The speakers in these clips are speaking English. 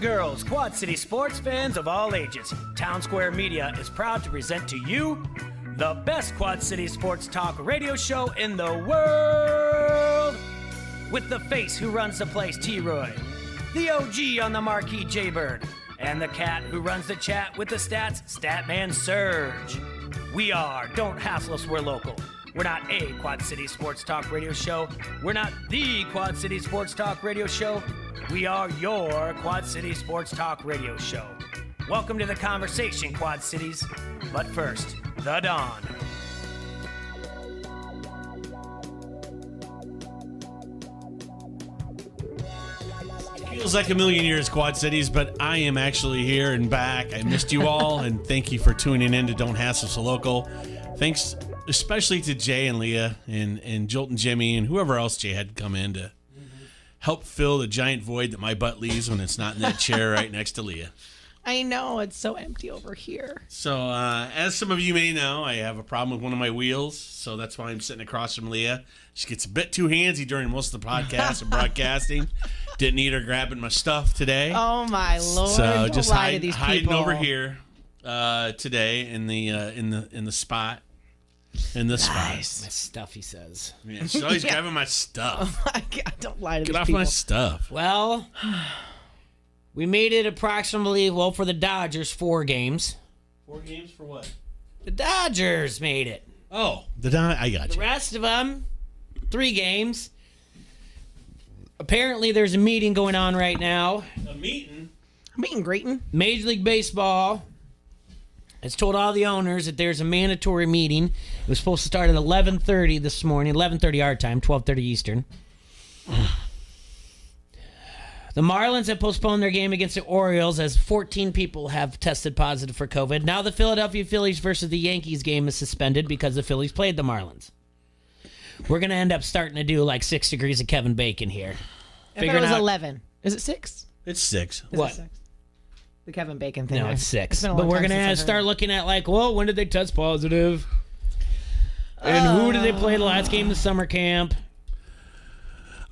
Girls, Quad City sports fans of all ages, Town Square Media is proud to present to you the best Quad City sports talk radio show in the world. With the face who runs the place, T-Roy, the OG on the marquee, J-Bird, and the cat who runs the chat with the stats, Statman Surge. We are Don't Hassle Us, We're Local. We're not a Quad City sports talk radio show. We're not the Quad City sports talk radio show. We are your Quad City sports talk radio show. Welcome to the conversation, Quad Cities. But first, the Dawn. Feels like a million years, Quad Cities, but I am actually here and back. I missed you all, and thank you for tuning in to Don't Hassle So Local. Thanks especially to Jay and Leah and Jolt and Jimmy and whoever else Jay had come in to help fill the giant void that my butt leaves when it's not in that chair right next to Leah. I know, it's so empty over here. So, as some of you may know, I have a problem with one of my wheels, so that's why I'm sitting across from Leah. She gets a bit too handsy during most of the podcast and broadcasting. Didn't need her grabbing my stuff today. Oh my Lord! So don't just lie to these hiding people. over here today in the spot. In this spot. My stuff, he says. Yeah, she's always grabbing my stuff. Oh my God, don't lie to Get these off people. my stuff. Well, we made it approximately, for the Dodgers, 4 games. 4 games for what? The Dodgers made it. Oh, I got The you. rest of them, 3 games. Apparently, there's a meeting going on right now. A meeting? Meet and greeting. Major League Baseball has told all the owners that there's a mandatory meeting. It was supposed to start at 11:30 this morning, 11:30 our time, 12:30 Eastern. The Marlins have postponed their game against the Orioles as 14 people have tested positive for COVID. Now the Philadelphia Phillies versus the Yankees game is suspended because the Phillies played the Marlins. We're going to end up starting to do like 6 degrees of Kevin Bacon here. I thought it was 11. Is it 6? It's 6. Is What? it 6? The Kevin Bacon thing. No, it's 6. been a But long we're time going since to I've start heard. looking at like, well, when did they test positive? And who did they play the last game of summer camp?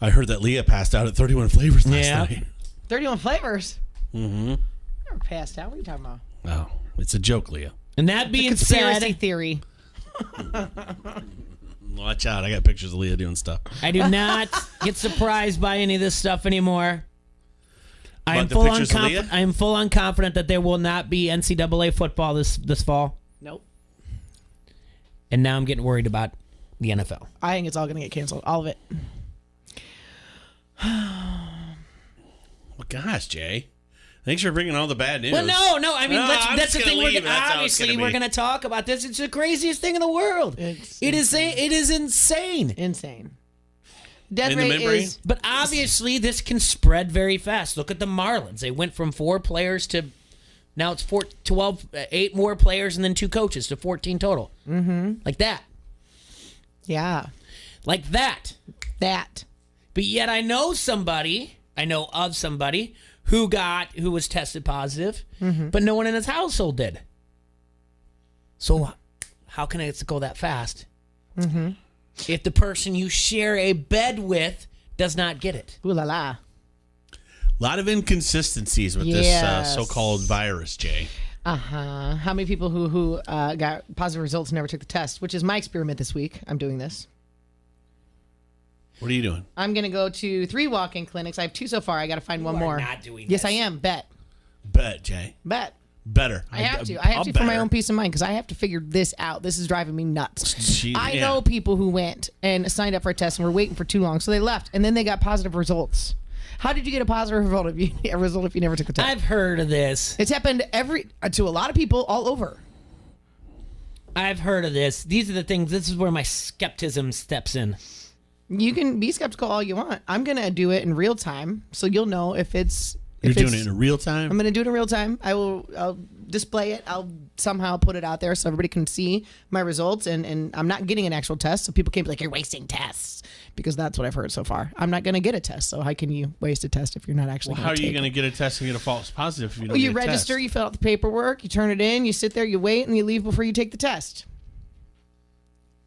I heard that Leah passed out at 31 Flavors last Yeah. night. 31 flavors. Mm-hmm. Never passed out. What are you talking about? Oh, it's a joke, Leah. And that being Conspiracy said, theory. Watch out. I got pictures of Leah doing stuff. I do not get surprised by any of this stuff anymore. I am the full on pictures of Leah? I am full on confident that there will not be NCAA football this fall. Nope. And now I'm getting worried about the NFL. I think it's all going to get canceled. All of it. Well, gosh, Jay. Thanks for bringing all the bad news. Well, no. I mean, No, I'm that's just the gonna thing. leave it. That's how it's Obviously, gonna we're be. going to talk about this. It's the craziest thing in the world. It is insane. Insane. Death In the rate membrane? is... But obviously, this can spread very fast. Look at the Marlins. They went from 4 players to now it's 8 more players and then 2 coaches to 14 total. Mm-hmm. Like that. Yeah. Like that. That. But yet I know of somebody who was tested positive, but no one in his household did. So how can it go that fast? Mm-hmm. If the person you share a bed with does not get it? Ooh la la. A lot of inconsistencies with Yes. this so-called virus, Jay. Uh-huh. How many people who got positive results never took the test, which is my experiment this week. I'm doing this. What are you doing? I'm going to go to 3 walk-in clinics. I have 2 so far. I got to find one You are more. not doing Yes, this. I am. Bet. Bet, Jay. Bet. Better. I have to. I have I'll to for my bet her. own peace of mind because I have to figure this out. This is driving me nuts. She- I yeah. know people who went and signed up for a test and were waiting for too long, so they left, and then they got positive results. How did you get a positive result if you never took a test? I've heard of this. It's happened to a lot of people all over. I've heard of this. These are the things. This is where my skepticism steps in. You can be skeptical all you want. I'm gonna do it in real time, so you'll know if it's. You're doing it in real time? I'm gonna do it in real time. I'll display it. I'll somehow put it out there so everybody can see my results. And I'm not getting an actual test, so people can't be like, "You're wasting tests," because that's what I've heard so far. I'm not gonna get a test, so how can you waste a test if you're not actually? Well, how are you going to get a test and get a false positive if you don't Well, you get a register, test? you fill out the paperwork, you turn it in, you sit there, you wait, and you leave before you take the test.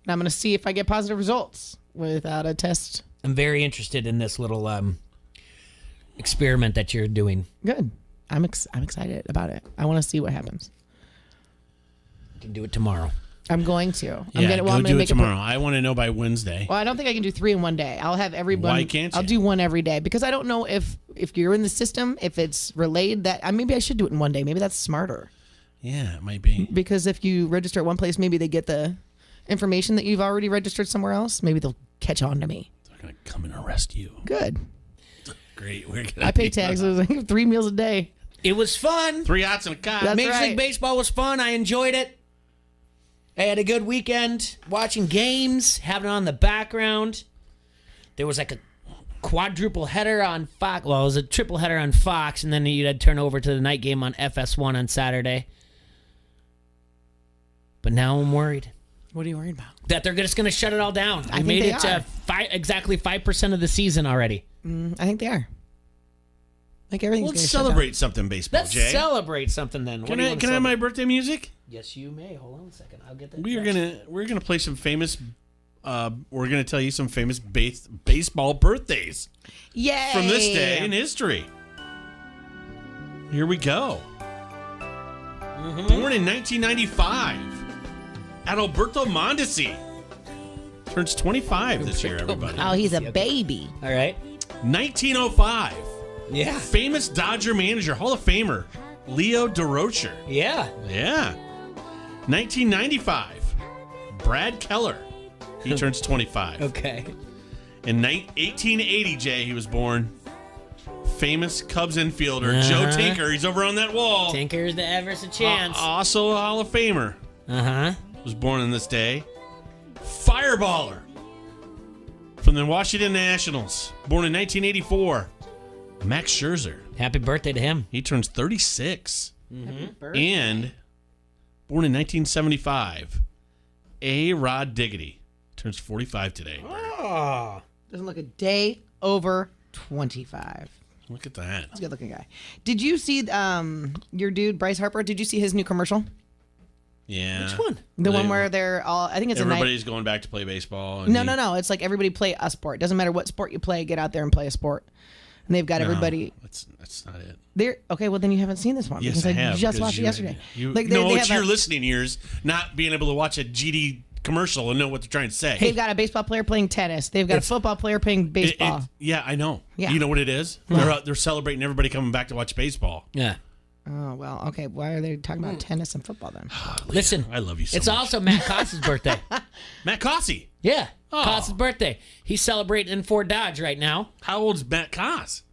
And I'm gonna see if I get positive results without a test. I'm very interested in this little experiment that you're doing. Good. I'm excited about it. I want to see what happens. You can do it tomorrow. I'm going to. I'm Yeah, gonna do it make tomorrow. I want to know by Wednesday. Well, I don't think I can do 3 in one day. I'll have everyone. Why can't you? I'll do one every day because I don't know if you're in the system, if it's relayed that maybe I should do it in one day. Maybe that's smarter. Yeah, it might be. Because if you register at one place, maybe they get the information that you've already registered somewhere else. Maybe they'll catch on to me. They're going to come and arrest you. Good. Great. We're gonna I pay taxes. 3 meals a day. It was fun. 3 hots and a cot. That's Major right. League Baseball was fun. I enjoyed it. I had a good weekend watching games, having it on the background. There was like a quadruple header on Fox. Well, it was a triple header on Fox, and then you had to turn over to the night game on FS1 on Saturday. But now I'm worried What are you worried about? that they're just going to shut it all down. I We think made they it are. exactly 5% of the season already. I think they are. Like everything's Let's gonna shut celebrate something baseball, Let's Jay. celebrate something then. What Can do you I wanna have my celebrate? birthday music? Yes, you may. Hold on a second. I'll get that. We're gonna play some famous. We're gonna tell you some famous baseball birthdays down. Yay! from this day in history. Here we go. Born in 1995, Adalberto Mondesi turns 25 this year. Everybody. Oh, he's a baby. All right. 1905, Yeah. famous Dodger manager, Hall of Famer, Leo DeRocher. Yeah. Yeah. 1995, Brad Keller. He turns 25. Okay. In 1880, Jay, he was born. Famous Cubs infielder, Joe Tinker. He's over on that wall. Tinker's the Everest a chance. Also a Hall of Famer. Uh-huh. Was born on this day. Fireballer from the Washington Nationals. Born in 1984. Max Scherzer. Happy birthday to him. He turns 36. Mm-hmm. And born in 1975, A-Rod Diggity turns 45 today. Oh. Doesn't look a day over 25. Look at that. He's a good-looking guy. Did you see your dude Bryce Harper? Did you see his new commercial? Yeah. Which one? The one where they're all. I think it's everybody's going back to play baseball. And No. It's like everybody play a sport. Doesn't matter what sport you play. Get out there and play a sport. And they've got everybody. That's not it. They're okay. Well, then you haven't seen this one. Yes, because I have. just because watched it yesterday. No, they it's have your a- listening ears not being able to watch a GD commercial and know what they're trying to say. They've got a baseball player playing tennis. They've got a football player playing baseball. Yeah, I know. Yeah. You know what it is? They're celebrating everybody coming back to watch baseball. Yeah. Oh well. Okay. Why are they talking about tennis and football then? Listen. I love you so It's much. also Matt Koss's birthday. Matt Cossey. Yeah. Oh. Koss's birthday. He's celebrating in Fort Dodge right now. How old's Matt Koss?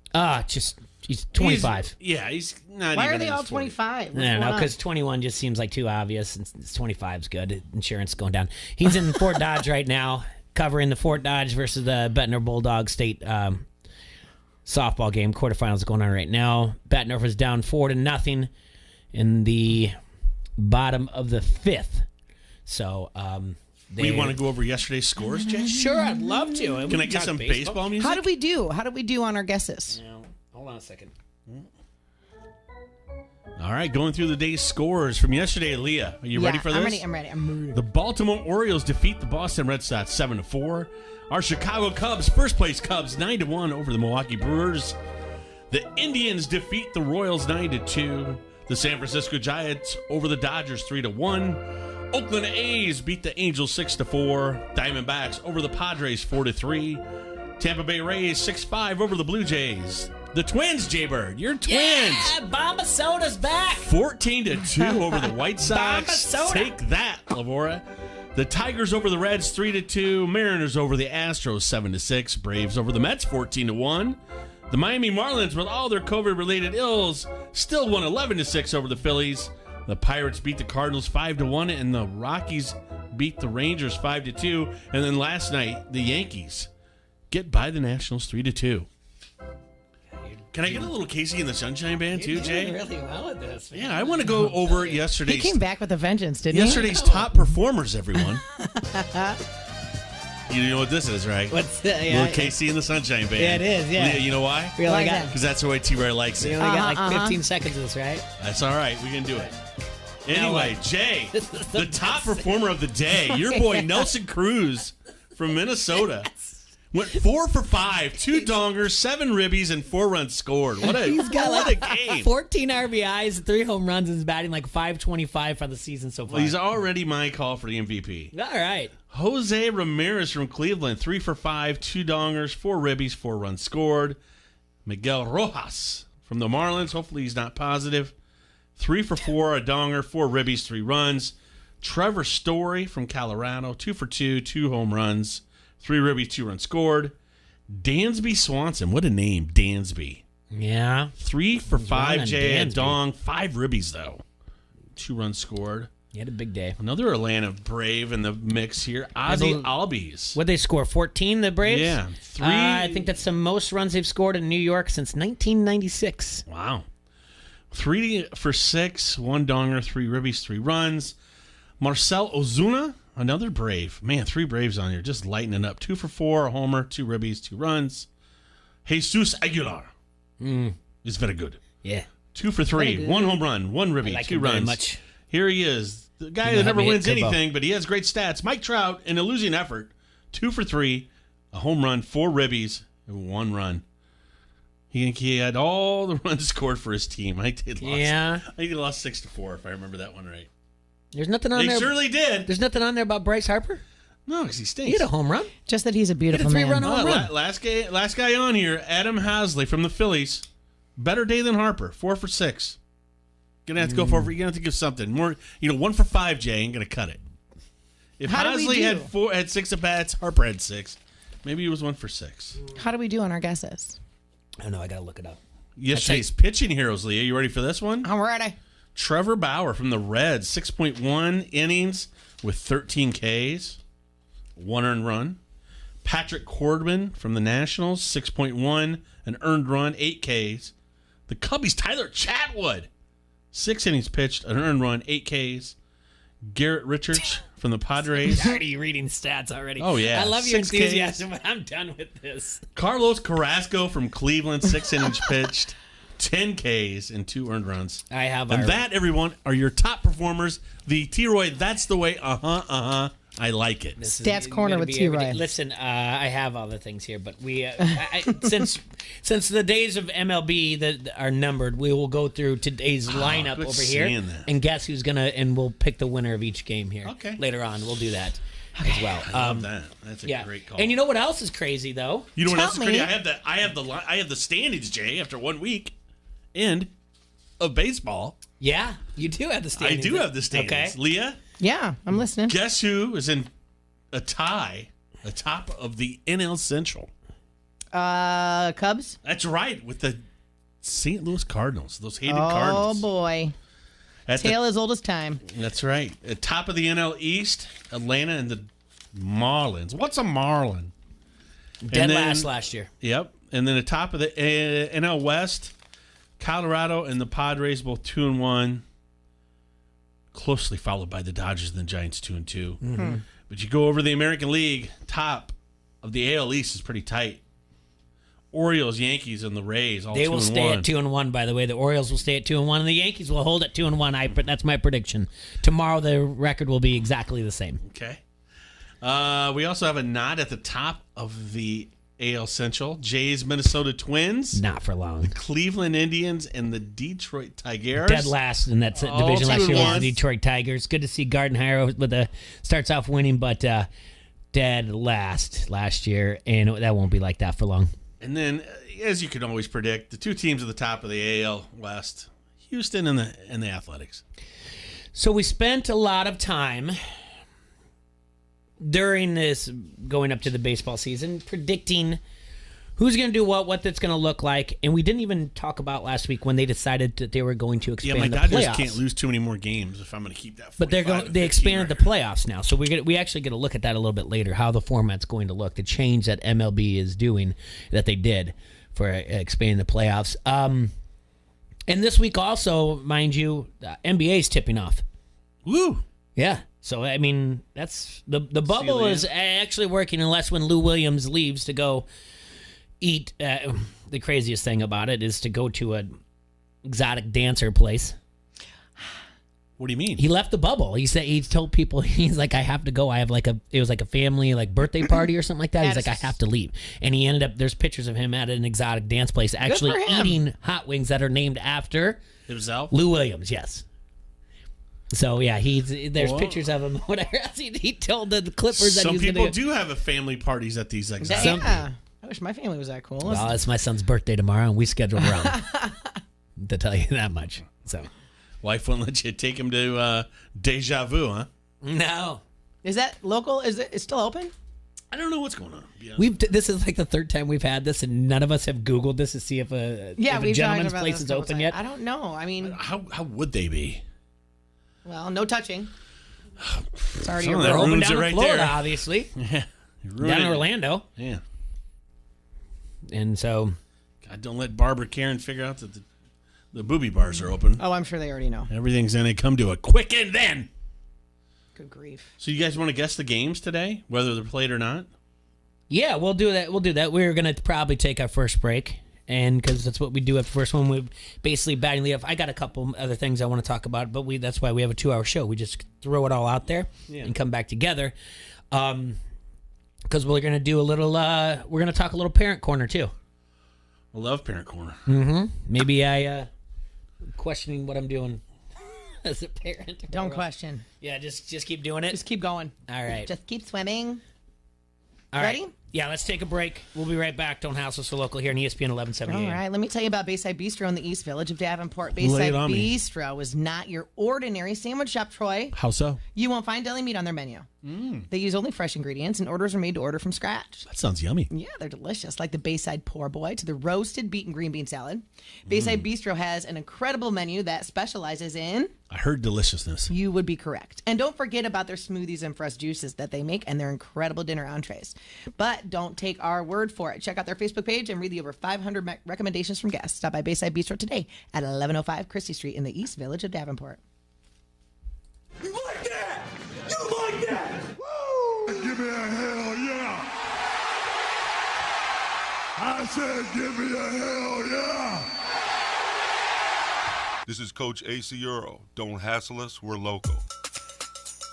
He's 25. He's not Why even are they in all his 40s. 25? I don't know, because 21 just seems like too obvious. And 25 is good. Insurance going down. He's in Fort Dodge right now, covering the Fort Dodge versus the Bettner Bulldogs state softball game. Quarterfinals going on right now. Bettner was down 4-0 in the bottom of the 5th. So, We want to go over yesterday's scores, Jay? Sure, I'd love to. Can I get some baseball music? How did we do? How did we do on our guesses? Hold on a second. All right, going through the day's scores from yesterday, Leah. Are you ready for this? I'm ready. I'm ready. The Baltimore Orioles defeat the Boston Red Sox 7-4. Our Chicago Cubs, first place Cubs, 9-1 over the Milwaukee Brewers. The Indians defeat the Royals 9-2. The San Francisco Giants over the Dodgers 3-1. Oakland A's beat the Angels 6-4. Diamondbacks over the Padres 4-3. Tampa Bay Rays 6-5 over the Blue Jays. The Twins, Jaybird, your Twins. Yeah, Bomba Soda's back. 14-2 over the White Sox. Bomba Soda. Take that, Lavora. The Tigers over the Reds 3-2. Mariners over the Astros 7-6. Braves over the Mets 14-1. The Miami Marlins, with all their COVID-related ills, still won 11-6 over the Phillies. The Pirates beat the Cardinals 5-1, and the Rockies beat the Rangers 5-2. And then last night, the Yankees get by the Nationals 3-2. Can I get a little Casey and the Sunshine Band too, Jay? Really well at this. Yeah, I want to go over He yesterday's came back with a vengeance, didn't he? yesterday's top performers, everyone. You know what this is, right? What's that? Little Casey and the Sunshine Band. Yeah, it is, yeah. Leah, you know why? We only Why is got, that? Because that's the way T-Ray likes we it. only got like 15 seconds of this, right? That's all right. We can do it. Anyway, Jay, the top performer of the day, your boy Nelson Cruz from Minnesota. Went 4 for 5, 2 dongers, 7 ribbies, and 4 runs scored. What a game. 14 RBIs, 3 home runs, and is batting like .525 for the season so far. Well, he's already my call for the MVP. All right. Jose Ramirez from Cleveland, 3 for 5, 2 dongers, 4 ribbies, 4 runs scored. Miguel Rojas from the Marlins, hopefully he's not positive. 3 for 4, a donger, 4 ribbies, 3 runs. Trevor Story from Colorado, 2 for 2, 2 home runs. 3 ribbies, 2 runs scored. Dansby Swanson, what a name, Dansby. Yeah. 3 for 5, Jay, a Dansby. dong. 5 ribbies, though. 2 runs scored. He had a big day. Another Atlanta Brave in the mix here. Ozzy Albies. What'd they score? 14, the Braves? Yeah. 3. I think that's the most runs they've scored in New York since 1996. Wow. 3 for 6, 1 donger, 3 ribbies, 3 runs. Marcel Ozuna. Another Brave. Man, 3 Braves on here. Just lighting it up. 2 for 4, a homer, 2 ribbies, 2 runs. Jesus Aguilar. Is very good. Yeah. 2 for 3, 1 home run, 1 ribby, I like 2 him very runs. much. Here he is. The guy You that know, never help me wins hit Kubo. anything, but he has great stats. Mike Trout, in a losing effort. 2 for 3, a home run, 4 ribbies, and 1 run. He had all the runs scored for his team. I think they lost. Yeah. I think they lost 6-4, if I remember that one right. There's nothing on They there. surely did. There's nothing on there about Bryce Harper? No, because he stinks. He had a home run. Just that he's a beautiful He had a man. 3-run home run. Last guy on here, Adam Hasley from the Phillies. Better day than Harper. 4 for 6. Gonna have to go for. You're gonna have to give something more. 1 for 5. Jay ain't gonna cut it. If How did we Hasley do? had 6 at bats, Harper had 6. Maybe he was 1 for 6. How do we do on our guesses? I know, I got to look it up. Yesterday's pitching heroes, Leah. You ready for this one? I'm ready. Trevor Bauer from the Reds, 6.1 innings with 13 Ks, 1 earned run. Patrick Corbin from the Nationals, 6.1, an earned run, 8 Ks. The Cubbies, Tyler Chatwood, 6 innings pitched, an earned run, 8 Ks. Garrett Richards from the Padres. Already reading stats already. Oh, yeah. I love your 6 Ks. enthusiasm, but I'm done with this. Carlos Carrasco from Cleveland, 6 innings pitched, 10 Ks, and 2 earned runs. I have And that, everyone, are your top performers. The T-Roy, that's the way. I like it. Stats Corner with T-Roy. Listen, I have all the things here, but we since the days of MLB that are numbered, we will go through today's lineup quit over here saying that. and guess who's and we'll pick the winner of each game here. Okay. Later on, we'll do that as well. I love that. That's a Yeah. great call. And you know what else is crazy though? You know what Tell else is crazy? me. I have the standings, Jay, after 1 week end of baseball. Yeah, you do have the standings. I do have the standings. Okay. Leah, Yeah, I'm listening. guess who is in a tie atop of the NL Central? Cubs. That's right, with the St. Louis Cardinals, those hated Oh Cardinals. boy, At the- tale as old as time. That's right. At top of the NL East, Atlanta and the Marlins. What's a Marlin? Dead And then- last last year. Yep. And then the top of the NL West, Colorado and the Padres both 2-1, closely followed by the Dodgers and the Giants 2-2. Mm-hmm. But you go over the American League, top of the AL East is pretty tight. Orioles, Yankees, and the Rays all They 2-1. will stay at 2-1. By the way, the Orioles will stay at 2-1, and the Yankees will hold at 2-1. That's my prediction. Tomorrow, the record will be exactly the same. Okay. We also have a nod at the top of the AL Central. Jays, Minnesota Twins, Not for long. Cleveland Indians, and the Detroit Tigers. Dead last in that All division last year was 2-1. the Detroit Tigers. Good to see Gardenhire with starts off winning, but dead last year, and that won't be like that for long. And then, as you can always predict, the 2 teams at the top of the AL West, Houston and the Athletics. So we spent a lot of time during this going up to the baseball season predicting who's going to do what that's going to look like, and we didn't even talk about last week when they decided that they were going to Yeah, expand my the Dodgers playoffs. can't lose too many more games if I'm going to keep that. But they 45 expanded the 15 playoffs now, so we actually get to look at that a little bit later. How the format's going to look, the change that MLB is doing, that they did for expanding the playoffs. And this week also, mind you, NBA's tipping off. Woo! Yeah, so I mean that's the bubble you, is actually working unless when Lou Williams leaves to go eat. The craziest thing about it is to go to a exotic dancer place. What do you mean? He left the bubble. He said he told people he's like, I have to go. I have it was like a family birthday party or something like that. He's like, I have to leave. And he ended up, there's pictures of him at an exotic dance place actually eating hot wings that are named after himself. Lou Williams. Yes. So yeah, there's pictures of him. Whatever he told the Clippers that some he was people do have a family parties at these exotic. Yeah. I wish my family was that cool. Well, it's my son's birthday tomorrow, and we scheduled around to tell you that much. So, wife won't let you take him to Deja Vu, huh? No. Is that local? It's still open? I don't know what's going on. This is like the third time we've had this, and none of us have Googled this to see if a gentleman's place is open yet. I don't know. I mean, how would they be? Well, no touching. It's already Some of They're that open ruins down it in right Florida, there. obviously. Yeah. Down in Orlando. Yeah. And so, God, don't let Barbara Karen figure out that the booby bars are open. Oh, I'm sure they already know. Everything's going to come to a quick end then. Good grief. So you guys want to guess the games today, whether they're played or not? yeah, we'll do that. We're going to probably take our first break. And because that's what we do at the first one, we basically batting lead off. I got a couple other things I want to talk about, but that's why we have a 2-hour show. We just throw it all out there and come back together. Because we're going to do a little, we're going to talk a little parent corner too. I love Parent Corner. Mm-hmm. Maybe questioning what I'm doing as a parent. Don't question. Yeah, just keep doing it. Just keep going. All right. Just keep swimming. All Ready? right. Yeah, let's take a break. We'll be right back. Don't hassle so local here on ESPN 1170. All right, let me tell you about Bayside Bistro in the East Village of Davenport. Lay Bayside it on me. Bistro is not your ordinary sandwich shop, Troy. How so? You won't find deli meat on their menu. They use only fresh ingredients, and orders are made to order from scratch. That sounds yummy. Yeah, they're delicious, like the Bayside Poor Boy to the roasted beet and green bean salad. Bayside Bistro has an incredible menu that specializes in... I heard deliciousness. You would be correct. And don't forget about their smoothies and fresh juices that they make and their incredible dinner entrees. But don't take our word for it. Check out their Facebook page and read the over 500 recommendations from guests. Stop by Bayside Bistro today at 1105 Christie Street in the East Village of Davenport. You like that? You like that? Woo! Give me a hell yeah! I said give me a hell yeah! This is Coach AC Euro. Don't hassle us, we're local.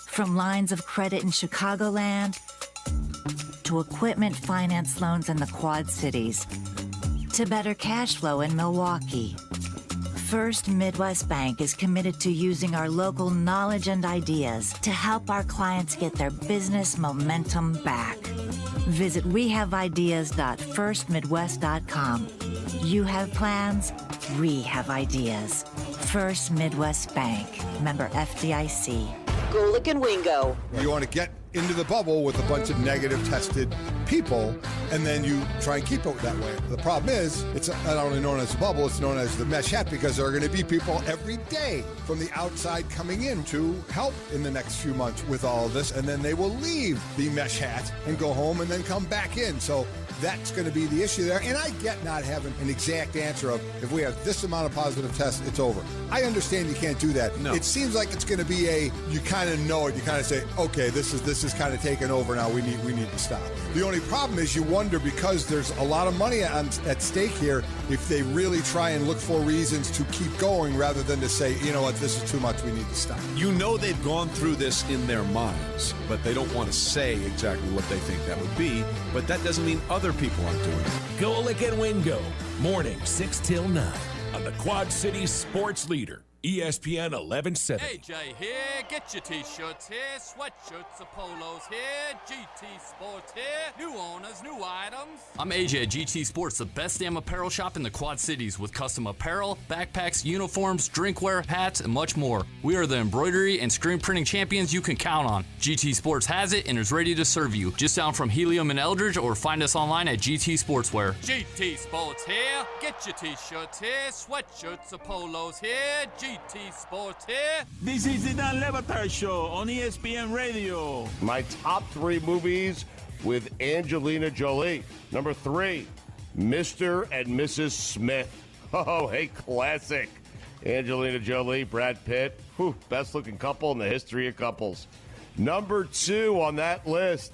From lines of credit in Chicagoland to equipment finance loans in the Quad Cities to better cash flow in Milwaukee. First Midwest Bank is committed to using our local knowledge and ideas to help our clients get their business momentum back. Visit wehaveideas.firstmidwest.com. You have plans, we have ideas. First Midwest Bank, member FDIC. Golick and Wingo. You want to get into the bubble with a bunch of negative tested people, and then you try and keep it that way. The problem is, it's not only known as a bubble, it's known as the mesh hat, because there are going to be people every day from the outside coming in to help in the next few months with all of this, and then they will leave the mesh hat and go home and then come back in. So that's going to be the issue there. And I get not having an exact answer of, if we have this amount of positive tests, it's over. I understand you can't do that. No. It seems like it's going to be you kind of know it. You kind of say, okay, this is kind of taken over now. We need to stop. The only problem is you wonder, because there's a lot of money at stake here, if they really try and look for reasons to keep going rather than to say, you know what, this is too much, we need to stop. You know they've gone through this in their minds, but they don't want to say exactly what they think that would be. But that doesn't mean other people aren't doing it. Golick and Wingo, morning 6 till 9 on the Quad Cities Sports Leader, ESPN 1170. AJ here, get your t-shirts here, sweatshirts or polos here, GT Sports here, new owners, new items. I'm AJ at GT Sports, the best damn apparel shop in the Quad Cities with custom apparel, backpacks, uniforms, drinkware, hats, and much more. We are the embroidery and screen printing champions you can count on. GT Sports has it and is ready to serve you. Just down from Helium and Eldridge, or find us online at GT Sportswear. GT Sports here, get your t-shirts here, sweatshirts or polos here, GT Sports here. This is the Dan Levitar Show on ESPN Radio. My top 3 movies with Angelina Jolie. Number 3, Mr. and Mrs. Smith. Oh, a classic. Angelina Jolie, Brad Pitt. Whew, best looking couple in the history of couples. Number 2 on that list,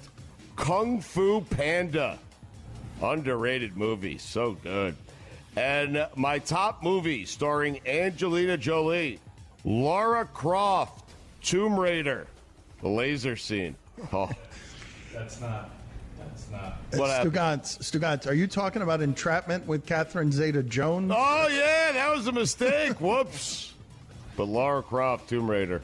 Kung Fu Panda. Underrated movie, so good. And my top movie starring Angelina Jolie, Lara Croft, Tomb Raider, the laser scene. Oh, That's not. What happened? Stugantz, are you talking about Entrapment with Catherine Zeta-Jones? Oh, yeah, that was a mistake. Whoops. But Lara Croft, Tomb Raider.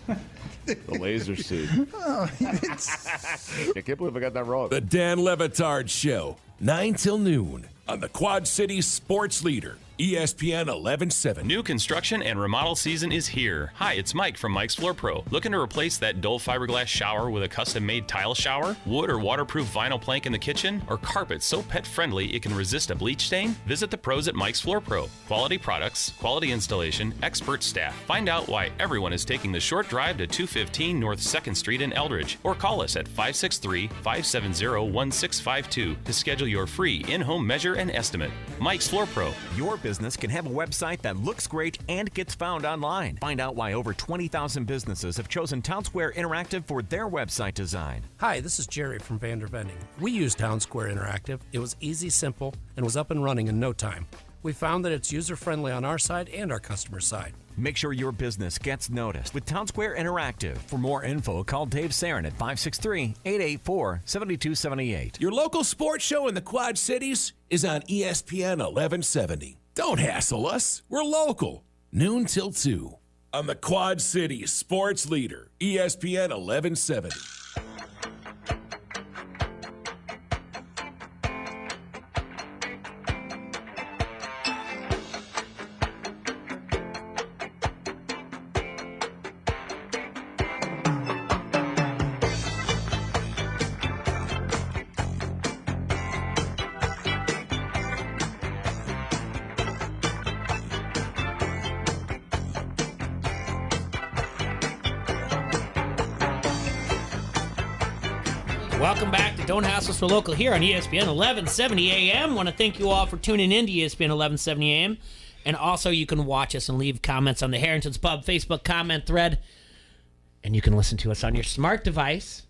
The laser scene. Oh, I can't believe I got that wrong. The Dan Levitard Show, 9 till noon on the Quad Cities Sports Leader, ESPN 1170. New construction and remodel season is here. Hi, it's Mike from Mike's Floor Pro. Looking to replace that dull fiberglass shower with a custom-made tile shower? Wood or waterproof vinyl plank in the kitchen? Or carpet so pet-friendly it can resist a bleach stain? Visit the pros at Mike's Floor Pro. Quality products, quality installation, expert staff. Find out why everyone is taking the short drive to 215 North 2nd Street in Eldridge. Or call us at 563-570-1652 to schedule your free in-home measure and estimate. Mike's Floor Pro. Your business can have a website that looks great and gets found online. Find out why over 20,000 businesses have chosen Townsquare Interactive for their website design. Hi, this is Jerry from Vander Vending. We use Townsquare Interactive. It was easy, simple, and was up and running in no time. We found that it's user-friendly on our side and our customer side. Make sure your business gets noticed with Townsquare Interactive. For more info, call Dave Sarin at 563-884-7278. Your local sports show in the Quad Cities is on ESPN 1170. Don't hassle us. We're local. Noon till 2 on the Quad Cities Sports Leader, ESPN 1170. Welcome back to Don't Hassle Us for Local here on ESPN 1170 AM. Want to thank you all for tuning in to ESPN 1170 AM. And also, you can watch us and leave comments on the Harrington's Pub Facebook comment thread. And you can listen to us on your smart device.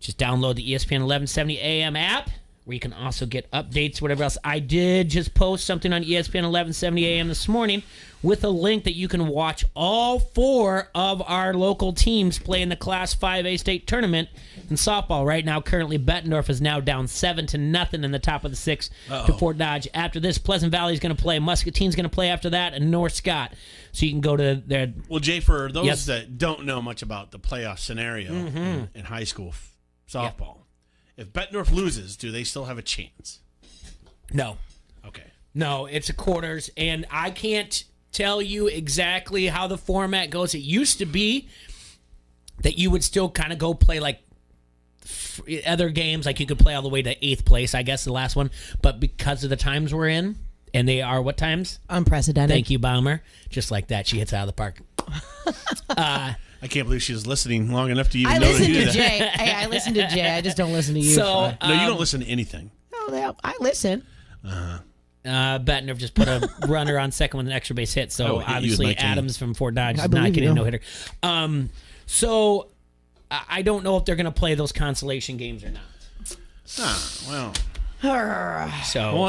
Just download the ESPN 1170 AM app, where you can also get updates, whatever else. I did just post something on ESPN 1170 AM this morning with a link that you can watch all 4 of our local teams play in the Class 5A state tournament in softball. Right now, currently, Bettendorf is now down 7-0 in the top of the 6 to Fort Dodge. After this, Pleasant Valley is going to play. Muscatine's going to play after that, and North Scott. So you can go to their... Well, Jay, for those that don't know much about the playoff scenario in high school softball, if Bettendorf loses, do they still have a chance? No. Okay. No, it's a quarters, and I can't tell you exactly how the format goes. It used to be that you would still kind of go play like other games, like you could play all the way to 8th place, I guess, the last one. But because of the times we're in, and they are what times? Unprecedented. Thank you, Baumer. Just like that, she hits out of the park. I can't believe she was listening long enough to even I know listen to do to that. Jay. Hey, I listen to Jay. I just don't listen to you. So, No, you don't listen to anything. No, I listen. Bettendorf just put a runner on second with an extra base hit. So obviously Adams from Fort Dodge is not getting a no-hitter. So I don't know if they're going to play those consolation games or not. Well,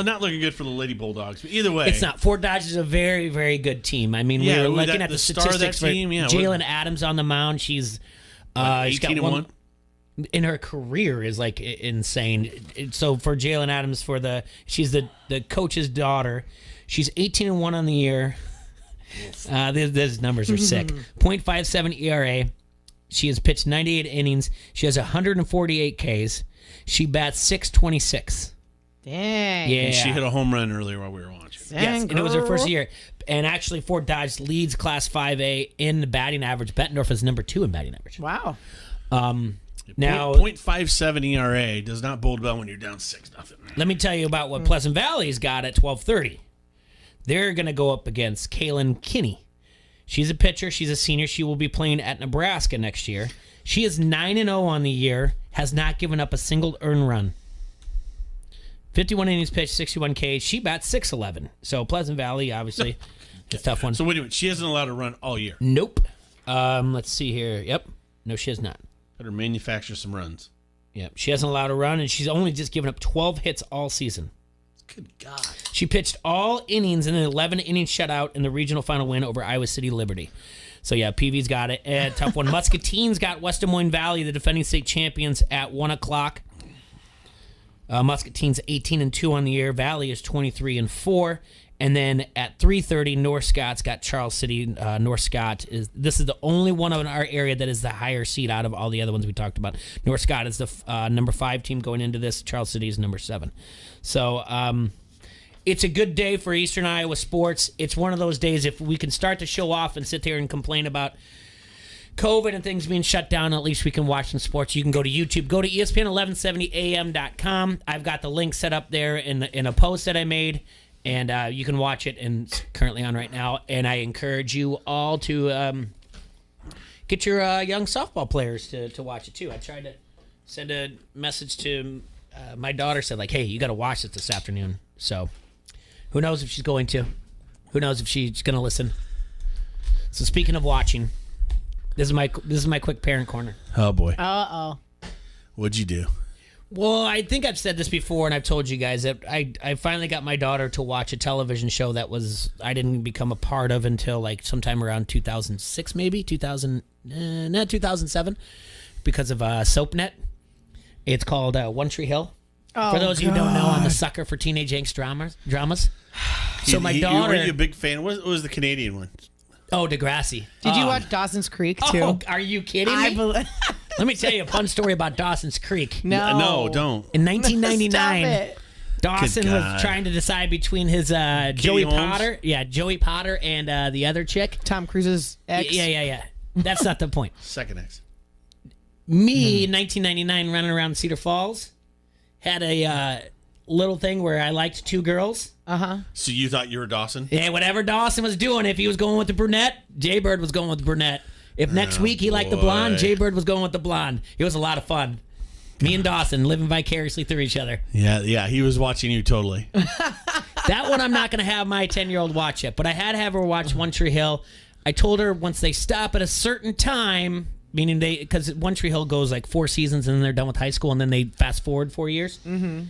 not looking good for the Lady Bulldogs. But either way, it's not. Fort Dodge is a very, very good team. I mean, we were looking at the statistics for Jalen Adams on the mound. She's 18-1 in her career is like insane. So for Jalen Adams, she's the coach's daughter. She's 18-1 on the year. These numbers are sick. 0.57 ERA. She has pitched 98 innings. She has 148 Ks. She bats .626. Dang. Yeah. And she hit a home run earlier while we were watching. Yes, and it was her first year. And actually, Fort Dodge leads Class 5A in the batting average. Bettendorf is number 2 in batting average. Wow. Now, 0.57 ERA does not bode well when you're down 6-0. Let me tell you about what Pleasant Valley's got at 12:30. They're going to go up against Kaylin Kinney. She's a pitcher. She's a senior. She will be playing at Nebraska next year. She is 9-0 on the year, has not given up a single earned run. 51 innings pitched, 61 Ks. She bats .611. So Pleasant Valley, obviously, it's a tough one. So wait a minute. She hasn't allowed a run all year. Nope. Let's see here. Yep. No, she has not. Better manufacture some runs. Yep. She hasn't allowed a run, and she's only just given up 12 hits all season. Good God. She pitched all innings in an 11-inning shutout in the regional final win over Iowa City Liberty. So, yeah, PV's got it. Tough one. Muscatine's got West Des Moines Valley, the defending state champions, at 1 o'clock. Muscatine's 18-2 on the year. Valley is 23-4. And then at 3:30, North Scott's got Charles City. North Scott this is the only one in our area that is the higher seed out of all the other ones we talked about. North Scott is the number 5 team going into this. Charles City is number 7. So it's a good day for Eastern Iowa sports. It's one of those days if we can start to show off and sit there and complain about COVID and things being shut down, at least we can watch some sports. You can go to YouTube. Go to ESPN1170am.com. I've got the link set up there in a post that I made. And you can watch it, and it's currently on right now. And I encourage you all to get your young softball players to watch it, too. I tried to send a message to my daughter, said, like, hey, you got to watch it this afternoon. So who knows if she's going to. Who knows if she's going to listen. So speaking of watching, this is my quick parent corner. Oh, boy. Uh-oh. What'd you do? Well, I think I've said this before, and I've told you guys that I finally got my daughter to watch a television show that I didn't become a part of until like sometime around 2006, maybe 2007, because of SoapNet. It's called One Tree Hill. Oh, for those of you who don't know, I'm a sucker for teenage angst dramas. So my daughter. Were you a big fan? What was the Canadian one? Oh, Degrassi. Did you watch Dawson's Creek too? Oh, are you kidding me? Let me tell you a fun story about Dawson's Creek. No, don't. In 1999, Stop it. Dawson was trying to decide between his Joey Potter, Joey Potter, and the other chick, Tom Cruise's ex. Yeah. That's not the point. Second ex. Me in 1999, running around Cedar Falls, had a little thing where I liked 2 girls. So you thought you were Dawson? Yeah, whatever Dawson was doing, if he was going with the brunette, Jay Bird was going with the brunette. If next week he liked the blonde, Jay Bird was going with the blonde. It was a lot of fun. Me and Dawson living vicariously through each other. Yeah, he was watching you totally. That one I'm not going to have my 10-year-old watch yet, but I had to have her watch One Tree Hill. I told her once they stop at a certain time, meaning because One Tree Hill goes like 4 seasons and then they're done with high school and then they fast forward 4 years. Mm-hmm.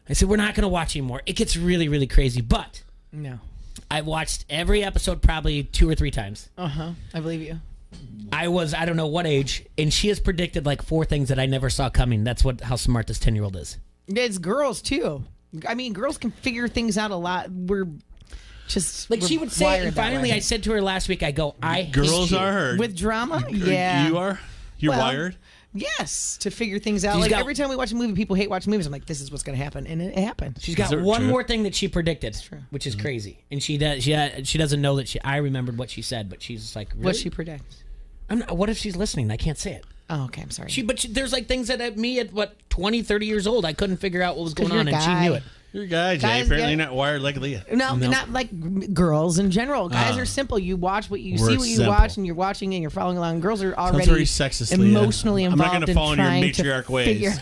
I said, we're not going to watch anymore. It gets really, really crazy, but no, I've watched every episode probably 2 or 3 times. I believe you. I don't know what age, and she has predicted like 4 things that I never saw coming. That's how smart this 10-year-old is. It's girls too. I mean, girls can figure things out a lot. We're just like, she would say, and finally I said to her last week, I go, girls are hurt. With drama? Yeah. You are? You're wired? Yes, to figure things out. Like every time we watch a movie, people hate watching movies. I'm like, this is what's going to happen, and it happened. She's got one more thing that she predicted, which is crazy, and she doesn't know that I remembered what she said, but she's like, really? What'd she predict? What if she's listening? I can't say it. Oh, okay, I'm sorry. There's like things that at 20, 30 years old, I couldn't figure out what was going on, and she knew it. You're a guy, Jay. Apparently not wired like Leah. No, not like girls in general. Guys are simple. You watch what you see, what you simple. watch, and you're watching and you're following along. Girls are already very sexist, emotionally Leah. involved. I'm not going to follow in your matriarch ways.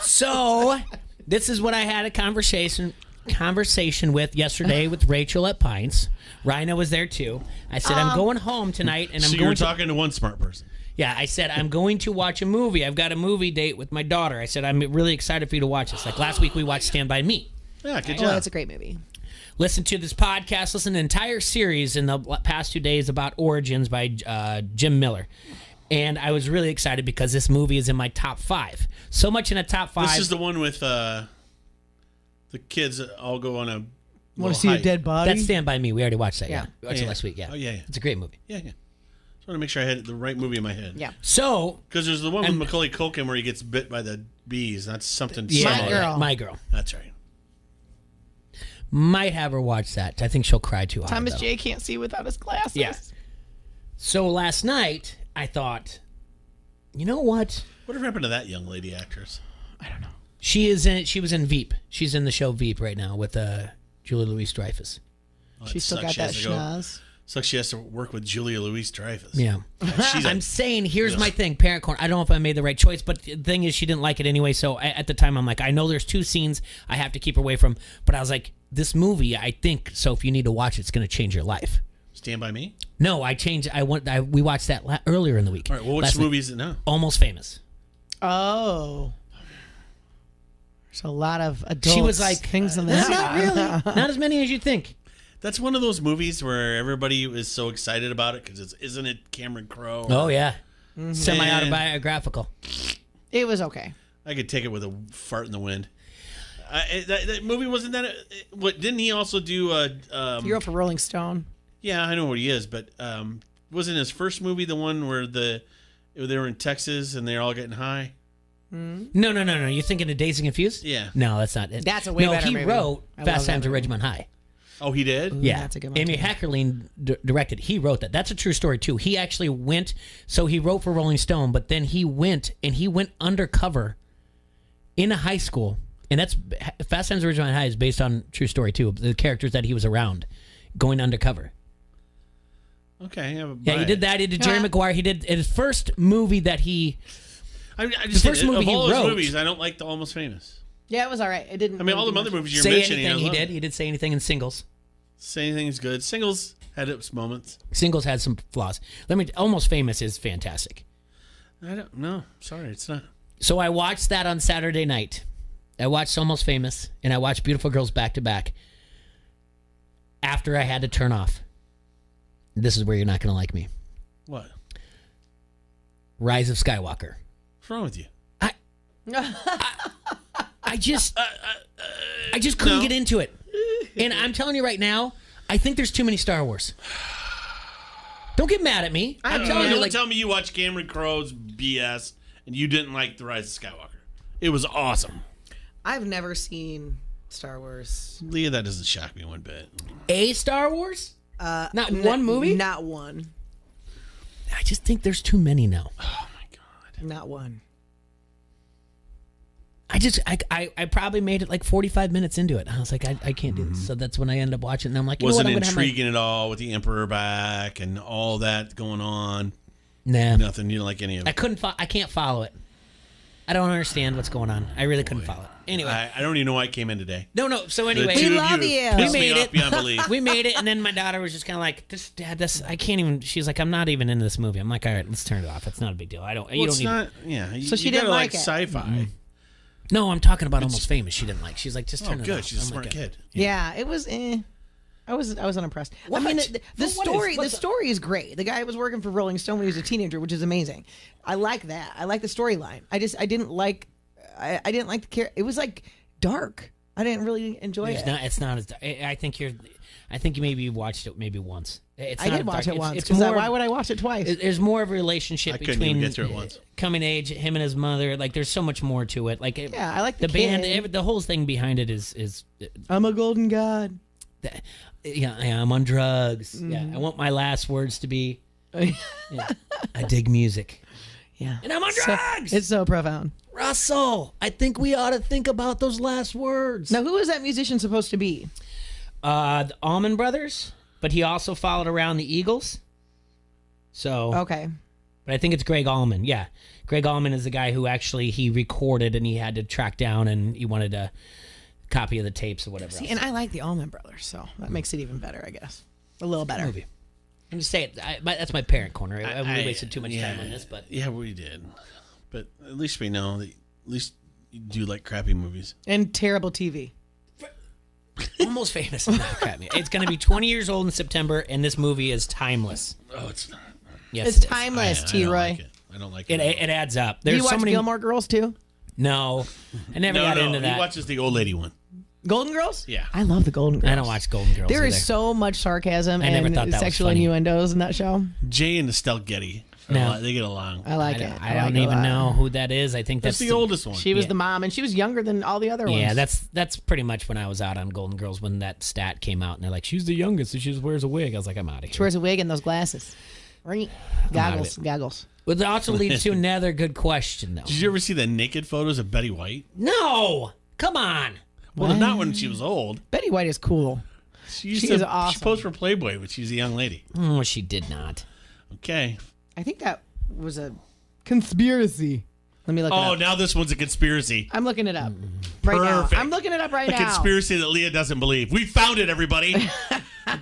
So, this is what I had a conversation with yesterday with Rachel at Pines. Rhino was there too. I said, I'm going home tonight, and I'm going. So you're talking to one smart person. Yeah, I said, I'm going to watch a movie. I've got a movie date with my daughter. I said, I'm really excited for you to watch this. Like last week, we watched Stand By Me. Yeah, good job. job. That's a great movie. Listen to this podcast. Listen to an entire series in the past 2 days about Origins by Jim Miller. And I was really excited because this movie is in my top 5. So much in a top 5. This is the one with the kids that all go on a Want to see a dead body? That's Stand By Me. We already watched that. Yeah. We watched it last week. Yeah. Oh, yeah. It's a great movie. Yeah. Just want to make sure I had the right movie in my head. Yeah. So, because there's the one with Macaulay Culkin where he gets bit by the bees. That's something similar. My Girl. That's right. Might have her watch that. I think she'll cry too hard. Thomas J can't see without his glasses. Yeah. So last night I thought, you know what? Whatever happened to that young lady actress? I don't know. She was in Veep. She's in the show Veep right now with Julia Louis-Dreyfus. Oh, She still got that schnoz. It's like she has to work with Julia Louis-Dreyfus. Yeah. I'm saying, here's my thing, Parent Corner. I don't know if I made the right choice, but the thing is, she didn't like it anyway. So at the time, I'm like, I know there's 2 scenes I have to keep her away from. But I was like, this movie, I think, so if you need to watch it, it's going to change your life. Stand By Me? No, we watched that earlier in the week. All right, well, which movie is it now? Almost Famous. Oh. There's a lot of adults. She was like, things in this. not really. Not as many as you think. That's one of those movies where everybody is so excited about it because isn't it Cameron Crowe? Oh, yeah. Semi-autobiographical. It was okay. I could take it with a fart in the wind. That movie wasn't that. What didn't he also do? You're up for Rolling Stone. Yeah, I know what he is, but wasn't his first movie the one where they were in Texas and they're all getting high? No. You're thinking of Dazed and Confused? Yeah. No, that's not it. That's a way better he movie. wrote I Fast love Times that at movie. Ridgemont High. Oh, he did? Yeah. That's a good one, Amy too. Heckerling directed. He wrote that. That's a true story, too. He actually went, so he wrote for Rolling Stone, but then he went undercover in a high school. And that's Fast Times at Ridgemont High is based on true story, too. The characters that he was around going undercover. Okay. Yeah, he did that. He did Jerry Maguire. He did his first movie that he... I just the first movie of all he those wrote. movies, I don't like the Almost Famous. Yeah, it was all right. It didn't. I mean, all really the do other much. movies you're Say mentioning. Anything, I love. he did Say Anything in Singles. Say Anything's good. Singles had its moments. Singles had some flaws. Almost Famous is fantastic. I don't know. Sorry, it's not. So I watched that on Saturday night. I watched Almost Famous, and I watched Beautiful Girls back to back. After I had to turn off. This is where you're not going to like me. What? Rise of Skywalker. What's wrong with you? I just couldn't get into it. And I'm telling you right now, I think there's too many Star Wars. Don't get mad at me. I'm telling you, Don't tell me you watched Cameron Crowe's BS and you didn't like The Rise of Skywalker. It was awesome. I've never seen Star Wars. Leah, that doesn't shock me one bit. A Star Wars? Not one movie? Not one. I just think there's too many now. Oh my God. Not one. I probably made it like 45 minutes into it. I was like, I can't do this. So that's when I ended up watching it. And I'm like, Wasn't you know what? intriguing at all with the Emperor back and all that going on. Nah. Nothing. You don't like any of it. I can't follow it. I don't understand what's going on. I really couldn't follow it. Anyway. I don't even know why I came in today. No. So anyway. The two We of love you you. pissed We me made off it. beyond belief. We made it, and then my daughter was just kind of like, "Dad, I can't even." She's like, "I'm not even into this movie." I'm like, "All right, let's turn it off. It's not a big deal. I don't. Well, you it's don't not. need." Yeah. So she you didn't gotta like it. sci-fi. No, I'm talking about Almost Famous. She didn't like. She's like, just Oh, turn it good. off. She's a I'm smart like, kid. Yeah, it was. I was unimpressed. What? I mean, the But what story. is- The what's- story is great. The guy was working for Rolling Stone when he was a teenager, which is amazing. I like that. I like the storyline. I didn't like. I didn't like the character. It was like dark. I didn't really enjoy it. It's not as. I think you maybe watched it maybe once. It's I not did watch dark. it once. It's 'Cause more. why would I watch it twice? There's more of a relationship I couldn't between even get through it once. coming age, him and his mother. Like there's so much more to it. Like Yeah, I like the band. kid. The whole thing behind it is. I'm a golden god. Yeah, I'm on drugs. Mm-hmm. Yeah, I want my last words to be. Yeah, I dig music. Yeah, and I'm on drugs. It's so profound. Russell, I think we ought to think about those last words. Now, who is that musician supposed to be? The Allman Brothers, but he also followed around the Eagles. So Okay. but I think it's Greg Allman. Yeah, Greg Allman is the guy who actually he recorded and he had to track down and he wanted a copy of the tapes or whatever. See, else. and I like the Allman Brothers, so that makes it even better, I guess. A little better. Movie. I'm just saying that's my parent corner. We wasted too much time on this, but Yeah, we did. But at least we know that. At least you do like crappy movies. And terrible TV. Almost Famous is not crap. It's going to be 20 years old in September, and this movie is timeless. Oh, it's not. Yes, It's it is. timeless, I T. don't Roy. like it. I don't like it. It adds up. Do There's you watch so many. Gilmore Girls too? No, I never got into that. He watches the old lady one. Golden Girls? Yeah. I love the Golden Girls. I don't watch Golden Girls. There either. is so much sarcasm I never and thought that was sexual funny. innuendos in that show. Jay and Estelle Getty. No. They get along. I like it. I like don't it a even lot. know who that is. I think That's that's the oldest one. She was Yeah. the mom, and she was younger than all the other ones. Yeah, that's pretty much when I was out on Golden Girls when that stat came out, and they're like, "She's the youngest, and she just wears a wig." I was like, "I'm out of She here." wears a wig and those glasses. Right? Goggles. Goggles. Well, that also leads to another good question, though. Did you ever see the naked photos of Betty White? No, come on. Well, not when she was old. Betty White is cool. She used She to, is awesome. She posed for Playboy when she was a young lady. Oh, she did not. Okay. I think that was a conspiracy. Let me look it Oh, up. now this one's a conspiracy. I'm looking it up right now. Perfect. I'm looking it up right A now. conspiracy that Leah doesn't believe. We found it, everybody.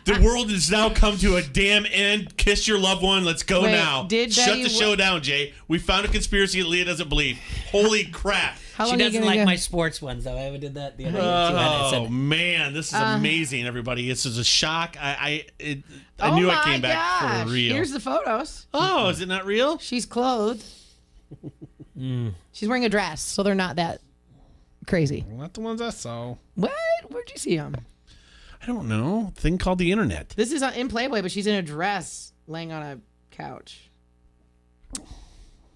The world has now come to a damn end. Kiss your loved one. Let's go Wait, now. did Shut Betty the show down, Jay. We found a conspiracy that Leah doesn't believe. Holy crap. She doesn't like my sports ones, though. I did that the other day. Oh, man. This is amazing, everybody. This is a shock. I knew it came back for real. Here's the photos. Oh, is it not real? She's clothed. She's wearing a dress, so they're not that crazy. Not the ones I saw. What? Where'd you see them? I don't know. Thing called the internet. This is in Playboy, but she's in a dress laying on a couch.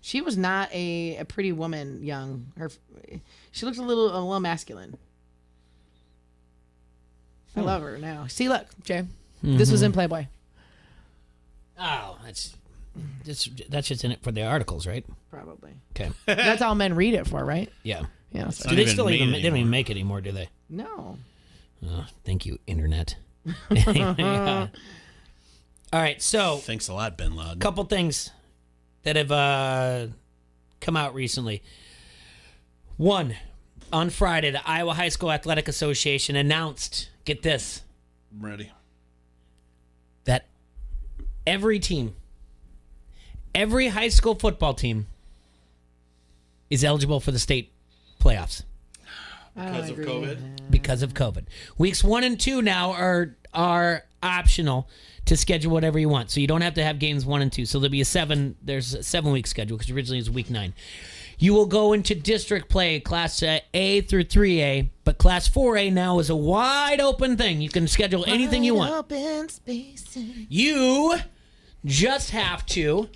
She was not a pretty woman, young. She looks a little masculine. I love her now. See, look, Jay. This was in Playboy. Oh, that's just in it for the articles, right? Probably. Okay. That's all men read it for, right? Yeah. Yeah. Do they still even? They don't even make it anymore, do they? No. Oh, thank you, internet. Yeah. All right, so thanks a lot, Bin Laden. Couple things that have come out recently. One, on Friday, the Iowa High School Athletic Association announced, get this, I'm ready, that every high school football team is eligible for the state playoffs. Because of COVID? Because of COVID. Weeks 1 and 2 now are optional to schedule whatever you want. So you don't have to have games 1 and 2. So there'll be there's a 7-week schedule because originally it was week 9. You will go into district play, Class A through 3A, but Class 4A now is a wide open thing. You can schedule anything you want. Open spaces. You just have to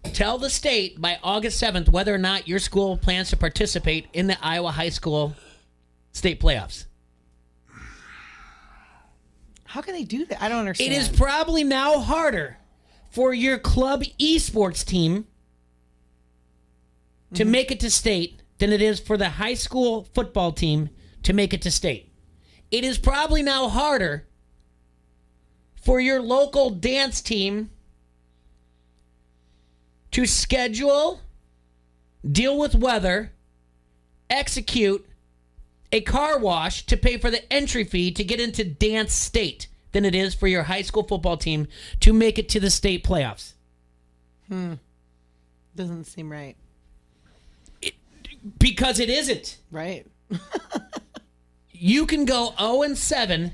tell the state by August 7th whether or not your school plans to participate in the Iowa High School state playoffs. How can they do that? I don't understand. It is probably now harder for your club esports team to make it to state than it is for the high school football team to make it to state. It is probably now harder for your local dance team to schedule, deal with weather, execute a car wash to pay for the entry fee to get into dance state than it is for your high school football team to make it to the state playoffs. Doesn't seem right. Because it isn't. Right. You can go 0-7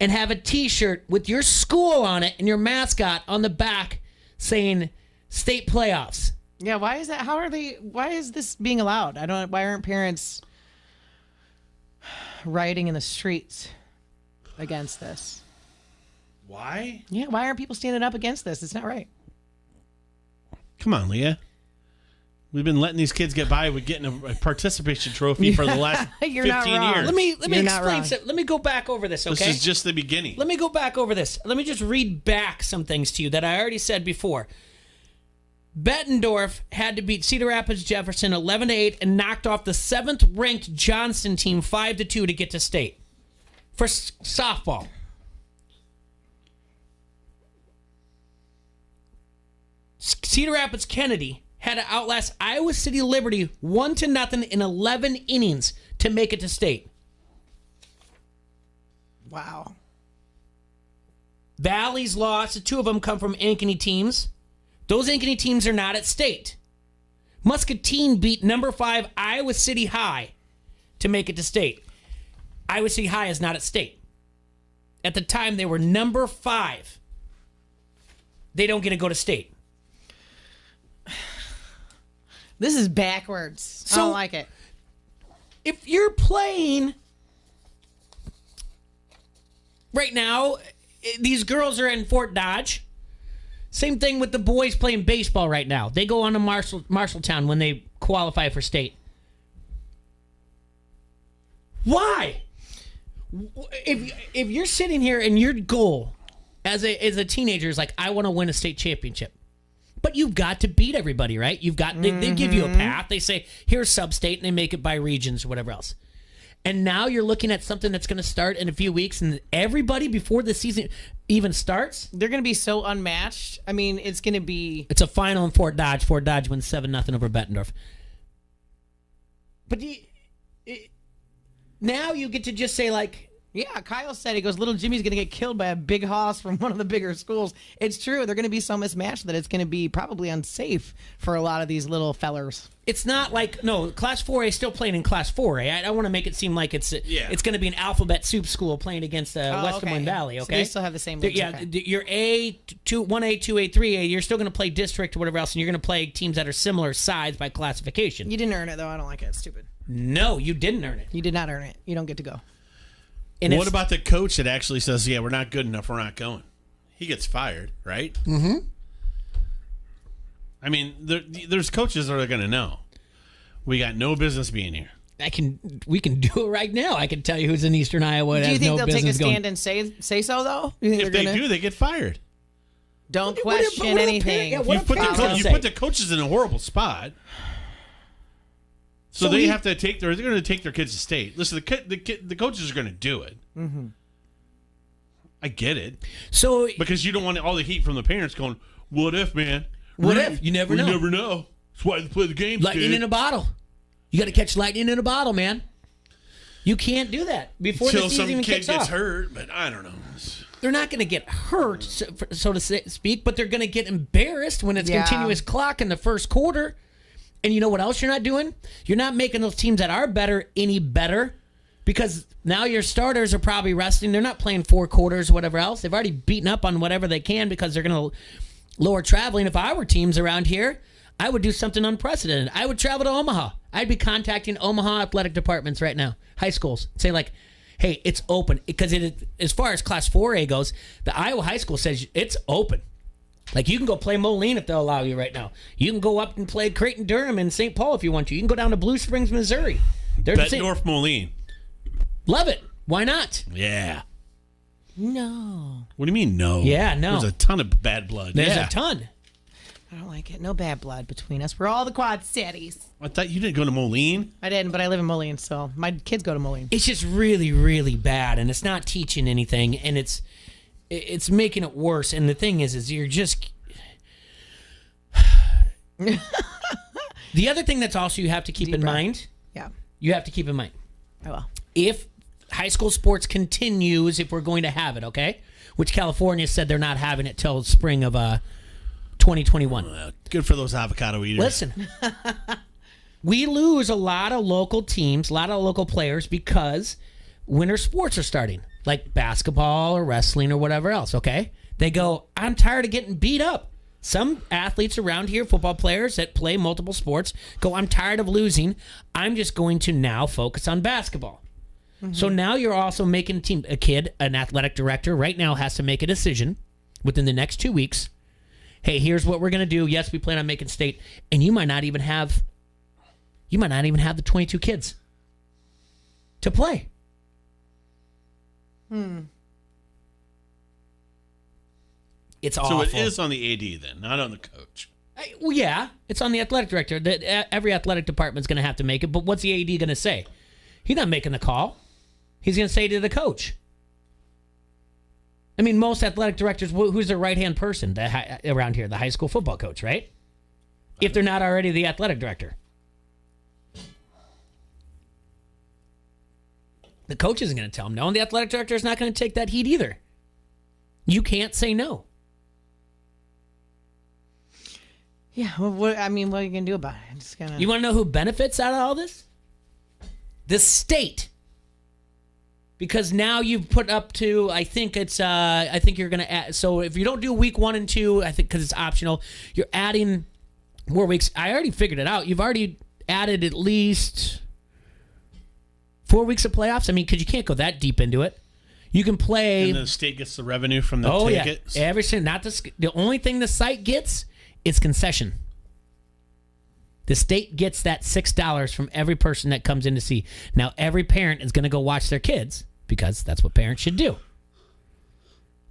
and have a T-shirt with your school on it and your mascot on the back saying state playoffs. Yeah, why is that? Why is this being allowed? Why aren't parents rioting in the streets against this? Why? Yeah, why aren't people standing up against this? It's not right. Come on, Leah. We've been letting these kids get by with getting a participation trophy for the last 15 years. Let me explain something. Let me go back over this, okay? This is just the beginning. Let me go back over this. Let me just read back some things to you that I already said before. Bettendorf had to beat Cedar Rapids Jefferson 11-8 and knocked off the 7th-ranked Johnston team 5-2 to get to state for softball. Cedar Rapids Kennedy had to outlast Iowa City Liberty 1-0 in 11 innings to make it to state. Wow. Valley's lost. The 2 of them come from Ankeny teams. Those Ankeny teams are not at state. Muscatine beat number 5 Iowa City High to make it to state. Iowa City High is not at state. At the time, they were number 5. They don't get to go to state. This is backwards. I don't like it. If you're playing right now, these girls are in Fort Dodge. Same thing with the boys playing baseball right now. They go on to Marshalltown when they qualify for state. Why? If you're sitting here and your goal as a teenager is like, I want to win a state championship. But you've got to beat everybody, right? You've got they give you a path. They say, here's sub-state, and they make it by regions or whatever else. And now you're looking at something that's going to start in a few weeks, and everybody before the season even starts, they're going to be so unmatched. I mean, it's going to be... It's a final in Fort Dodge. Fort Dodge wins 7-0 over Bettendorf. But now you get to just say, like, yeah, Kyle said, he goes, little Jimmy's going to get killed by a big hoss from one of the bigger schools. It's true. They're going to be so mismatched that it's going to be probably unsafe for a lot of these little fellers. It's not like, no, Class 4A is still playing in Class 4A. I want to make it seem like it's going to be an alphabet soup school playing against Western Wind Valley, okay? So they still have the same leagues. Yeah, your A, 1A, 2A, 3A, you're still going to play district or whatever else, and you're going to play teams that are similar size by classification. You didn't earn it, though. I don't like it. It's stupid. No, you didn't earn it. You did not earn it. You don't get to go. And what about the coach that actually says, yeah, we're not good enough, we're not going? He gets fired, right? Mm-hmm. I mean, there's coaches that are going to know. We got no business being here. We can do it right now. I can tell you who's in Eastern Iowa. Do you think no they'll take a stand going. and say so, though? If they do, they get fired. Don't question anything. You put the coaches in a horrible spot. So they have to they're going to take their kids to state. Listen, the coaches are going to do it. Mm-hmm. I get it. So because you don't want all the heat from the parents going, what if, man? What if? You never know. You never know. That's why they play the games. Lightning in a bottle. You got to catch lightning in a bottle, man. You can't do that before the season even kicks off. Until some kid gets hurt, but I don't know. They're not going to get hurt, so to speak, but they're going to get embarrassed when it's continuous clock in the first quarter. And you know what else you're not doing? You're not making those teams that are better any better, because now your starters are probably resting. They're not playing 4 quarters or whatever else. They've already beaten up on whatever they can because they're going to lower traveling. If I were teams around here, I would do something unprecedented. I would travel to Omaha. I'd be contacting Omaha athletic departments right now, high schools, say like, hey, it's open. Because as far as Class 4A goes, the Iowa high school says it's open. Like, you can go play Moline if they'll allow you right now. You can go up and play Creighton-Durham in St. Paul if you want to. You can go down to Blue Springs, Missouri. Bet North Moline. Love it. Why not? Yeah. No. What do you mean, no? Yeah, no. There's a ton of bad blood. There's a ton. I don't like it. No bad blood between us. We're all the Quad Cities. I thought you didn't go to Moline. I didn't, but I live in Moline, so my kids go to Moline. It's just really, really bad, and it's not teaching anything, and it's making it worse. And the thing is you're just... The other thing that's also you have to keep in mind... Yeah. You have to keep in mind. I will. If high school sports continues, if we're going to have it, okay? Which California said they're not having it till spring of 2021. Good for those avocado eaters. Listen, we lose a lot of local teams, a lot of local players because winter sports are starting, like basketball or wrestling or whatever else, okay? They go, I'm tired of getting beat up. Some athletes around here, football players that play multiple sports, go, I'm tired of losing. I'm just going to now focus on basketball. Mm-hmm. So now you're also making an athletic director right now has to make a decision within the next 2 weeks. Hey, here's what we're going to do. Yes, we plan on making state. And you might not even have the 22 kids to play. It's awful. So it is on the AD then, not on the coach. Well, yeah, it's on the athletic director. Every athletic department's going to have to make it. But what's the AD going to say? He's not making the call. He's going to say to the coach. I mean, most athletic directors, who's their right-hand person around here? The high school football coach, right? If they're not already the athletic director. The coach isn't going to tell him no, and the athletic director is not going to take that heat either. You can't say no. Yeah, well, what are you going to do about it? You want to know who benefits out of all this? The state. Because now you've put up to, I think you're going to add, so if you don't do week 1 and 2, I think because it's optional, you're adding more weeks. I already figured it out. You've already added at least 4 weeks of playoffs. I mean, because you can't go that deep into it. You can play. And the state gets the revenue from the tickets. Yeah. The only thing the site gets is concession. The state gets that $6 from every person that comes in to see. Now, every parent is going to go watch their kids because that's what parents should do.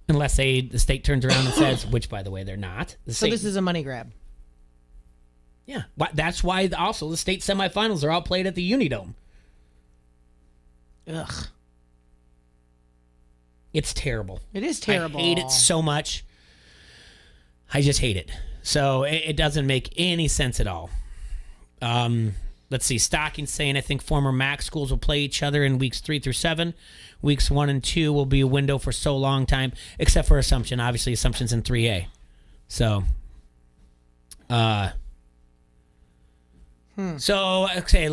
Unless the state turns around and says, which, by the way, they're not. So this is a money grab. Yeah. That's why also the state semifinals are all played at the Unidome. Ugh. It's terrible. It is terrible. I hate it so much. I just hate it. So it doesn't make any sense at all. let's see, Stocking's saying I think former MAC schools will play each other in weeks 3 through 7. Weeks 1 and 2 will be a window for so long time, except for Assumption. Obviously, Assumption's in 3A. So, So, okay,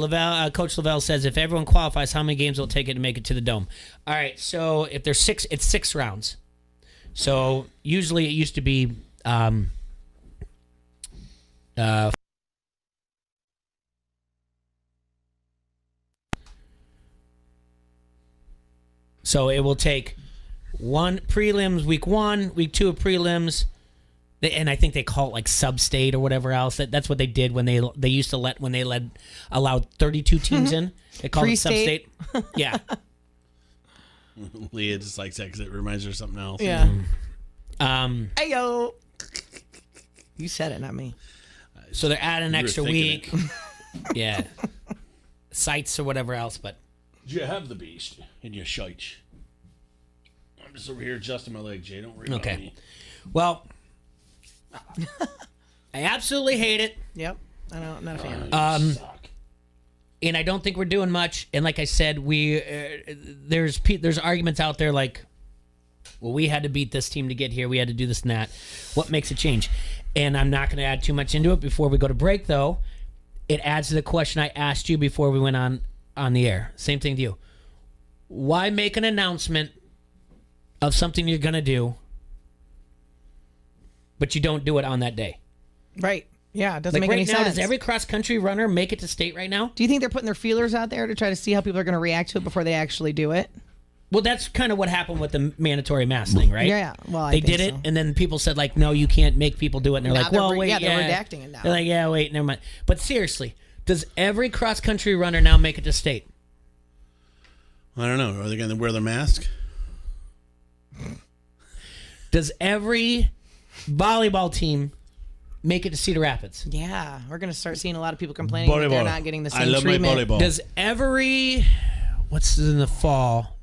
Coach Lavelle says if everyone qualifies, how many games will it take it to make it to the Dome? All right, so if there's 6, it's 6 rounds. So usually it used to be so it will take 1 prelims week 1, week 2 of prelims. And I think they call it like sub-state or whatever else. That's what they did when they used to allowed 32 teams in. They called it sub-state. Yeah. Leah just likes that because it reminds her of something else. Yeah. Ayo. You said it, not me. So they're adding an extra week. Yeah. Sites or whatever else, but. Do you have the beast in your shite? I'm just over here adjusting my leg, Jay. Don't worry about me. Well, I absolutely hate it. Yep. I'm not a fan. And I don't think we're doing much. And like I said, there's arguments out there like, well, we had to beat this team to get here. We had to do this and that. What makes it change? And I'm not going to add too much into it before we go to break, though. It adds to the question I asked you before we went on the air. Same thing to you. Why make an announcement of something you're going to do, but you don't do it on that day? Right. Yeah, it doesn't make any sense. Right now, does every cross-country runner make it to state right now? Do you think they're putting their feelers out there to try to see how people are going to react to it before they actually do it? Well, that's kind of what happened with the mandatory mask thing, right? Yeah, well, they did it, and then people said, like, no, you can't make people do it. And they're like, well, wait, they're redacting it now. They're like, yeah, wait, never mind. But seriously, does every cross-country runner now make it to state? I don't know. Are they going to wear their mask? Does every volleyball team make it to Cedar Rapids? Yeah, we're going to start seeing a lot of people complaining that they're not getting the same treatment. My volleyball. Does every... What's in the fall?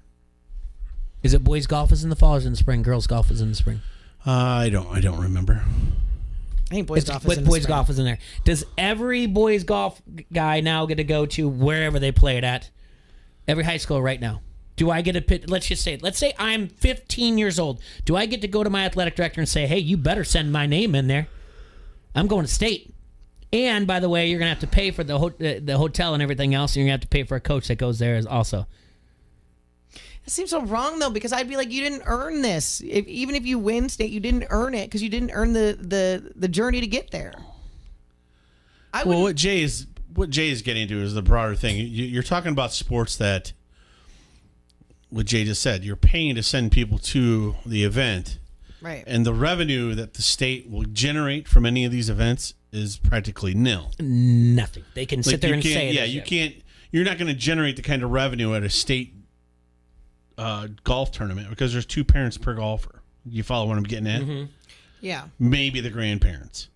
Is it boys golf is in the fall or is it in the spring? Girls golf is in the spring? I don't remember. I think boys golf is in the boys spring. golf is in there. Does every boys golf guy now get to go to wherever they play it at? Every high school right now. Do I get a pit? Let's say I'm 15 years old. Do I get to go to my athletic director and say, hey, you better send my name in there? I'm going to state. And by the way, you're going to have to pay for the hotel and everything else. And you're going to have to pay for a coach that goes there also. It seems so wrong, though, because I'd be like, you didn't earn this. Even if you win state, you didn't earn it because you didn't earn the journey to get there. Well, what Jay is getting to is the broader thing. You're talking about sports that, what Jay just said, you're paying to send people to the event. Right. And the revenue that the state will generate from any of these events is practically nil. Nothing. They can sit there and say it. Yeah, you can't. You're not going to generate the kind of revenue at a state golf tournament because there's 2 parents per golfer. You follow what I'm getting at? Mm-hmm. Yeah. Maybe the grandparents.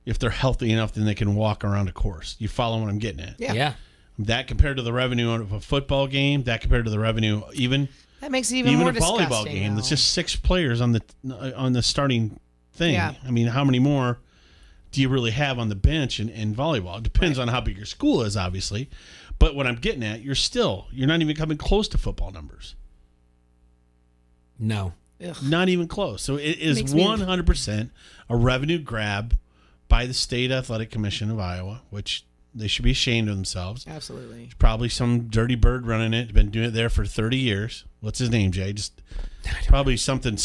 If they're healthy enough, then they can walk around a course. You follow what I'm getting at? Yeah. That compared to the revenue of a football game, that compared to the revenue that makes it even more a volleyball game. It's just 6 players on the starting thing. Yeah. I mean, how many more do you really have on the bench in volleyball? It depends on how big your school is, obviously. But what I'm getting at, you're not even coming close to football numbers. No. Ugh. Not even close. So it is 100% a revenue grab by the State Athletic Commission of Iowa, which they should be ashamed of themselves. Absolutely. There's probably some dirty bird running it. Been doing it there for 30 years. What's his name, Jay? Just probably something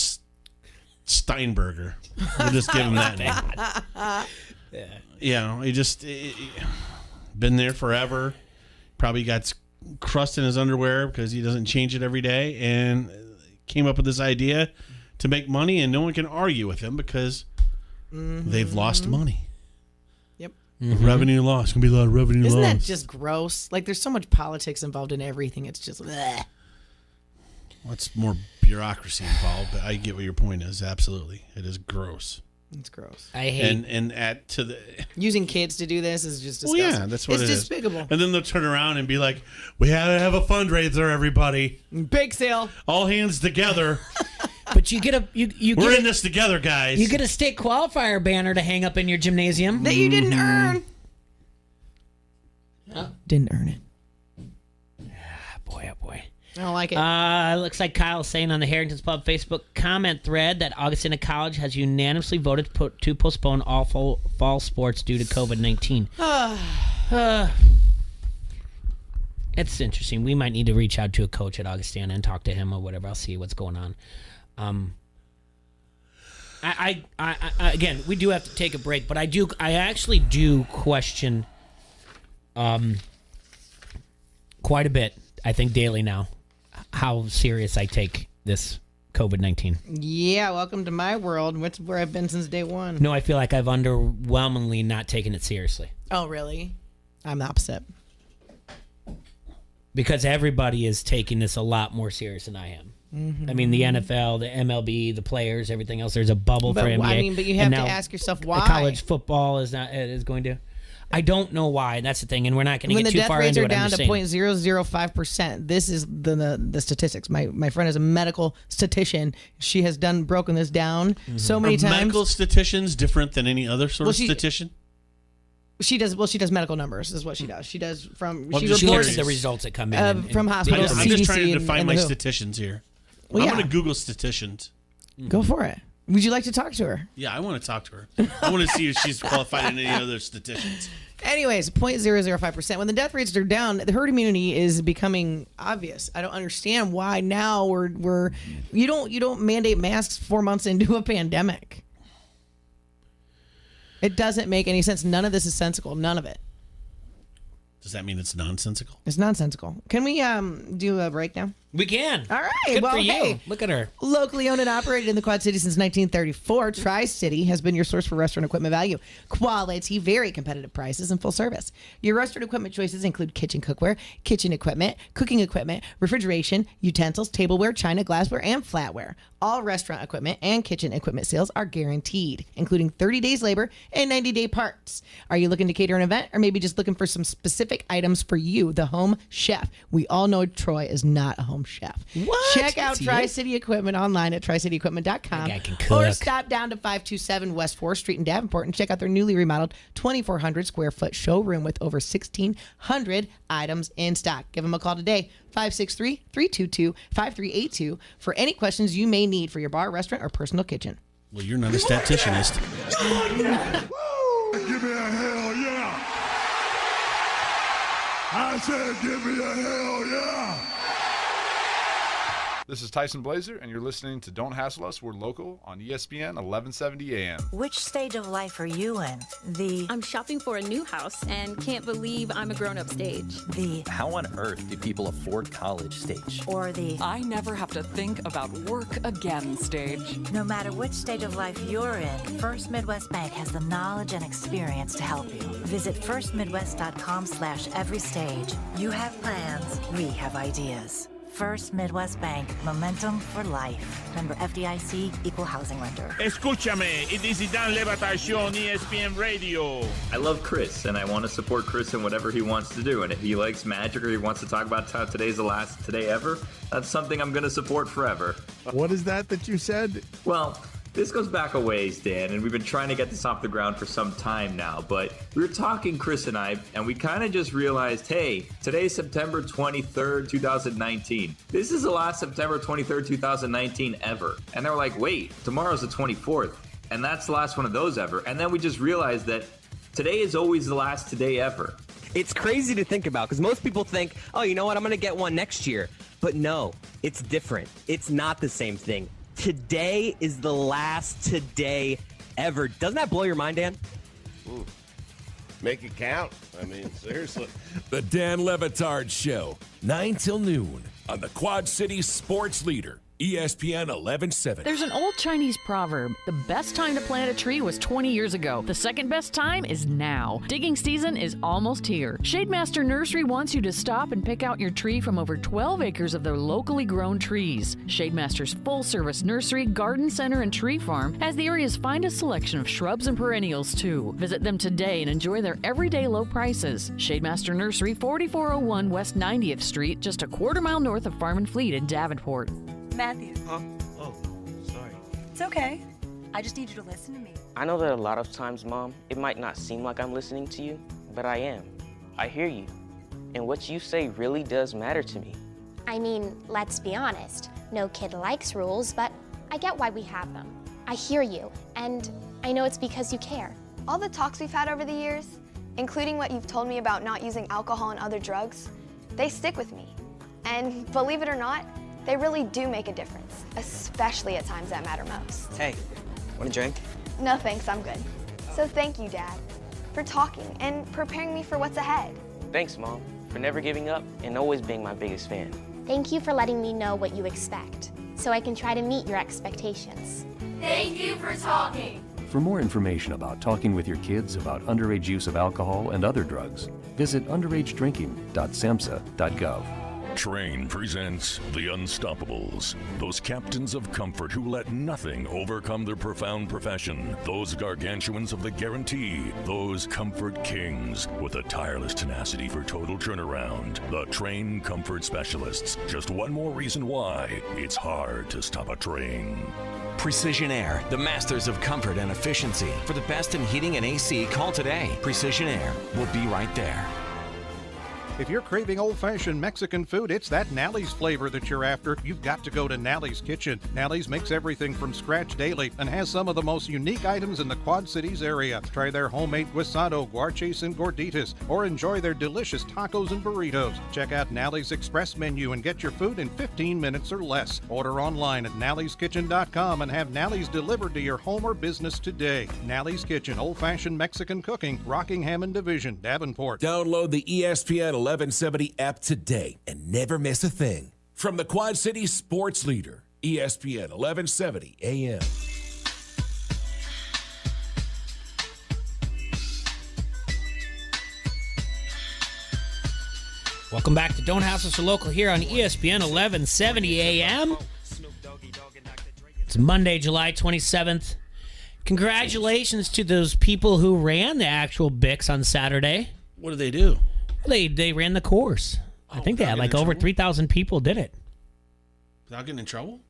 Steinberger. We'll just give him that name. Yeah, he been there forever. Probably got crust in his underwear because he doesn't change it every day, and came up with this idea to make money, and no one can argue with him because they've lost money. Yep. Mm-hmm. Revenue loss. Gonna be a lot of revenue loss. Isn't that just gross? Like, there's so much politics involved in everything. It's just bleh. What's more bureaucracy involved? But I get what your point is. Absolutely, it is gross. It's gross. I hate and using kids to do this is just disgusting. Well, yeah, that's what it's it is. despicable. And then they'll turn around and be like, "We had to have a fundraiser, everybody. Bake sale. All hands together." But you get we're in this together, guys. You get a state qualifier banner to hang up in your gymnasium that you didn't earn. Didn't earn it. Boy, oh boy. I don't like it. Looks like Kyle's saying on the Harrington's Pub Facebook comment thread that Augustina College has unanimously voted to postpone all fall sports due to COVID-19. It's interesting. We might need to reach out to a coach at Augustina and talk to him or whatever. I'll see what's going on. I again, we do have to take a break, but I actually do question quite a bit, I think daily now, how serious I take this COVID-19. Yeah, welcome to my world. Which where I've been since day one. No, I feel like I've underwhelmingly not taken it seriously. Oh, really? I'm the opposite. Because everybody is taking this a lot more serious than I am. Mm-hmm. I mean, the NFL, the MLB, the players, everything else. There's a bubble for NBA. I mean, but you have to ask yourself why. College football is going to. I don't know why. That's the thing, and we're not going to get too far into it. When the death rates are down to 0.005%, this is the statistics. My friend is a medical statistician. She has broken this down so many times. Medical statisticians different than any other sort of statistician? She does medical numbers is what she does. She does she reports the results that come in from hospitals. I'm just trying to define my statisticians here. Well, I'm going to Google statisticians. Go for it. Would you like to talk to her? Yeah, I want to talk to her. I want to see if she's qualified in any other statisticians. Anyways, 0.005%. When the death rates are down, the herd immunity is becoming obvious. I don't understand why now you don't mandate masks 4 months into a pandemic. It doesn't make any sense. None of this is sensical. None of it. Does that mean it's nonsensical? It's nonsensical. Can we do a break now? We can. All right. Good well, for you. Hey, look at her. Locally owned and operated in the Quad Cities since 1934, Tri-City has been your source for restaurant equipment value. Quality, very competitive prices, and full service. Your restaurant equipment choices include kitchen cookware, kitchen equipment, cooking equipment, refrigeration, utensils, tableware, china, glassware, and flatware. All restaurant equipment and kitchen equipment sales are guaranteed, including 30 days labor and 90-day parts. Are you looking to cater an event or maybe just looking for some specific items for you, the home chef? We all know Troy is not a home chef. What? Check out Tri-City Equipment online at tricityequipment.com or stop down to 527 West 4th Street in Davenport and check out their newly remodeled 2,400 square foot showroom with over 1,600 items in stock. Give them a call today, 563-322-5382 for any questions you may need for your bar, restaurant, or personal kitchen. Well, you're not a statisticianist. Give me a hell yeah! I said give me a hell yeah! This is Tyson Blazer, and you're listening to Don't Hassle Us, We're Local on ESPN 1170 AM. Which stage of life are you in? I'm shopping for a new house and can't believe I'm a grown-up stage. How on earth do people afford college stage? Or I never have to think about work again stage. No matter which stage of life you're in, First Midwest Bank has the knowledge and experience to help you. Visit firstmidwest.com/everystage. You have plans, we have ideas. First Midwest Bank, momentum for life. Member FDIC, equal housing lender. Escúchame, it is Dan Levatación on ESPN Radio. I love Chris, and I want to support Chris in whatever he wants to do. And if he likes magic or he wants to talk about how today's the last today ever, that's something I'm going to support forever. What is that you said? Well, this goes back a ways, Dan, and we've been trying to get this off the ground for some time now, but we were talking, Chris and I, and we kind of just realized, hey, today's September 23rd, 2019. This is the last September 23rd, 2019 ever. And they were like, wait, tomorrow's the 24th, and that's the last one of those ever. And then we just realized that today is always the last today ever. It's crazy to think about because most people think, oh, you know what, I'm going to get one next year. But no, it's different. It's not the same thing. Today is the last today ever. Doesn't that blow your mind, Dan? Ooh. Make it count. I mean, seriously. The Dan Levitard Show, 9 till noon on the Quad Cities Sports Leader, ESPN 1170. There's an old Chinese proverb. The best time to plant a tree was 20 years ago. The second best time is now. Digging season is almost here. Shademaster Nursery wants you to stop and pick out your tree from over 12 acres of their locally grown trees. Shademaster's full-service nursery, garden center, and tree farm has the area's finest selection of shrubs and perennials, too. Visit them today and enjoy their everyday low prices. Shademaster Nursery, 4401 West 90th Street, just a quarter-mile north of Farm and Fleet in Davenport. Matthew. Huh? Oh, sorry. It's okay. I just need you to listen to me. I know that a lot of times, Mom, it might not seem like I'm listening to you, but I am. I hear you. and what you say really does matter to me. I mean, let's be honest. No kid likes rules, but I get why we have them. I hear you, and I know it's because you care. All the talks we've had over the years, including what you've told me about not using alcohol and other drugs, they stick with me. And believe it or not, they really do make a difference, especially at times that matter most. Hey, want a drink? No thanks, I'm good. So thank you, Dad, for talking and preparing me for what's ahead. Thanks, Mom, for never giving up and always being my biggest fan. Thank you for letting me know what you expect, so I can try to meet your expectations. Thank you for talking. For more information about talking with your kids about underage use of alcohol and other drugs, visit underagedrinking.samhsa.gov. Train presents The Unstoppables, those captains of comfort who let nothing overcome their profound profession, those gargantuans of the guarantee, those comfort kings with a tireless tenacity for total turnaround, the Train Comfort Specialists. Just one more reason why it's hard to stop a train. Precision Air, the masters of comfort and efficiency. For the best in heating and AC, call today. Precision Air will be right there. If you're craving old-fashioned Mexican food, it's that Nally's flavor that you're after. You've got to go to Nally's Kitchen. Nally's makes everything from scratch daily and has some of the most unique items in the Quad Cities area. Try their homemade guisado, guarches, and gorditas, or enjoy their delicious tacos and burritos. Check out Nally's Express menu and get your food in 15 minutes or less. Order online at nallyskitchen.com and have Nally's delivered to your home or business today. Nally's Kitchen, old-fashioned Mexican cooking, Rockingham and Division, Davenport. Download the ESPN 1170 app today and never miss a thing. From the Quad Cities sports leader, ESPN 1170 AM. Welcome back to Don't Hassle So Local here on ESPN 1170 AM. It's Monday, July 27th. Congratulations to those people who ran the actual Bix on Saturday. What did they do? They ran the course. I think they had like over 3,000 people did it. Without getting in trouble?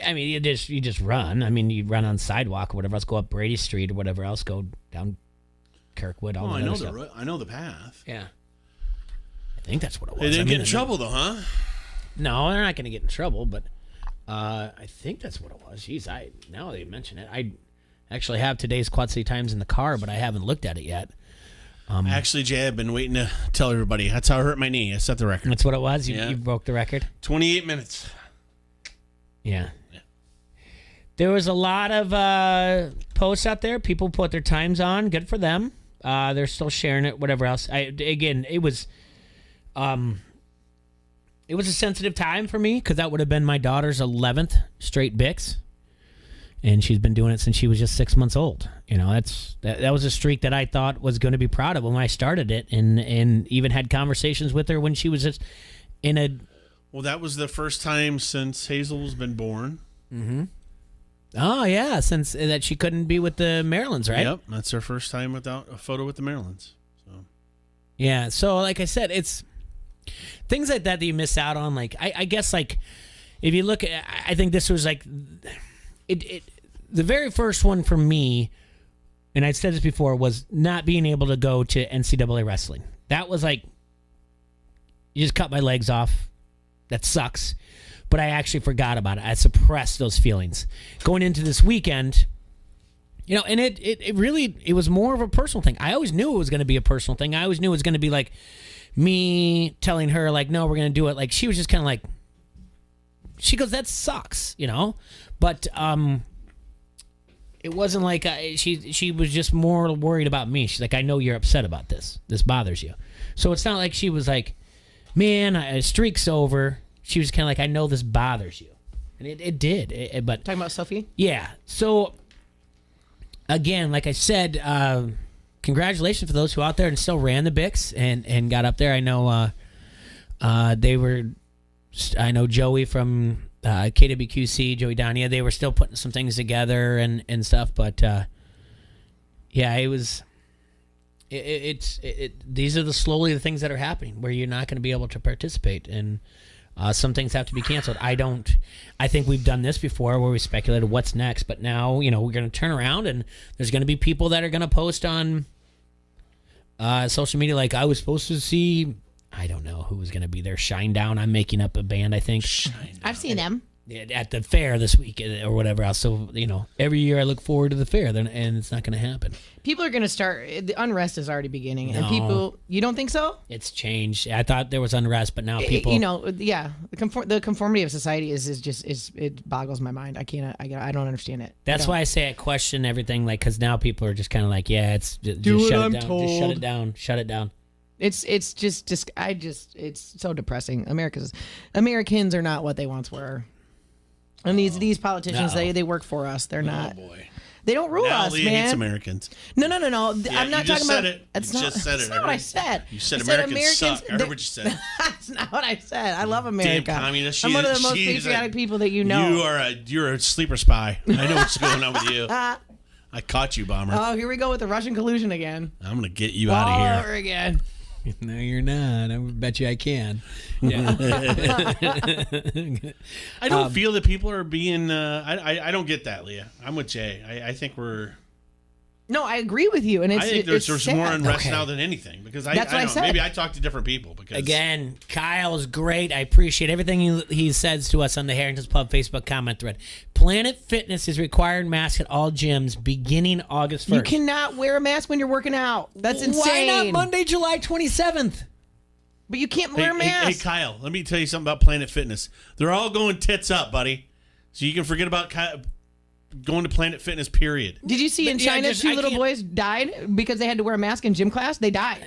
I mean, you just run. I mean, you run on sidewalk or whatever else, go up Brady Street or whatever else, go down Kirkwood. All I that know stuff. I know the path. Yeah. I think that's what it was. They didn't get in trouble, though, huh? No, they're not going to get in trouble, but I think that's what it was. Jeez, now that you mention it, I actually have today's Quad City Times in the car, but I haven't looked at it yet. Actually, Jay, I've been waiting to tell everybody. That's how I hurt my knee. I set the record. That's what it was? You broke the record? 28 minutes. Yeah. There was a lot of posts out there. People put their times on. Good for them. They're still sharing it, whatever else. It was a sensitive time for me because that would have been my daughter's 11th straight Bix. And she's been doing it since she was just 6 months old. You know, that was a streak that I thought was going to be proud of when I started it, and even had conversations with her when she was just in a. Well, that was the first time since Hazel's been born. Mm-hmm. Oh yeah, since that she couldn't be with the Marylands, right? Yep, that's her first time without a photo with the Marylands. So. Yeah, so like I said, it's things like that you miss out on. Like I guess like if you look at, I think this was like. The very first one for me, and I've said this before, was not being able to go to NCAA wrestling. That was like, you just cut my legs off. That sucks. But I actually forgot about it. I suppressed those feelings. Going into this weekend, and it was more of a personal thing. I always knew it was going to be a personal thing. I always knew it was going to be like me telling her, like, no, we're going to do it. Like, she was just kind of like, she goes, that sucks, But it wasn't like she was just more worried about me. She's like, I know you're upset about this. This bothers you. So it's not like she was like, man, a streak's over. She was kind of like, I know this bothers you. And it did. But talking about Sophie? Yeah. So, again, like I said, congratulations for those who out there and still ran the Bix and got up there. I know I know Joey from KWQC, Joey Donia, they were still putting some things together and stuff, but yeah, it was. These are slowly the things that are happening where you're not going to be able to participate, and some things have to be canceled. I think we've done this before where we speculated what's next, but now we're going to turn around and there's going to be people that are going to post on Social media, like I was supposed to see, I don't know who was going to be there. Shinedown. I'm making up a band, I think. I've seen them. At the fair this week or whatever else. So, every year I look forward to the fair, and it's not going to happen. People are going to start. The unrest is already beginning. No. And people, you don't think so? It's changed. I thought there was unrest, but now people. The conformity of society is just it boggles my mind. I don't understand it. That's why I say I question everything, like, because now people are just kind of like, yeah, it's just Do what shut I'm it down. told. Just shut it down. Shut it down. It's so depressing. Americans are not what they once were. And these politicians, they work for us. They're not. Oh boy. They don't rule Now us, Leah man. hates Americans. No. Yeah, I'm not you just talking said about it. That's You not, just said that's it. not what I said. You said I said Americans suck. I heard what you said. That's not what I said. I love America. Damn communist. I'm one of the most patriotic people that you know. You're a sleeper spy. I know what's going on with you. I caught you, Bomber. Oh, here we go with the Russian collusion again. I'm gonna get you out of All here. over again. No, you're not. I bet you I can. Yeah. I don't feel that people are being. I don't get that, Leah. I'm with Jay. I think we're. No, I agree with you, and I think there's sad. more unrest now than anything because That's what I don't know, said. maybe I talk to different people because Again, Kyle's great. I appreciate everything he says to us on the Harrington's Pub Facebook comment thread. Planet Fitness is requiring masks at all gyms beginning August 1st. You cannot wear a mask when you're working out. That's insane. Why not Monday, July 27th? But you can't wear a mask. Hey, Kyle, let me tell you something about Planet Fitness. They're all going tits up, buddy. So you can forget about going to Planet Fitness, period. Did you see in China, two little boys died because they had to wear a mask in gym class? They died.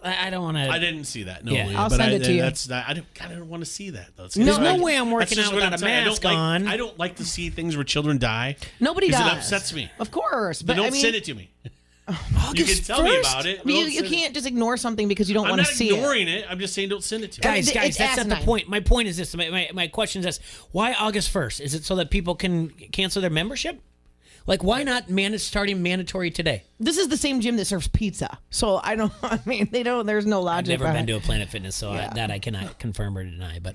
I don't want to. I didn't see that. No, Yeah. Leah, I'll but send it to you. That's not, I don't want to see that, though. There's no way I'm working out without a mask on. I don't like to see things where children die. Nobody does. It upsets me. Of course. But But don't I mean, send it to me. You can tell me about it. I mean, Don't you send it. can't just ignore something because you don't I'm want to not see it. ignoring it. I'm just saying don't send it to me. Guys, It's that's not the asinine. point. My point is this. My question is this. Why August 1st? Is it so that people can cancel their membership? Like, why not starting mandatory today? This is the same gym that serves pizza. So I don't, I mean, they don't, there's no logic. I've never been behind to it. a Planet Fitness, so Yeah. that I cannot confirm or deny. But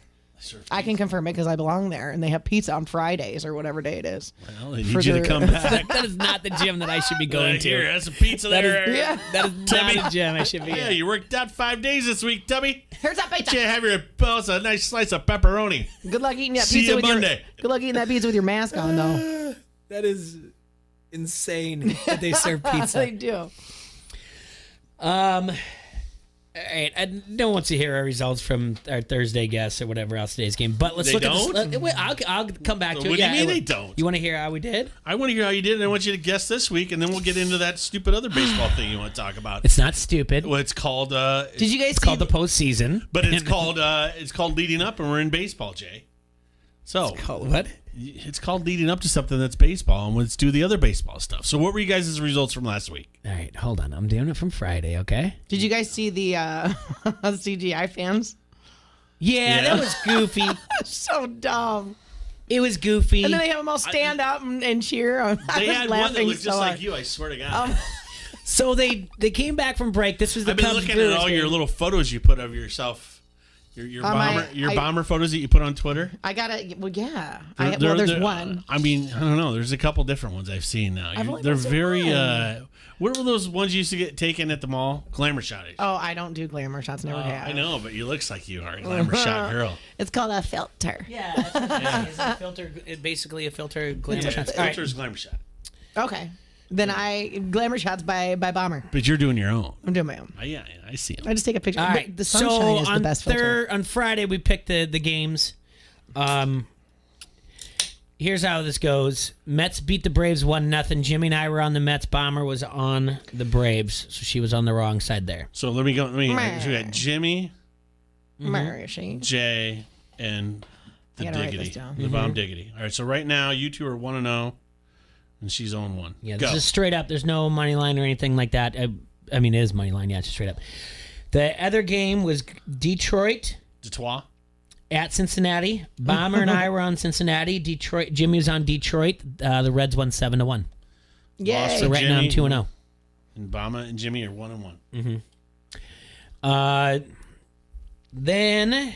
I can confirm it because I belong there and they have pizza on Fridays or whatever day it is. Well, they need you to come back. that is not the gym that I should be going to. Here, that's a pizza That there. is, that is not a gym I should be Yeah, in. you worked out 5 days this week, Tubby. Here's that pizza. You have your a nice slice of pepperoni. Good luck eating that See pizza you with Monday. good luck eating that pizza with your mask on though. That is insane that they serve pizza. They do. All right, no one wants to hear our results from our Thursday guests or whatever else today's game. But let's They look don't? at this. I'll come back to it. What do you Yeah, mean I will. they don't? You want to hear how we did? I want to hear how you did, and I want you to guess this week, and then we'll get into that stupid other baseball thing you want to talk about. It's not stupid. Well, it's called. Did you guys It's see called the postseason. But it's called leading up, and we're in baseball, Jay. So It's called what? It's called leading up to something that's baseball, and let's do the other baseball stuff. So, what were you guys' results from last week? All right, hold on. I'm doing it from Friday, okay? Did you guys see the CGI fans? Yeah, that was goofy. So dumb. It was goofy. And then they have them all stand up and cheer. I They was had one that laughing looked so just hard. like you. I swear to God. So they came back from break. This was the I've been Cubs looking at Brewers all game. your little photos you put of yourself. Your bomber, I- bomber photos that you put on Twitter. I gotta. Well, yeah. They're- There's they're- one. I mean, I don't know. There's a couple different ones I've seen now. I've only They're been to very. one. What were those ones you used to get taken at the mall? Glamour shot. Oh, I don't do glamour shots. Never have. I know, but you looks like you are a glamour shot girl. It's called a filter. Yeah, that's what it is. A filter, basically a filter glamour Yeah, shots. All right. filter's glamour shot. Okay. Then glamour shots by Bomber. But you're doing your own. I'm doing my own. Yeah, I see them. I just take a picture. All right. The sunshine is the best filter. On Friday, we picked the games. Here's how this goes. Mets beat the Braves 1-0. Jimmy and I were on the Mets. Bomber was on the Braves, so she was on the wrong side there. So let me go. So we got Jimmy, Where is she? Jay, and the I gotta write Diggity, this down. the bomb Diggity. All right. So right now, you two are 1-0, and she's on 1. Yeah, Go. this is straight up. There's no money line or anything like that. I mean, it is money line. Yeah, it's just straight up. The other game was Detroit at Cincinnati. Bomber and I were on Cincinnati. Detroit. Jimmy was on Detroit. The Reds won 7-1. Yay. So right now I'm 2-0. And Bama and Jimmy are 1-1. Mm-hmm. Then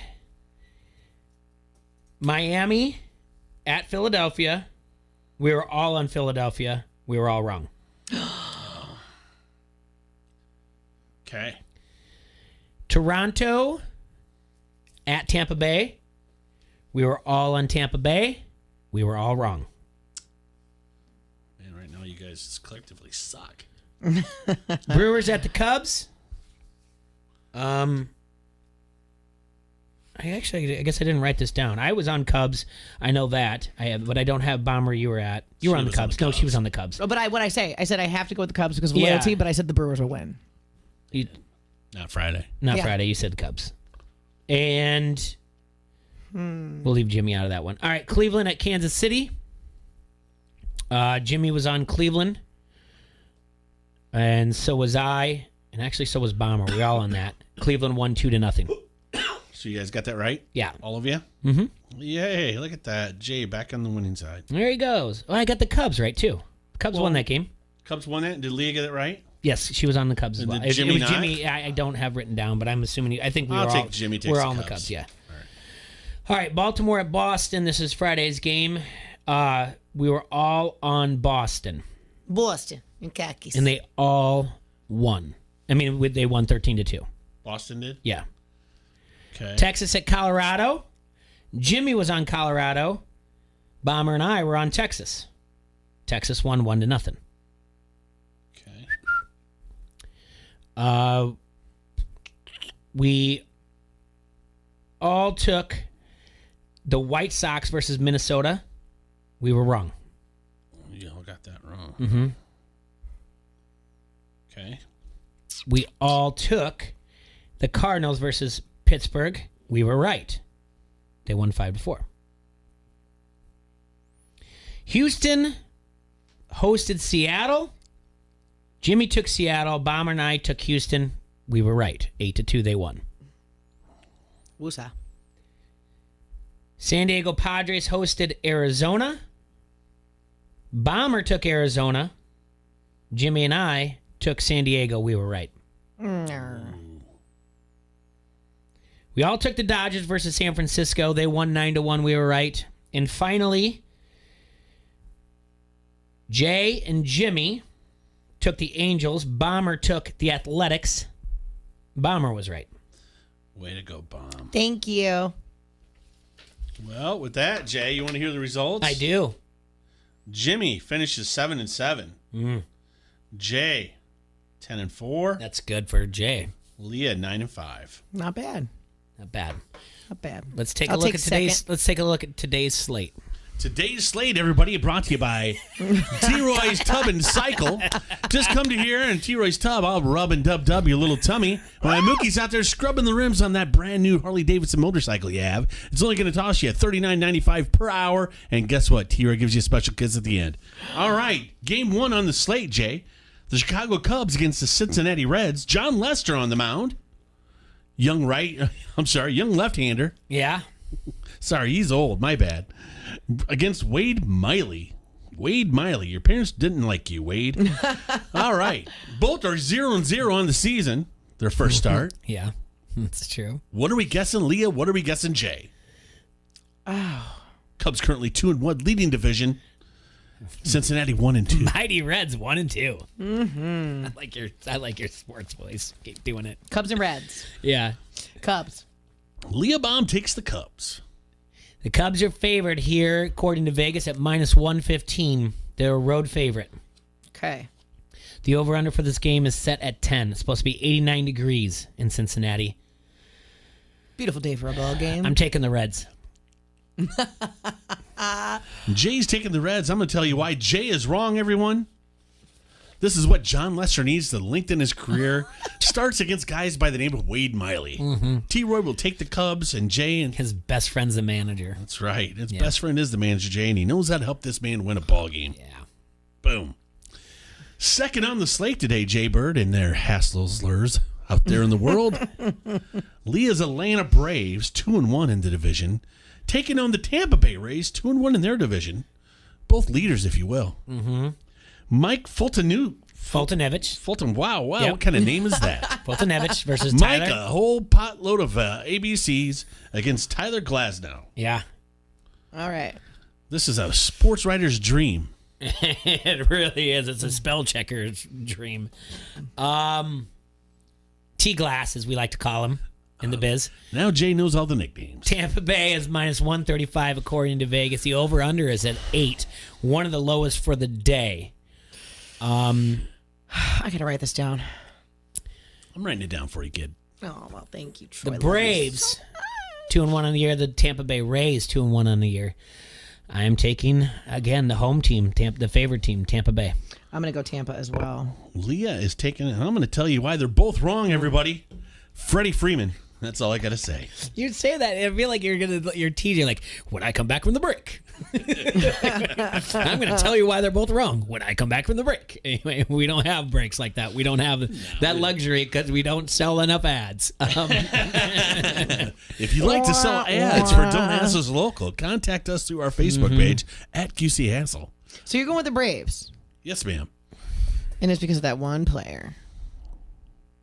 Miami at Philadelphia. We were all on Philadelphia. We were all wrong. Okay. Toronto at Tampa Bay. We were all on Tampa Bay. We were all wrong. Man, right now you guys collectively suck. Brewers at the Cubs. I guess I didn't write this down. I was on Cubs. I know that. But I don't have Bomber. You were at. You were on the Cubs. No, she was on the Cubs. Oh, but I said I have to go with the Cubs because of loyalty, but I said the Brewers will win. Not Friday. Not Friday. You said the Cubs. And we'll leave Jimmy out of that one. All right, Cleveland at Kansas City. Jimmy was on Cleveland. And so was I. And actually, so was Bomber. We're all on that. Cleveland won 2-0. So you guys got that right? Yeah. All of you? Mm-hmm. Yay, look at that. Jay back on the winning side. There he goes. Well, I got the Cubs right, too. The Cubs won that game. Cubs won that? Did Leah get it right? Yes, she was on the Cubs as well. Did Jimmy it was not? Jimmy. I don't have written down, but I'm assuming. I think I'll take Jimmy takes we're the all on the Cubs. Cubs. Yeah. All right, Baltimore at Boston. This is Friday's game. We were all on Boston. Boston and khakis. And they all won. I mean, they won 13-2. Boston did? Yeah. Okay. Texas at Colorado. Jimmy was on Colorado. Bomber and I were on Texas. Texas won 1-0. We all took the White Sox versus Minnesota. We were wrong. You all got that wrong. Mm-hmm. Okay. We all took the Cardinals versus Pittsburgh. We were right. They won 5-4. Houston hosted Seattle. Jimmy took Seattle. Bomber and I took Houston. We were right. 8-2, they won. Woosah. San Diego Padres hosted Arizona. Bomber took Arizona. Jimmy and I took San Diego. We were right. We all took the Dodgers versus San Francisco. They won 9-1. We were right. And finally, Jay and Jimmy took the Angels. Bomber took the Athletics. Bomber was right. Way to go, Bomb. Thank you. Well, with that, Jay, you want to hear the results? I do. Jimmy finishes 7-7. Jay, 10-4. That's good for Jay. Leah, 9-5. Not bad. Not bad. Not bad. Let's take I'll a look take at today's. second. Let's take a look at today's slate. Today's slate, everybody, brought to you by T-Roy's Tub and Cycle. Just come to here and T-Roy's Tub. I'll rub and dub your little tummy. While Mookie's out there scrubbing the rims on that brand new Harley-Davidson motorcycle you have. It's only going to toss you $39.95 per hour. And guess what? T-Roy gives you a special kiss at the end. All right, game one on the slate, Jay. The Chicago Cubs against the Cincinnati Reds. John Lester on the mound. Young left-hander. Yeah. Sorry, he's old. My bad. Against Wade Miley. Wade Miley. Your parents didn't like you, Wade. All right. Both are 0-0 on the season. Their first start. Yeah, that's true. What are we guessing, Leah? What are we guessing, Jay? Oh. Cubs currently 2-1, leading division. Cincinnati 1-2. Mighty Reds 1-2. Mm-hmm. I like your sports voice. Keep doing it. Cubs and Reds. Yeah. Cubs. Leah Baum takes the Cubs. The Cubs are favored here, according to Vegas, at -115. They're a road favorite. Okay. The over-under for this game is set at 10. It's supposed to be 89 degrees in Cincinnati. Beautiful day for a ball game. I'm taking the Reds. Jay's taking the Reds. I'm going to tell you why Jay is wrong, everyone. This is what John Lester needs to lengthen his career. Starts against guys by the name of Wade Miley. Mm-hmm. T-Roy will take the Cubs, and Jay and his best friend's the manager. That's right. His best friend is the manager, Jay, and he knows how to help this man win a ball game. Yeah. Boom. Second on the slate today, Jay Bird and their Hasslers out there in the world. Leah's Atlanta Braves, 2-1 in the division, taking on the Tampa Bay Rays, 2-1 in their division. Both leaders, if you will. Mm-hmm. Mike Fultonevich. Wow. Yep. What kind of name is that? Fultonevich versus Mike, Tyler. a whole potload of ABCs against Tyler Glasnow. Yeah. All right. This is a sports writer's dream. It really is. It's a spell checker's dream. T-Glass, as we like to call him in the biz. Now Jay knows all the nicknames. Tampa Bay is minus 135 according to Vegas. The over-under is at 8, one of the lowest for the day. I got to write this down. I'm writing it down for you, kid. Oh, well, thank you, Troy. The Braves, 2-1 on the year. The Tampa Bay Rays, 2-1 on the year. I am taking, again, the home team, the favorite team, Tampa Bay. I'm going to go Tampa as well. Leah is taking it, and I'm going to tell you why they're both wrong, everybody. Freddie Freeman. That's all I got to say. You'd say that. I feel like you're teasing, like, when I come back from the break. I'm going to tell you why they're both wrong when I come back from the break. Anyway, we don't have breaks like that. We don't have that luxury because we don't sell enough ads. If you'd like to sell ads for Don't Ask Us Local, contact us through our Facebook page at QC Hassel. So you're going with the Braves? Yes, ma'am. And it's because of that one player.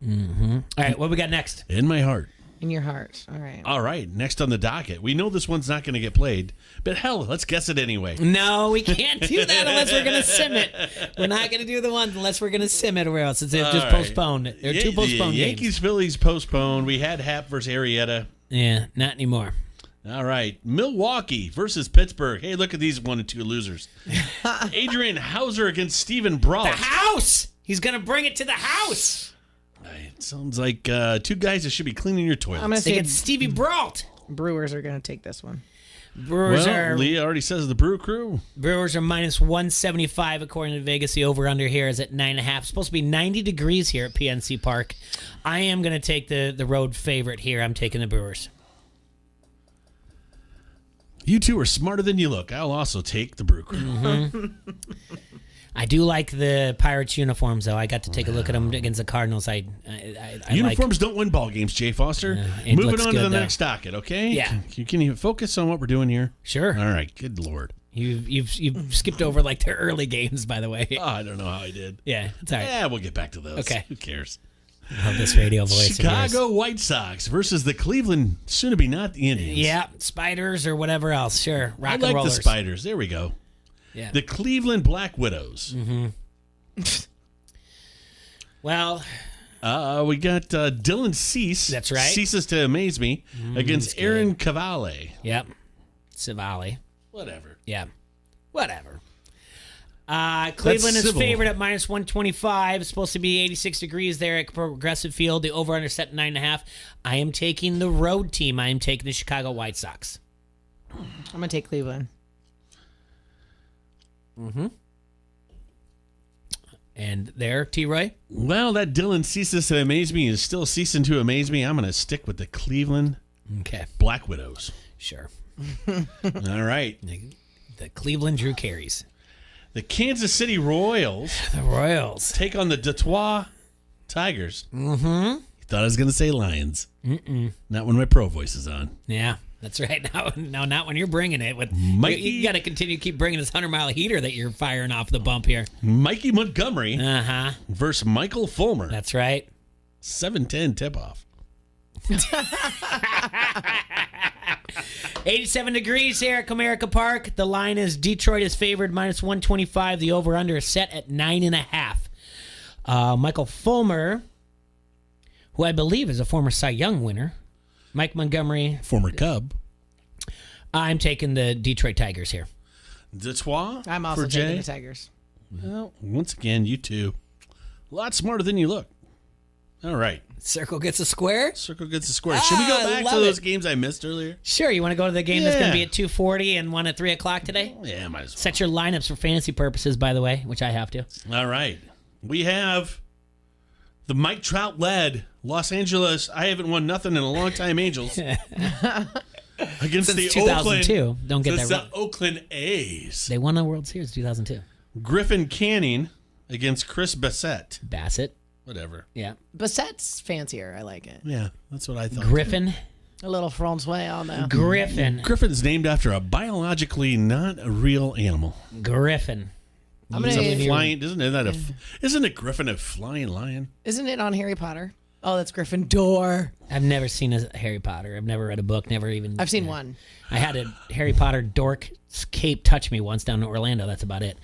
Mm-hmm. All right, what we got next? In my heart. In your heart. All right. All right, next on the docket. We know this one's not going to get played, but hell, let's guess it anyway. No, we can't do that unless we're going to sim it. We're not going to do the ones unless we're going to sim it, or else it's just postponed. There are two postponed games. Yankees, Phillies postponed. We had Hap versus Arrieta. Yeah, not anymore. All right, Milwaukee versus Pittsburgh. Hey, look at these 1 and 2 losers. Adrian Hauser against Steven Brault. The house! He's going to bring it to the house. It sounds like two guys that should be cleaning your toilets. I'm going to say it's Stevie Brault. Brewers are going to take this one. Leah already says the Brew Crew. Brewers are minus 175 according to Vegas. The over-under here is at 9.5. It's supposed to be 90 degrees here at PNC Park. I am going to take the road favorite here. I'm taking the Brewers. You two are smarter than you look. I'll also take the Brew Crew. Mm-hmm. I do like the Pirates uniforms, though. I got to take a look at them against the Cardinals. I Uniforms don't win ball games, Jay Foster. Moving on to the next docket, okay? Yeah. Can you focus on what we're doing here? Sure. All right. Good Lord. You've skipped over like the early games, by the way. Oh, I don't know how I did. Yeah, it's all right. Yeah, we'll get back to those. Okay. Who cares? I love this radio voice. Chicago White Sox versus the Cleveland, soon to be not the Indians. Yeah, Spiders or whatever else. Sure. Rock and I like rollers. the Spiders. There we go. Yeah. The Cleveland Black Widows. Mm-hmm. Well, we got Dylan Cease. That's right. Ceases to amaze me against Aaron Cavale. Yep. Savali. Whatever. Yeah. Whatever. Cleveland is favored at minus 125. It's supposed to be 86 degrees there at Progressive Field. The over-under set 9.5. I am taking the road team. I am taking the Chicago White Sox. I'm going to take Cleveland. Mm-hmm. And there, T-Roy? Well, that Dylan ceases to amaze me is still ceasing to amaze me. I'm going to stick with the Cleveland Black Widows. Sure. All right. The Cleveland Drew Carries. The Kansas City Royals. The Royals. Take on the Detroit Tigers. Mm-hmm. You thought I was going to say Lions. Mm-mm. Not when my pro voice is on. Yeah. That's right. No, not when you're bringing it. With you got to continue to keep bringing this 100-mile heater that you're firing off the bump here. Mikey Montgomery versus Michael Fulmer. That's right. 7:10 tip-off. 87 degrees here at Comerica Park. The line is Detroit is favored minus 125. The over-under is set at 9.5. Michael Fulmer, who I believe is a former Cy Young winner. Mike Montgomery. Former Cub. I'm taking the Detroit Tigers here. Detroit. I'm also taking the Tigers. Well, once again, you two. A lot smarter than you look. All right. Circle gets a square? Circle gets a square. Should we go back to those games I missed earlier? Sure. You want to go to the game that's going to be at 2:40 and one at 3 o'clock today? Yeah, might as well. Set your lineups for fantasy purposes, by the way, which I have to. All right. We have the Mike Trout-led Los Angeles, I haven't won nothing in a long time, Angels. Against Since the 2002. Oakland, Don't get that the wrong. Oakland A's. They won the World Series 2002. Griffin Canning against Chris Bassett. Whatever. Yeah. Bassett's fancier. I like it. Yeah, that's what I thought. Griffin. A little Francois on there. Griffin's named after a biologically not a real animal. Griffin. I'm It's gonna a flying, isn't it Griffin a flying lion? Isn't it on Harry Potter? Oh, that's Gryffindor. I've never seen a Harry Potter. I've never read a book. Never even. I've seen one. I had a Harry Potter dork cape touch me once down in Orlando. That's about it.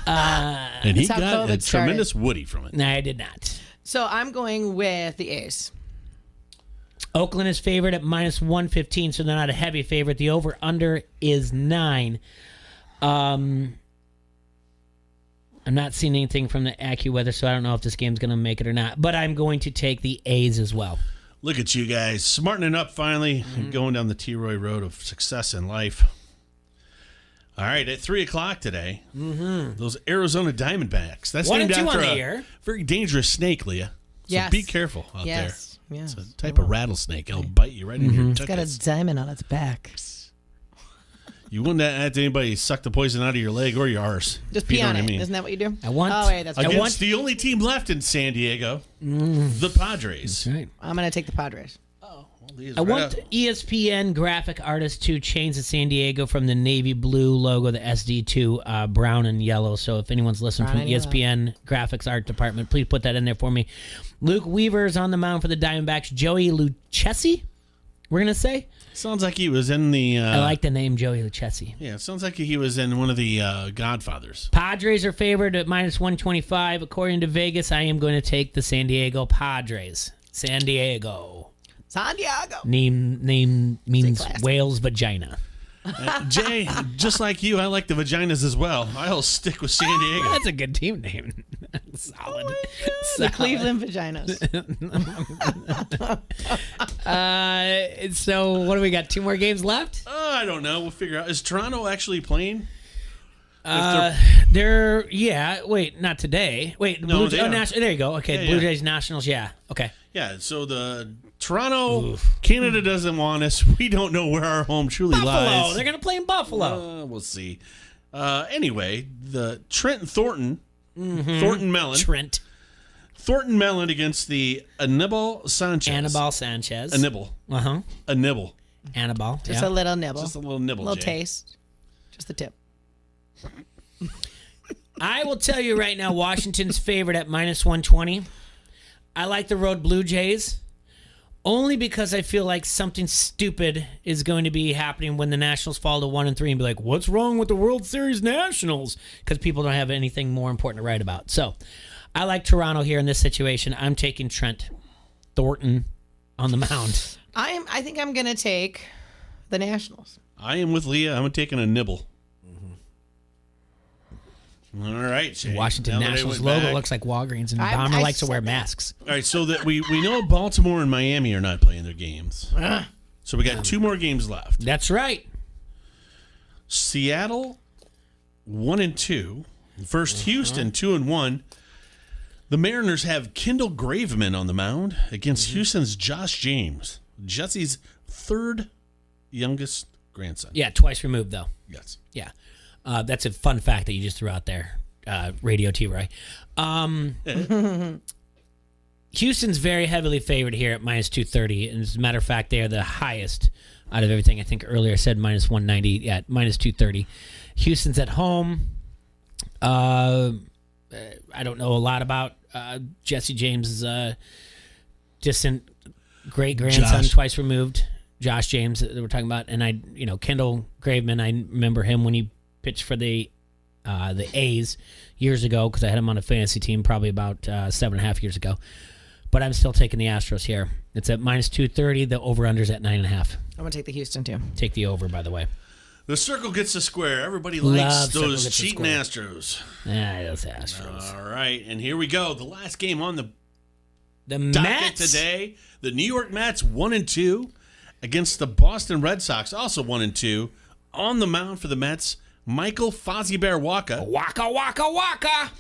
And he got a tremendous Woody from it. No, I did not. So I'm going with the A's. Oakland is favored at minus 115, so they're not a heavy favorite. The over-under is 9. I'm not seeing anything from the AccuWeather, so I don't know if this game's going to make it or not. But I'm going to take the A's as well. Look at you guys, smartening up finally and going down the T-Roy road of success in life. All right, at 3 o'clock today, those Arizona Diamondbacks. That's named after a very dangerous snake, Leah. So Yes. be careful out there. Yes. It's a type of rattlesnake. It'll bite you right in your It's got a tuchus. diamond on its back. You wouldn't have anybody suck the poison out of your leg or your arse. Just if you pee know on what it. I mean. Isn't that what you do? I want. Oh, wait, that's Against the only team left in San Diego, the Padres. That's right. I'm going to take the Padres. Leah's I right want up. ESPN graphic artists to change the San Diego from the navy blue logo, the SD, to brown and yellow. So if anyone's listening Brown from the and ESPN graphics art department, please put that in there for me. Luke Weaver's on the mound for the Diamondbacks. Joey Lucchesi, we're going to say? Sounds like he was in the... I like the name Joey Lucchesi. Yeah, it sounds like he was in one of the Godfathers. Padres are favored at minus 125. According to Vegas, I am going to take the San Diego Padres. San Diego. San Diego. Name means whale's vagina. Jay, just like you, I like the vaginas as well. I'll stick with San Diego. That's a good team name. Solid. The Cleveland Vaginas. So what do we got? 2 more games left? I don't know. We'll figure out. Is Toronto actually playing? They're wait, not today. Wait, No, Blue they Jays, are. there you go. Okay, Yeah, Blue yeah. Jays Nationals, yeah. Okay. Yeah, so the Toronto, Canada doesn't want us. We don't know where our home truly Buffalo. lies. They're going to play in Buffalo. We'll see. Anyway, the Trent Thornton, Thornton Mellon. Thornton Mellon against the Anibal Sanchez. A nibble. Uh-huh. A nibble. Anibal. Just a little nibble. Just a little nibble, A little Jay. taste. Just the tip. I will tell you right now, Washington's favored at minus 120. I like the road Blue Jays only because I feel like something stupid is going to be happening when the Nationals fall to 1-3 and be like, what's wrong with the World Series Nationals? Because people don't have anything more important to write about. So I like Toronto here in this situation. I'm taking Trent Thornton on the mound. I think I'm going to take the Nationals. I am with Leah. I'm taking a nibble. All right, Jay. Washington Now that I Nationals went logo back- looks like Walgreens, and I Bomber likes to said wear that. masks. All right, so that we know Baltimore and Miami are not playing their games. So we got 2 more games left. That's right. Seattle 1-2. First Houston 2-1. The Mariners have Kendall Graveman on the mound against Houston's Josh James, Jesse's 3rd youngest grandson. Yeah, twice removed, though. Yes. Yeah. That's a fun fact that you just threw out there, Radio T-Ray. Houston's very heavily favored here at minus 230. And as a matter of fact, they are the highest out of everything. I think earlier I said minus 190 at minus 230. Houston's at home. I don't know a lot about Jesse James' distant great grandson, Josh. twice removed, Josh James that we're talking about. And Kendall Graveman, I remember him when he pitched for the A's years ago because I had him on a fantasy team probably about 7.5 years ago. But I'm still taking the Astros here. It's at minus 230. The over-under's at 9.5. I'm going to take the Houston, too. Take the over, by the way. The circle gets the square. Everybody Love likes circle those gets the cheating square. Astros. Yeah, those Astros. All right, and here we go. The last game on the docket Mets today. The New York Mets 1-2 against the Boston Red Sox, also 1-2. On the mound for the Mets, Michael Fozzie Bear Waka. Waka, waka, waka.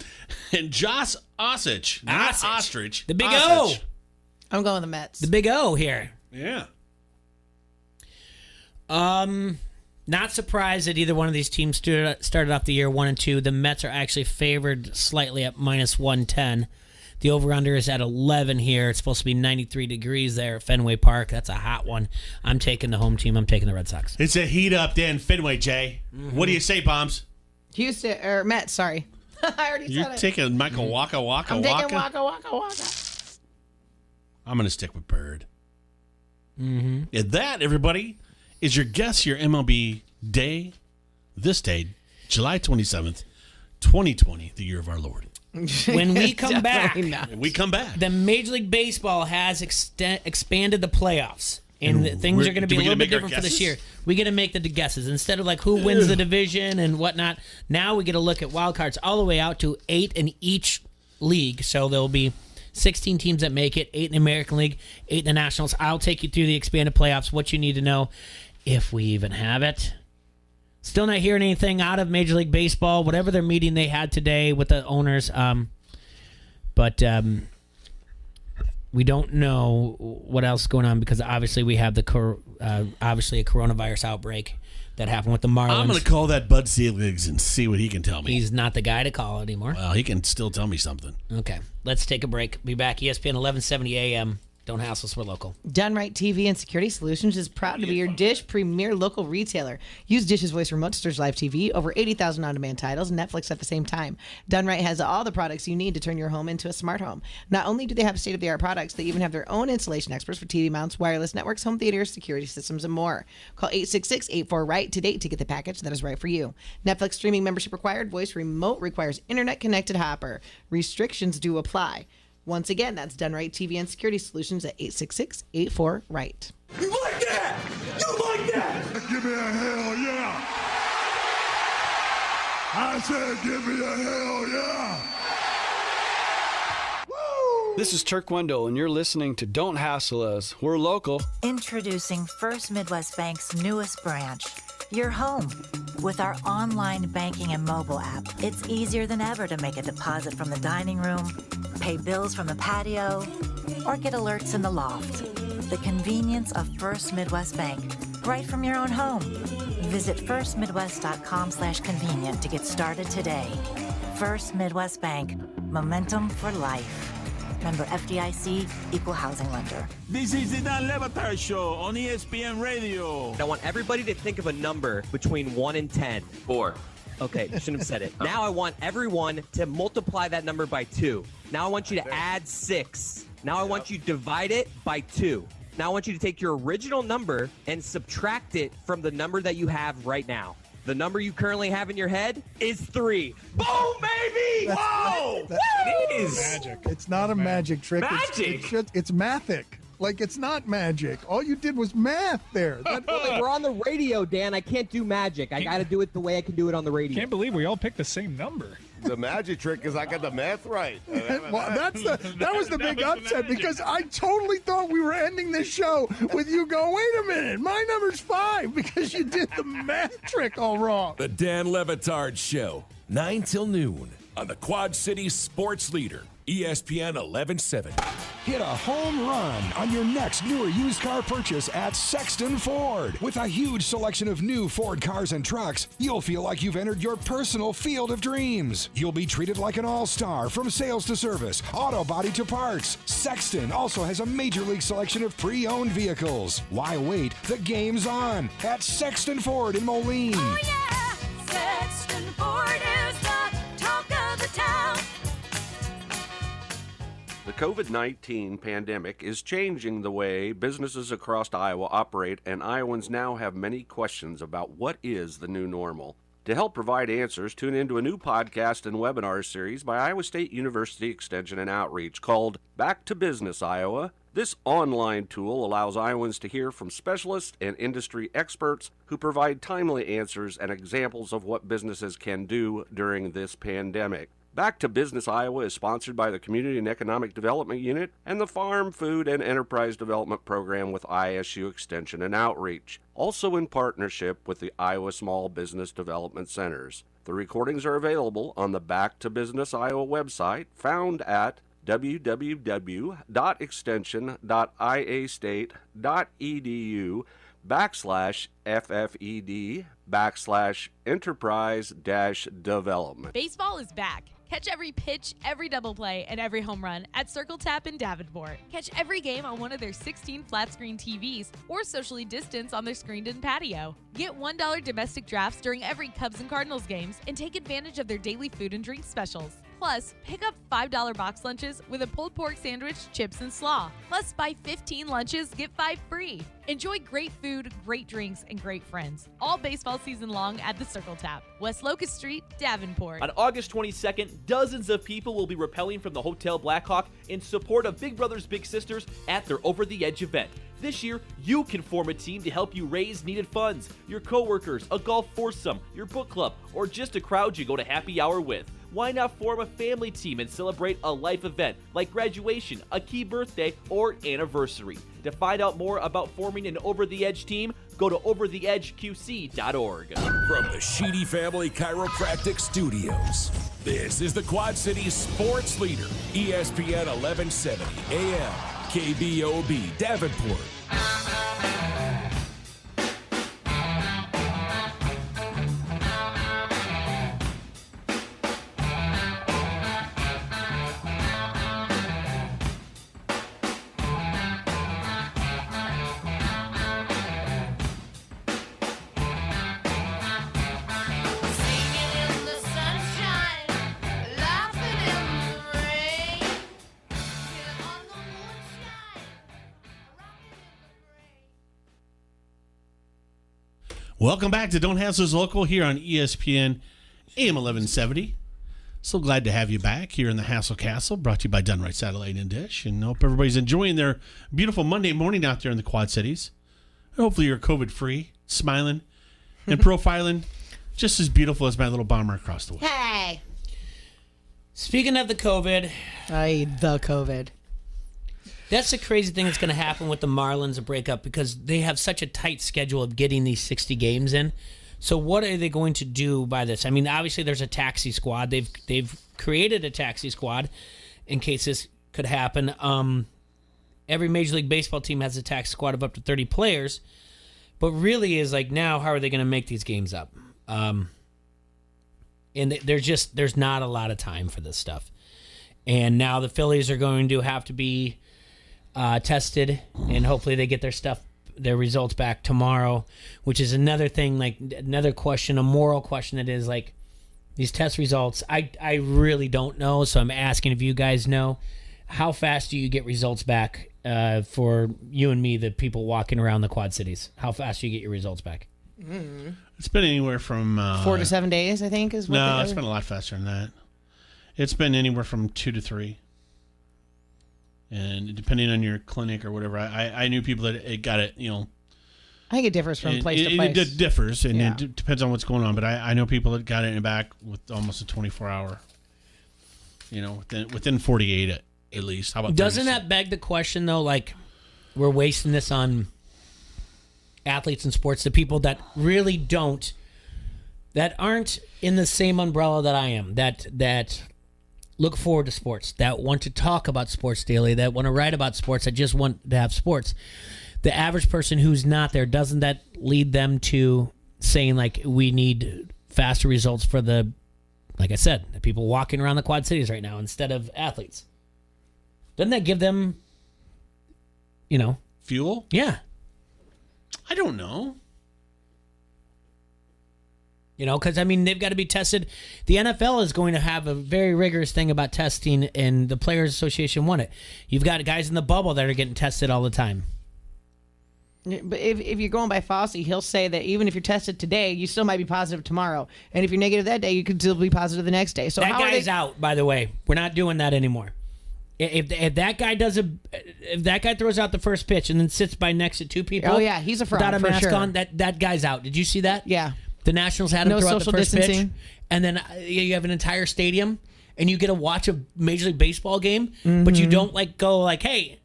And Josh Osich. Not Osich. Ostrich. The Big Osich. O. I'm going with the Mets. The Big O here. Yeah. Not surprised that either one of these teams started off the year 1-2. The Mets are actually favored slightly at minus 110. The over-under is at 11 here. It's supposed to be 93 degrees there at Fenway Park. That's a hot one. I'm taking the home team. I'm taking the Red Sox. It's a heat up there in Fenway, Jay. What do you say, Bombs? Houston, or Mets, sorry. I already You're said it. taking Michael Waka Waka I'm Waka? taking Waka Waka Waka. I'm going to stick with Bird. Mm-hmm. And that, everybody, is your guess, your MLB day, this day, July 27th, 2020, the year of our Lord. When we come back, the Major League Baseball has expanded the playoffs. And things are going to be a little bit different for this year. We get to make the guesses. Instead of like who wins the division and whatnot, now we get to look at wild cards all the way out to 8 in each league. So there'll be 16 teams that make it, 8 in the American League, 8 in the Nationals. I'll take you through the expanded playoffs, what you need to know, if we even have it. Still not hearing anything out of Major League Baseball, whatever their meeting they had today with the owners. But we don't know what else is going on because obviously we have obviously a coronavirus outbreak that happened with the Marlins. I'm going to call that Bud Selig and see what he can tell me. He's not the guy to call anymore. Well, he can still tell me something. Okay, let's take a break. Be back. ESPN 1170 AM. Don't hassle us, we're local. Done Right TV and Security Solutions is proud to be your Dish premier local retailer. Use Dish's voice remote to search live TV, over 80,000 on-demand titles, and Netflix at the same time. Done Right has all the products you need to turn your home into a smart home. Not only do they have state-of-the-art products, they even have their own installation experts for TV mounts, wireless networks, home theaters, security systems, and more. Call 866-84-RIGHT today to get the package that is right for you. Netflix streaming membership required. Voice remote requires internet-connected Hopper. Restrictions do apply. Once again, that's Done Right TV and Security Solutions at 866-84-RIGHT. You like that? You like that? Give me a hell yeah. I said give me a hell yeah. This is Turk Wendell, and you're listening to Don't Hassle Us. We're local. Introducing First Midwest Bank's newest branch, your home. With our online banking and mobile app, it's easier than ever to make a deposit from the dining room, pay bills from the patio, or get alerts in the loft. The convenience of First Midwest Bank, right from your own home. Visit firstmidwest.com/convenient to get started today. First Midwest Bank, momentum for life. Member FDIC, equal housing lender. This is the Dan Le Batard Show on ESPN Radio. I want everybody to think of a number between 1 and 10. 4. Okay, I shouldn't have said it. Now I want everyone to multiply that number by 2. Now I want you to add 6. Now I want you to divide it by 2. Now I want you to take your original number and subtract it from the number that you have right now. The number you currently have in your head is 3. Boom, baby! Whoa! It is magic. It's not a magic trick. Magic? It's mathic. Like, it's not magic. All you did was math there. We're on the radio, Dan. I can't do magic. I got to do it the way I can do it on the radio. Can't believe we all picked the same number. The magic trick is I got the math right. Well, that was the big upset because I totally thought we were ending this show with you go, wait a minute, my number's 5 because you did the math trick all wrong. The Dan Le Batard Show, 9 till noon on the Quad Cities Sports Leader, ESPN 1170. Hit a home run on your next new or used car purchase at Sexton Ford. With a huge selection of new Ford cars and trucks, you'll feel like you've entered your personal field of dreams. You'll be treated like an all-star from sales to service, auto body to parts. Sexton also has a major league selection of pre-owned vehicles. Why wait? The game's on at Sexton Ford in Moline. Oh yeah, Sexton Ford is the talk of the town. The COVID-19 pandemic is changing the way businesses across Iowa operate, and Iowans now have many questions about what is the new normal. To help provide answers, tune into a new podcast and webinar series by Iowa State University Extension and Outreach called Back to Business, Iowa. This online tool allows Iowans to hear from specialists and industry experts who provide timely answers and examples of what businesses can do during this pandemic. Back to Business Iowa is sponsored by the Community and Economic Development Unit and the Farm, Food, and Enterprise Development Program with ISU Extension and Outreach, also in partnership with the Iowa Small Business Development Centers. The recordings are available on the Back to Business Iowa website, found at www.extension.iastate.edu/FFED/enterprise-development. Baseball is back. Catch every pitch, every double play, and every home run at Circle Tap in Davenport. Catch every game on one of their 16 flat-screen TVs or socially distance on their screened-in patio. Get $1 domestic drafts during every Cubs and Cardinals games and take advantage of their daily food and drink specials. Plus, pick up $5 box lunches with a pulled pork sandwich, chips, and slaw. Plus, buy 15 lunches, get 5 free. Enjoy great food, great drinks, and great friends. All baseball season long at the Circle Tap, West Locust Street, Davenport. On August 22nd, dozens of people will be rappelling from the Hotel Blackhawk in support of Big Brothers Big Sisters at their Over the Edge event. This year, you can form a team to help you raise needed funds. Your coworkers, a golf foursome, your book club, or just a crowd you go to happy hour with. Why not form a family team and celebrate a life event like graduation, a key birthday, or anniversary? To find out more about forming an Over the Edge team, go to overtheedgeqc.org. From the Sheedy Family Chiropractic Studios, this is the Quad Cities sports leader, ESPN 1170 AM, KBOB Davenport. Welcome back to Don't Hassle Us Local here on ESPN AM 1170. So glad to have you back here in the Hassle Castle, brought to you by Done Right Satellite and Dish. And hope everybody's enjoying their beautiful Monday morning out there in the Quad Cities. And hopefully you're COVID-free, smiling, and profiling just as beautiful as my little bomber across the way. Hey! Speaking of the COVID. The COVID. That's the crazy thing that's going to happen with the Marlins, a breakup, because they have such a tight schedule of getting these 60 games in. So what are they going to do by this? I mean, obviously there's a taxi squad. They've created a taxi squad in case this could happen. Every Major League Baseball team has a taxi squad of up to 30 players. But really is like, now how are they going to make these games up? And there's not a lot of time for this stuff. And now the Phillies are going to have to be tested, and hopefully they get their results back tomorrow, which is another thing, like another question, a moral question that is like these test results. I really don't know, so I'm asking if you guys know. How fast do you get results back for you and me, the people walking around the Quad Cities? How fast do you get your results back? It's been anywhere from 4 to 7 days, I think. Is what no, it's been a lot faster than that. It's been anywhere from 2 to 3. And depending on your clinic or whatever, I knew people that it got it, I think it differs from place to place. It differs, and it depends on what's going on. But I know people that got it in back with almost a 24-hour, within 48 at least. How about Doesn't that beg the question, though, like we're wasting this on athletes in sports, the people that really that aren't in the same umbrella that I am, that look forward to sports, that want to talk about sports daily, that want to write about sports, that just want to have sports. The average person who's not there, doesn't that lead them to saying, like, we need faster results for like I said, the people walking around the Quad Cities right now instead of athletes? Doesn't that give them, fuel? Yeah. I don't know. Because, they've got to be tested. The NFL is going to have a very rigorous thing about testing, and the Players Association won it. You've got guys in the bubble that are getting tested all the time. But if you're going by Fossey, he'll say that even if you're tested today, you still might be positive tomorher. And if you're negative that day, you could still be positive the next day. So that guy's out, by the way. We're not doing that anymore. If that guy throws out the first pitch and then sits by next to two people, he's a fraud without a for mask sure. on, that guy's out. Did you see that? Yeah. The Nationals had him No throw out the social first distancing. pitch, and then you have an entire stadium, and you get to watch a Major League Baseball game, but you don't go like, hey,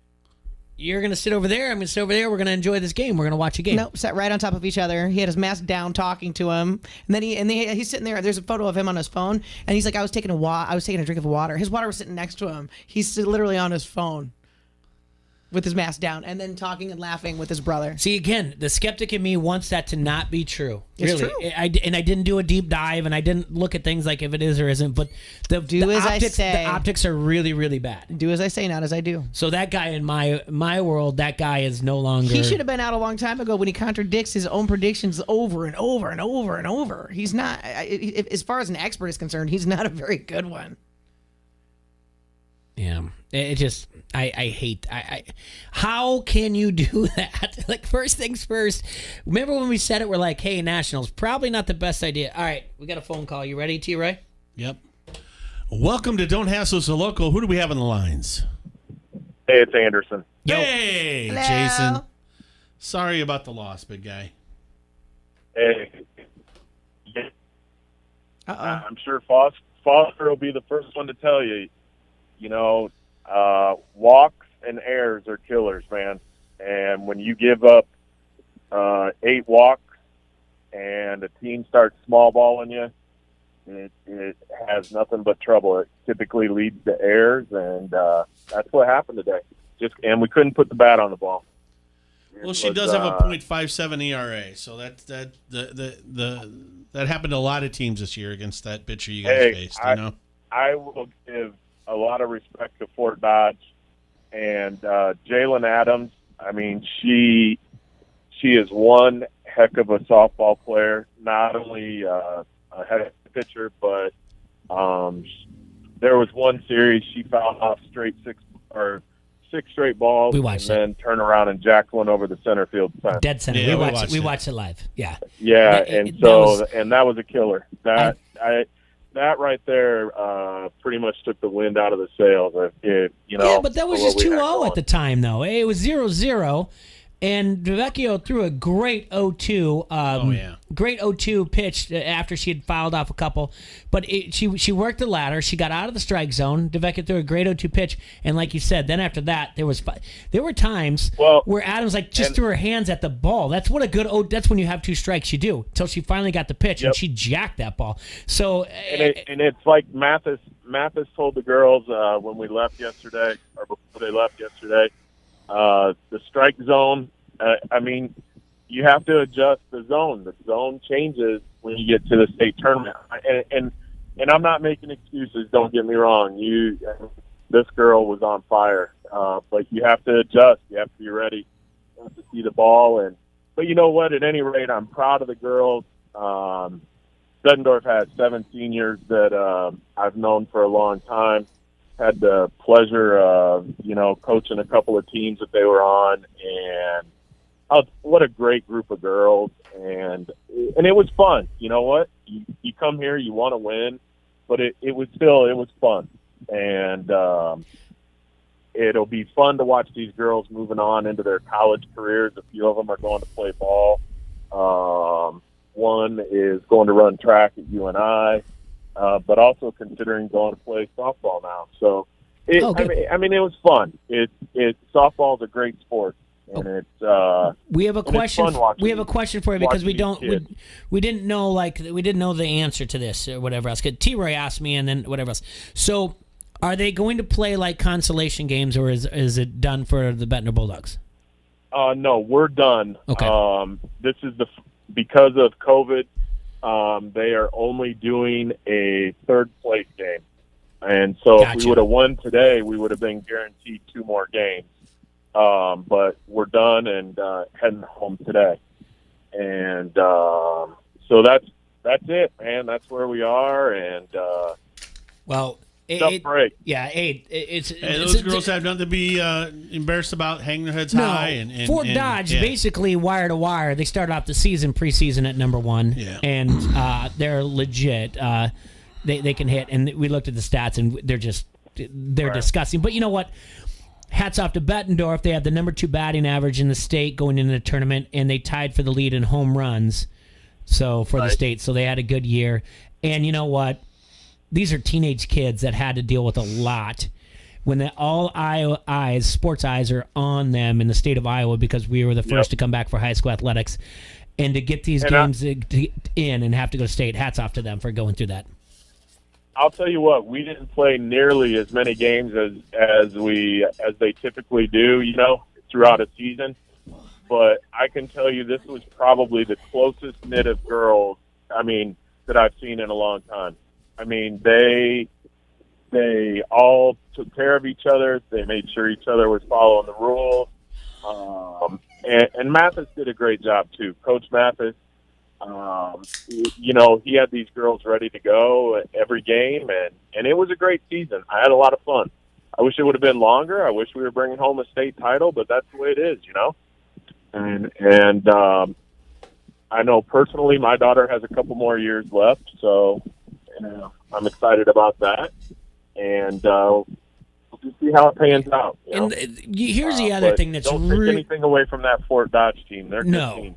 you're going to sit over there, I'm going to sit over there, we're going to enjoy this game, we're going to watch a game. Nope, sat right on top of each other. He had his mask down, talking to him, and then he's sitting there. There's a photo of him on his phone, and he's like, I was taking a drink of water. His water was sitting next to him. He's literally on his phone with his mask down, and then talking and laughing with his brother. See, again, the skeptic in me wants that to not be true. It's really. true. I didn't do a deep dive, and I didn't look at things like if it is or isn't, but the optics are really, really bad. Do as I say, not as I do. So that guy in my world, that guy is no longer... He should have been out a long time ago when he contradicts his own predictions over and over and over and over. He's not, as far as an expert is concerned, he's not a very good one. It just, I hate. How can you do that? Like, first things first. Remember when we said it? We're like, hey, Nationals, probably not the best idea. All right, we got a phone call. You ready, T-Ray? Yep. Welcome to Don't Hassle So Local. Who do we have on the lines? Hey, it's Anderson. Hey, Hello. Jason. Sorry about the loss, big guy. Hey. I'm sure Foster will be the first one to tell you, walks and errors are killers, man. And when you give up 8 walks and a team starts small balling you, it has nothing but trouble. It typically leads to errors, and that's what happened today. And we couldn't put the bat on the ball. Well, she does have a .57 ERA, so that happened to a lot of teams this year against that pitcher you guys faced. I will give a lot of respect to Fort Dodge and Jalen Adams. I mean, she is one heck of a softball player. Not only a heck pitcher, but there was one series she fouled off six straight balls, then turn around and jack one over the center field fence. Dead center. Yeah, we watched it live. Yeah. Yeah, that was a killer. That right there pretty much took the wind out of the sails. Yeah, but that was just 2-0 at the time, though. It was 0-0. And Vivecchio threw a great 0-2. Great 0-2 pitch after she had fouled off a couple. But she worked the ladder. She got out of the strike zone. Vivecchio threw a great 0-2 pitch. And like you said, then after that, there were times where Adams threw her hands at the ball. That's what that's when you have 2 strikes. You do until she finally got the pitch and she jacked that ball. So and it's like Mathis told the girls when we left yesterday, or before they left yesterday. The strike zone, you have to adjust the zone. The zone changes when you get to the state tournament. And I'm not making excuses, don't get me wrong. This girl was on fire. But you have to adjust. You have to be ready to see the ball. But you know what? At any rate, I'm proud of the girls. Bettendorf has 7 seniors that I've known for a long time. Had the pleasure of, coaching a couple of teams that they were on, and what a great group of girls. And it was fun. You know what? You come here, you want to win, but it was fun. And it'll be fun to watch these girls moving on into their college careers. A few of them are going to play ball. One is going to run track at UNI. But also considering going to play softball now. So, it was fun. Softball's a great sport, and it's. We have a question. We have a question for you because we didn't know the answer to this or whatever else. T-Ray asked me, and then whatever else. So, are they going to play like consolation games, or is it done for the Bettner Bulldogs? No, we're done. Okay. This is because of COVID. They are only doing a third place game. And so if we would have won today, we would have been guaranteed 2 more games. But we're done and heading home today. And so that's it, man. That's where we are. And break. Yeah, those girls have nothing to be embarrassed about, hanging their heads high. And Fort Dodge, basically wire to wire. They started off the preseason at number 1, and they're legit. They can hit, and we looked at the stats, and they're disgusting. But you know what? Hats off to Bettendorf. They have the number 2 batting average in the state going into the tournament, and they tied for the lead in home runs. So for the state, so they had a good year. And you know what? These are teenage kids that had to deal with a lot when all sports eyes are on them in the state of Iowa because we were the first to come back for high school athletics. And to get these games in and have to go to state, hats off to them for going through that. I'll tell you what, we didn't play nearly as many games as they typically do, throughout a season. But I can tell you this was probably the closest knit of girls, that I've seen in a long time. They all took care of each other. They made sure each other was following the rules. And Mathis did a great job, too. Coach Mathis, he had these girls ready to go at every game, and it was a great season. I had a lot of fun. I wish it would have been longer. I wish we were bringing home a state title, but that's the way it is, And I know personally my daughter has a couple more years left, so I'm excited about that. And we'll just see how it pans out. And here's the other thing that's don't take anything away from that Fort Dodge team. They're a good team.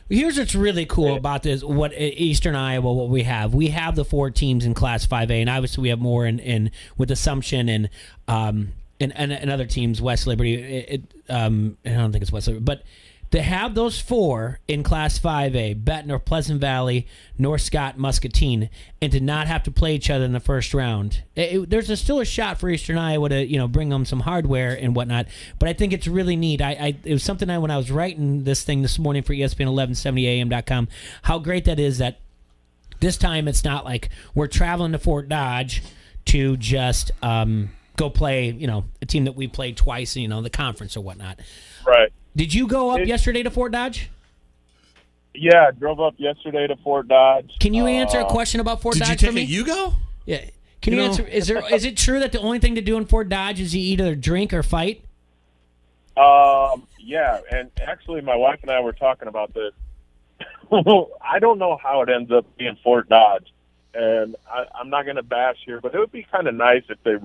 Here's what's really cool about this. What Eastern Iowa, what we have the 4 teams in Class 5A, and obviously we have more in with Assumption and other teams, West Liberty. I don't think it's West Liberty, but to have those 4 in Class 5A, Bettner, Pleasant Valley, North Scott, Muscatine, and to not have to play each other in the first round, there's still a shot for Eastern Iowa to bring them some hardware and whatnot. But I think it's really neat. It was something when I was writing this thing this morning for ESPN1170am.com, how great that is that this time it's not like we're traveling to Fort Dodge to just go play a team that we played twice, the conference or whatnot. Right. Did you go up yesterday to Fort Dodge? Yeah, I drove up yesterday to Fort Dodge. Can you answer a question about Fort Dodge for me? Did you take a Yugo? Yeah. Can you answer? Is it true that the only thing to do in Fort Dodge is you either drink or fight? Yeah, and actually my wife and I were talking about this. I don't know how it ends up being Fort Dodge, and I'm not going to bash here, but it would be kind of nice if they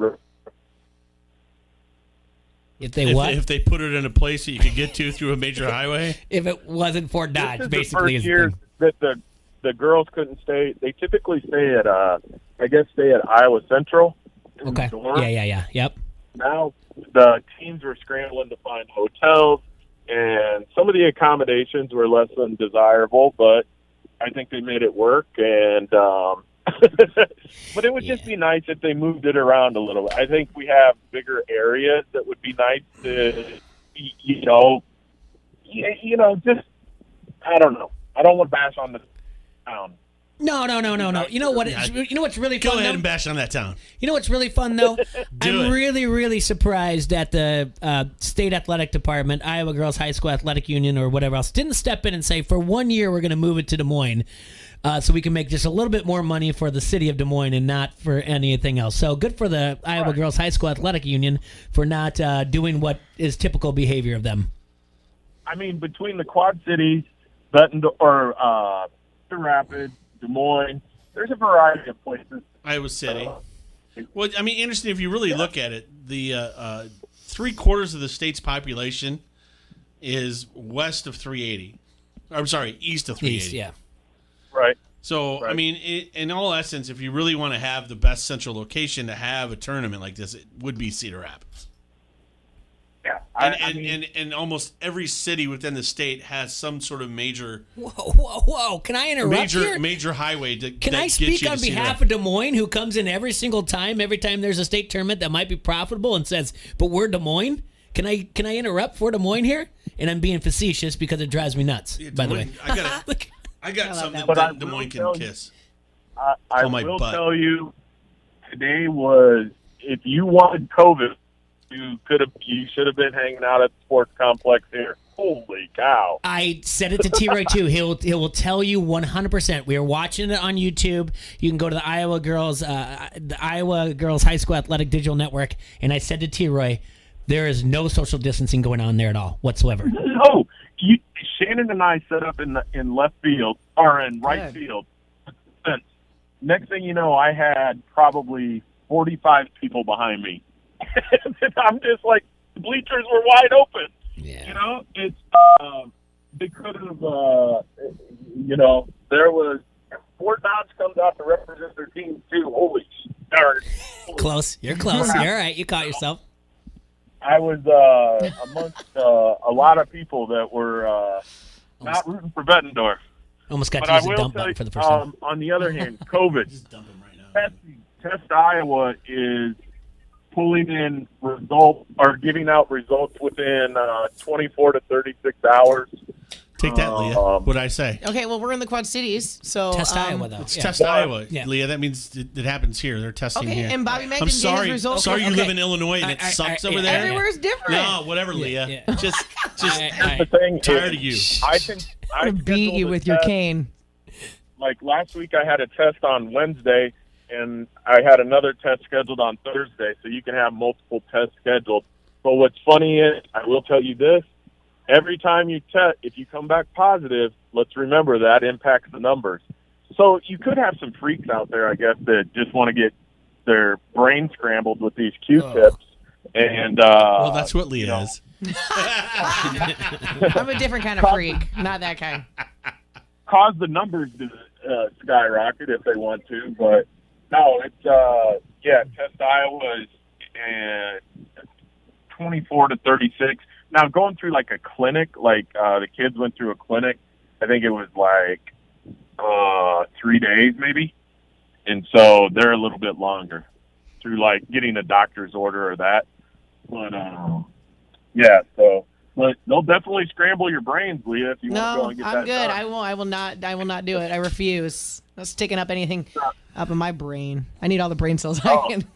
If they put it in a place that you could get to through a major highway? If it wasn't Fort Dodge, this is basically. the first year that the girls couldn't stay. They typically stay at Iowa Central. Okay. Yeah. Yep. Now the teams were scrambling to find hotels, and some of the accommodations were less than desirable, but I think they made it work. And but it would just be nice if they moved it around a little bit. I think we have bigger areas that would be nice to, just, I don't know. I don't want to bash on the town. No. You know what? You know what's really fun? Go ahead and bash on that town. You know what's really fun though? Do I'm it. really, really surprised that the state athletic department, Iowa Girls High School Athletic Union, or whatever else, didn't step in and say, for 1 year we're going to move it to Des Moines. So we can make just a little bit more money for the city of Des Moines and not for anything else. So good for the Iowa Girls High School Athletic Union for not doing what is typical behavior of them. I mean, between the Quad Cities, Cedar Rapids, Des Moines, there's a variety of places. Iowa City. Well, I mean, Anderson, if you really look at it, the 3/4 of the state's population is west of 380. I'm sorry, east of 380. East, yeah. Right. So, I mean, in all essence, if you really want to have the best central location to have a tournament like this, it would be Cedar Rapids. Yeah. And almost every city within the state has some sort of major... Whoa. Can I interrupt here? Major highway Can I speak on behalf of Des Moines, who comes in every time there's a state tournament that might be profitable and says, but we're Des Moines? Can I interrupt for Des Moines here? And I'm being facetious because it drives me nuts, by the way. I got something But that Des Moines can kiss. I will tell you, today was, if you wanted COVID, you should have been hanging out at the sports complex here. Holy cow. I said it to T-Roy, too. He will tell you 100%. We are watching it on YouTube. You can go to the Iowa Girls High School Athletic Digital Network, and I said to T-Roy, there is no social distancing going on there at all whatsoever. No. Shannon and I set up in left field, or in right field. Next thing you know, I had probably 45 people behind me. And I'm just like, the bleachers were wide open. Yeah. It's they could have, there was Fort Dodge comes out to represent their team too. Holy darn! Close. You're close. You're all right. You caught yourself. I was amongst a lot of people that were not rooting for Bettendorf. Almost got But to use I a will dump tell button you, for the first time. On the other hand, COVID. Just dump him right now. Test Iowa is pulling in results or giving out results within 24 to 36 hours. Take that, Leah. What'd I say? Okay, well, we're in the Quad Cities, so Test Iowa, though. It's Test Iowa, Leah. That means it happens here. They're testing Okay, here. and Bobby Mack I'm didn't get his sorry. results. Sorry, you Okay. live in Illinois and it sucks over there. Everywhere's different. No, whatever, Leah. Just Here's the thing. tired of you. I I'm gonna beat you with your cane. Like last week, I had a test on Wednesday, and I had another test scheduled on Thursday, so you can have multiple tests scheduled. But what's funny is, I will tell you this, every time you test, if you come back positive, let's remember that impacts the numbers. So you could have some freaks out there, I guess, that just want to get their brain scrambled with these Q-tips. And well, that's what Lee is. I'm a different kind of freak, not that kind. Cause the numbers to skyrocket if they want to, but no, it's Test Iowa is 24 to 36. Now going through like a clinic, the kids went through a clinic. I think it was like 3 days maybe, and so they're a little bit longer through like getting a doctor's order or that. But but they'll definitely scramble your brains, Leah, if you want to go and get that I'm good. done. I won't. I will not do it. I refuse. Not sticking up anything up in my brain. I need all the brain cells I can.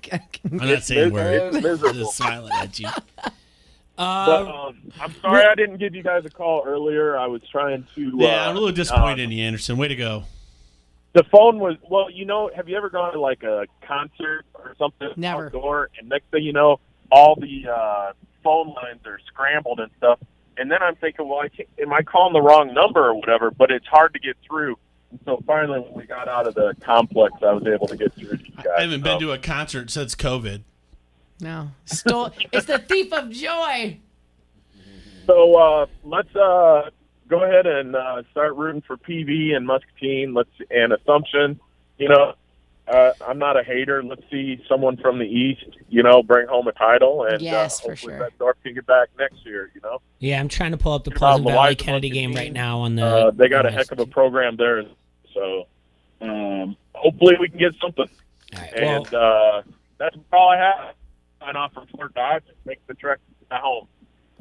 I'm not saying words. It's I'm just smiling at you. But I'm sorry I didn't give you guys a call earlier. I was trying to. Yeah, I'm a little disappointed in you, Anderson. Way to go. The phone was have you ever gone to like a concert or something Never. outdoor, and next thing you know, all the phone lines are scrambled and stuff, and then I'm thinking, well, am I calling the wrong number or whatever? But it's hard to get through. And so finally, when we got out of the complex, I was able to get through to you guys. I haven't been to a concert since COVID. No, it's the thief of joy. So let's go ahead and start rooting for PV and Muscatine. And Assumption. I'm not a hater. Let's see someone from the East, bring home a title, and yes, for hopefully sure. that North can get back next year. Yeah, I'm trying to pull up the Pleasant Valley Kennedy game right now on the. They got a heck of a program there, so hopefully we can get something. All right, and that's all I have. Sign off from Fort Dodge, make the trek at home.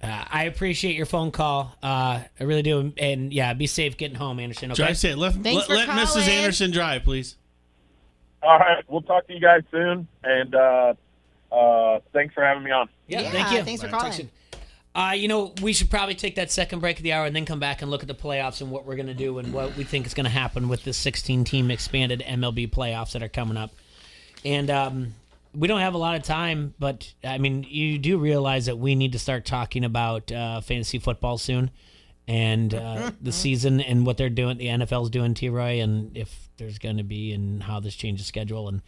I appreciate your phone call. I really do, and be safe getting home, Anderson. Okay. Drive safe. Let Mrs. Anderson drive, please. All right, we'll talk to you guys soon, and thanks for having me on. Yeah, thank you. Thanks for All right, calling. talk soon. We should probably take that second break of the hour and then come back and look at the playoffs and what we're going to do and what we think is going to happen with the 16-team expanded MLB playoffs that are coming up. And we don't have a lot of time, but, you do realize that we need to start talking about fantasy football soon and the season and what they're doing, the NFL's doing, T-Roy, and if there's going to be and how this changes schedule, and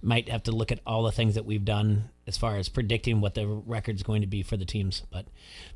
might have to look at all the things that we've done as far as predicting what the record's going to be for the teams. But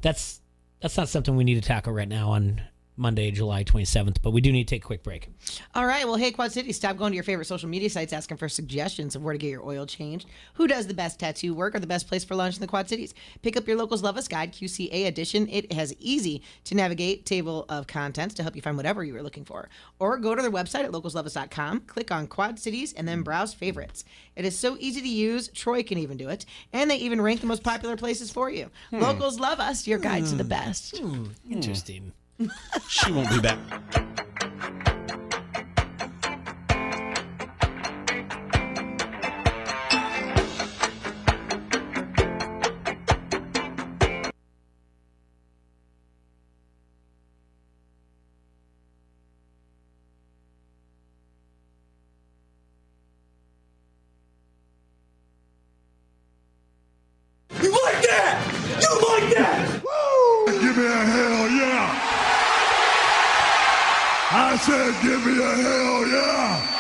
that's not something we need to tackle right now on Monday, July 27th, but we do need to take a quick break. All right. Well, hey, Quad City, stop going to your favorite social media sites asking for suggestions of where to get your oil changed, who does the best tattoo work, or the best place for lunch in the Quad Cities. Pick up your Locals Love Us Guide, QCA edition. It has easy to navigate table of contents to help you find whatever you were looking for. Or go to their website at localsloveus.com, click on Quad Cities, and then browse favorites. It is so easy to use. Troy can even do it. And they even rank the most popular places for you. Locals Love Us, your guide to the best. Interesting. She won't be back. You like that? You like that? Woo! Give me a hell yeah! I said give me a hell yeah!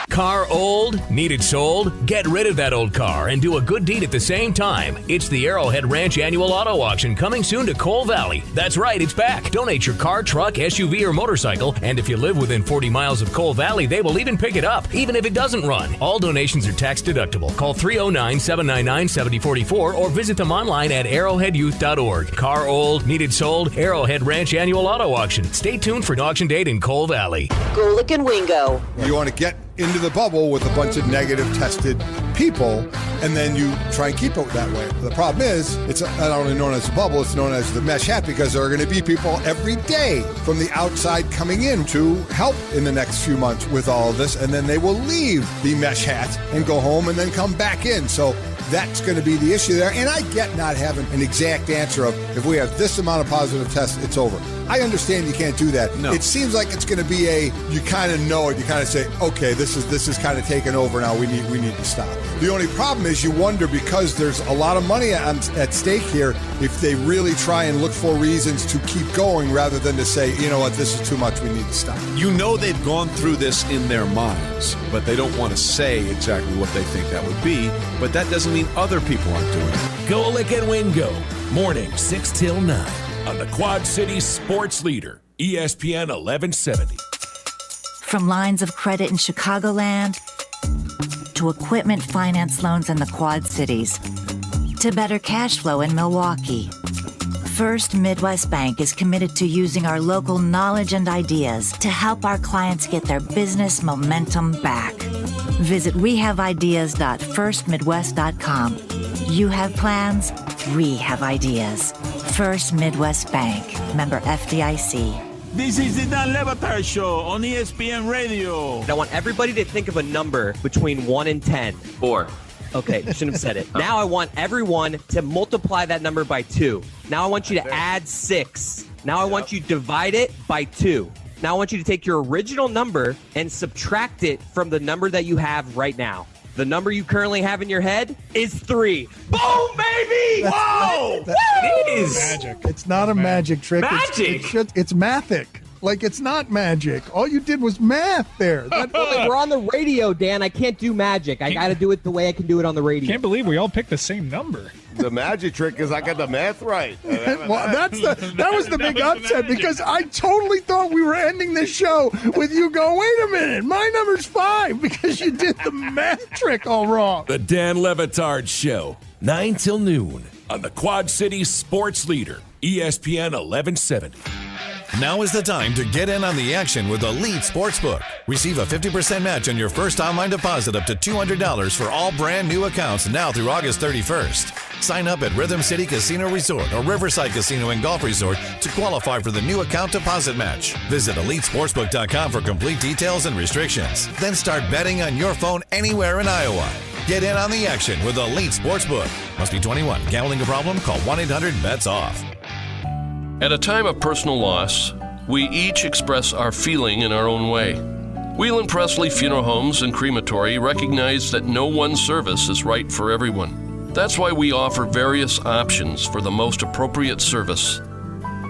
Car old? Need it sold? Get rid of that old car and do a good deed at the same time. It's the Arrowhead Ranch Annual Auto Auction coming soon to Coal Valley. That's right, it's back. Donate your car, truck, SUV, or motorcycle, and if you live within 40 miles of Coal Valley, they will even pick it up, even if it doesn't run. All donations are tax deductible. Call 309-799-7044 or visit them online at arrowheadyouth.org. Car old? Need it sold? Arrowhead Ranch Annual Auto Auction. Stay tuned for an auction date in Coal Valley. Golick and Wingo. You want to get into the bubble with a bunch of negative tested people, and then you try and keep it that way. The problem is, it's not only known as a bubble, it's known as the mesh hat, because there are going to be people every day from the outside coming in to help in the next few months with all of this, and then they will leave the mesh hat and go home and then come back in. So that's going to be the issue there. And I get not having an exact answer of if we have this amount of positive tests, it's over. I understand you can't do that. No. It seems like it's going to be you kind of know it. You kind of say, okay, this is kind of taken over now. We need to stop. The only problem is you wonder, because there's a lot of money at stake here, if they really try and look for reasons to keep going rather than to say, you know what, this is too much, we need to stop. You know they've gone through this in their minds, but they don't want to say exactly what they think that would be. But that doesn't mean other people aren't doing it. Go Lick and Win Go. Morning 6 till 9 on the Quad Cities sports leader, ESPN 1170. From lines of credit in Chicagoland to equipment finance loans in the Quad Cities to better cash flow in Milwaukee, First Midwest Bank is committed to using our local knowledge and ideas to help our clients get their business momentum back. Visit wehaveideas.firstmidwest.com. You have plans, we have ideas. First Midwest Bank, member FDIC. This is the Dan Levitar Show on ESPN Radio. I want everybody to think of a number between 1 and 10. 4. Okay, shouldn't have said it. Now I want everyone to multiply that number by 2. Now I want you to add 6. Now I want you to divide it by 2. Now I want you to take your original number and subtract it from the number that you have right now. The number you currently have in your head is 3. Boom, baby! Whoa! It is magic. It's not a magic trick. Magic? It's mathic. Like, it's not magic. All you did was math there. We're on the radio, Dan. I can't do magic. I got to do it the way I can do it on the radio. Can't believe we all picked the same number. The magic trick is I got the math right. Well, that was the big upset, because I totally thought we were ending this show with you going, wait a minute, my number's 5, because you did the math trick all wrong. The Dan Levitard Show, 9 till noon on the Quad Cities sports leader, ESPN 1170. Now is the time to get in on the action with Elite Sportsbook. Receive a 50% match on your first online deposit up to $200 for all brand new accounts now through August 31st. Sign up at Rhythm City Casino Resort or Riverside Casino and Golf Resort to qualify for the new account deposit match. Visit EliteSportsbook.com for complete details and restrictions. Then start betting on your phone anywhere in Iowa. Get in on the action with Elite Sportsbook. Must be 21. Gambling a problem? Call 1-800-BETS-OFF. At a time of personal loss, we each express our feeling in our own way. Wheelan Presley Funeral Homes and Crematory recognize that no one service is right for everyone. That's why we offer various options for the most appropriate service,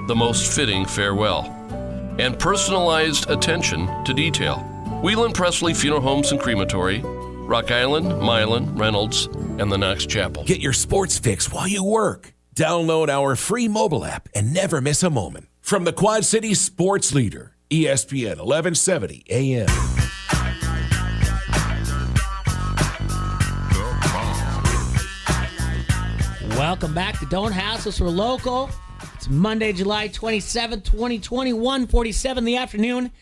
the most fitting farewell, and personalized attention to detail. Wheelan Presley Funeral Homes and Crematory, Rock Island, Milan, Reynolds, and the Knox Chapel. Get your sports fix while you work. Download our free mobile app and never miss a moment. From the Quad Cities sports leader, ESPN 1170 AM. Welcome back to Don't Hassle Us, We're Local. It's Monday, July 27th, 2021, 47 in the afternoon.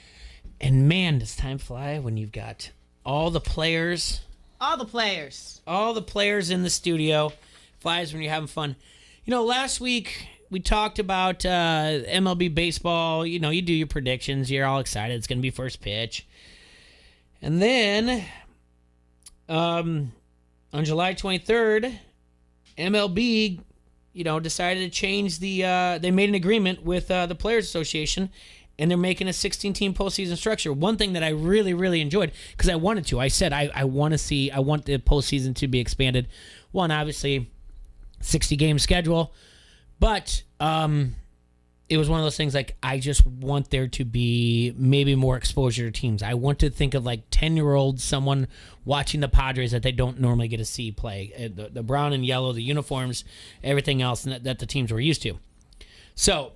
And man, does time fly when you've got all the players. All the players. All the players in the studio. Flies when you're having fun. You know, last week we talked about MLB baseball. You know, you do your predictions. You're all excited. It's going to be first pitch. And then on July 23rd, MLB, you know, decided to change they made an agreement with the Players Association, and they're making a 16-team postseason structure. One thing that I really, really enjoyed, because I wanted to. I said I want the postseason to be expanded. One, obviously, 60-game schedule, but it was one of those things like I just want there to be maybe more exposure to teams. I want to think of like 10-year-olds, someone watching the Padres that they don't normally get to see play. The brown and yellow, the uniforms, everything else that the teams were used to. So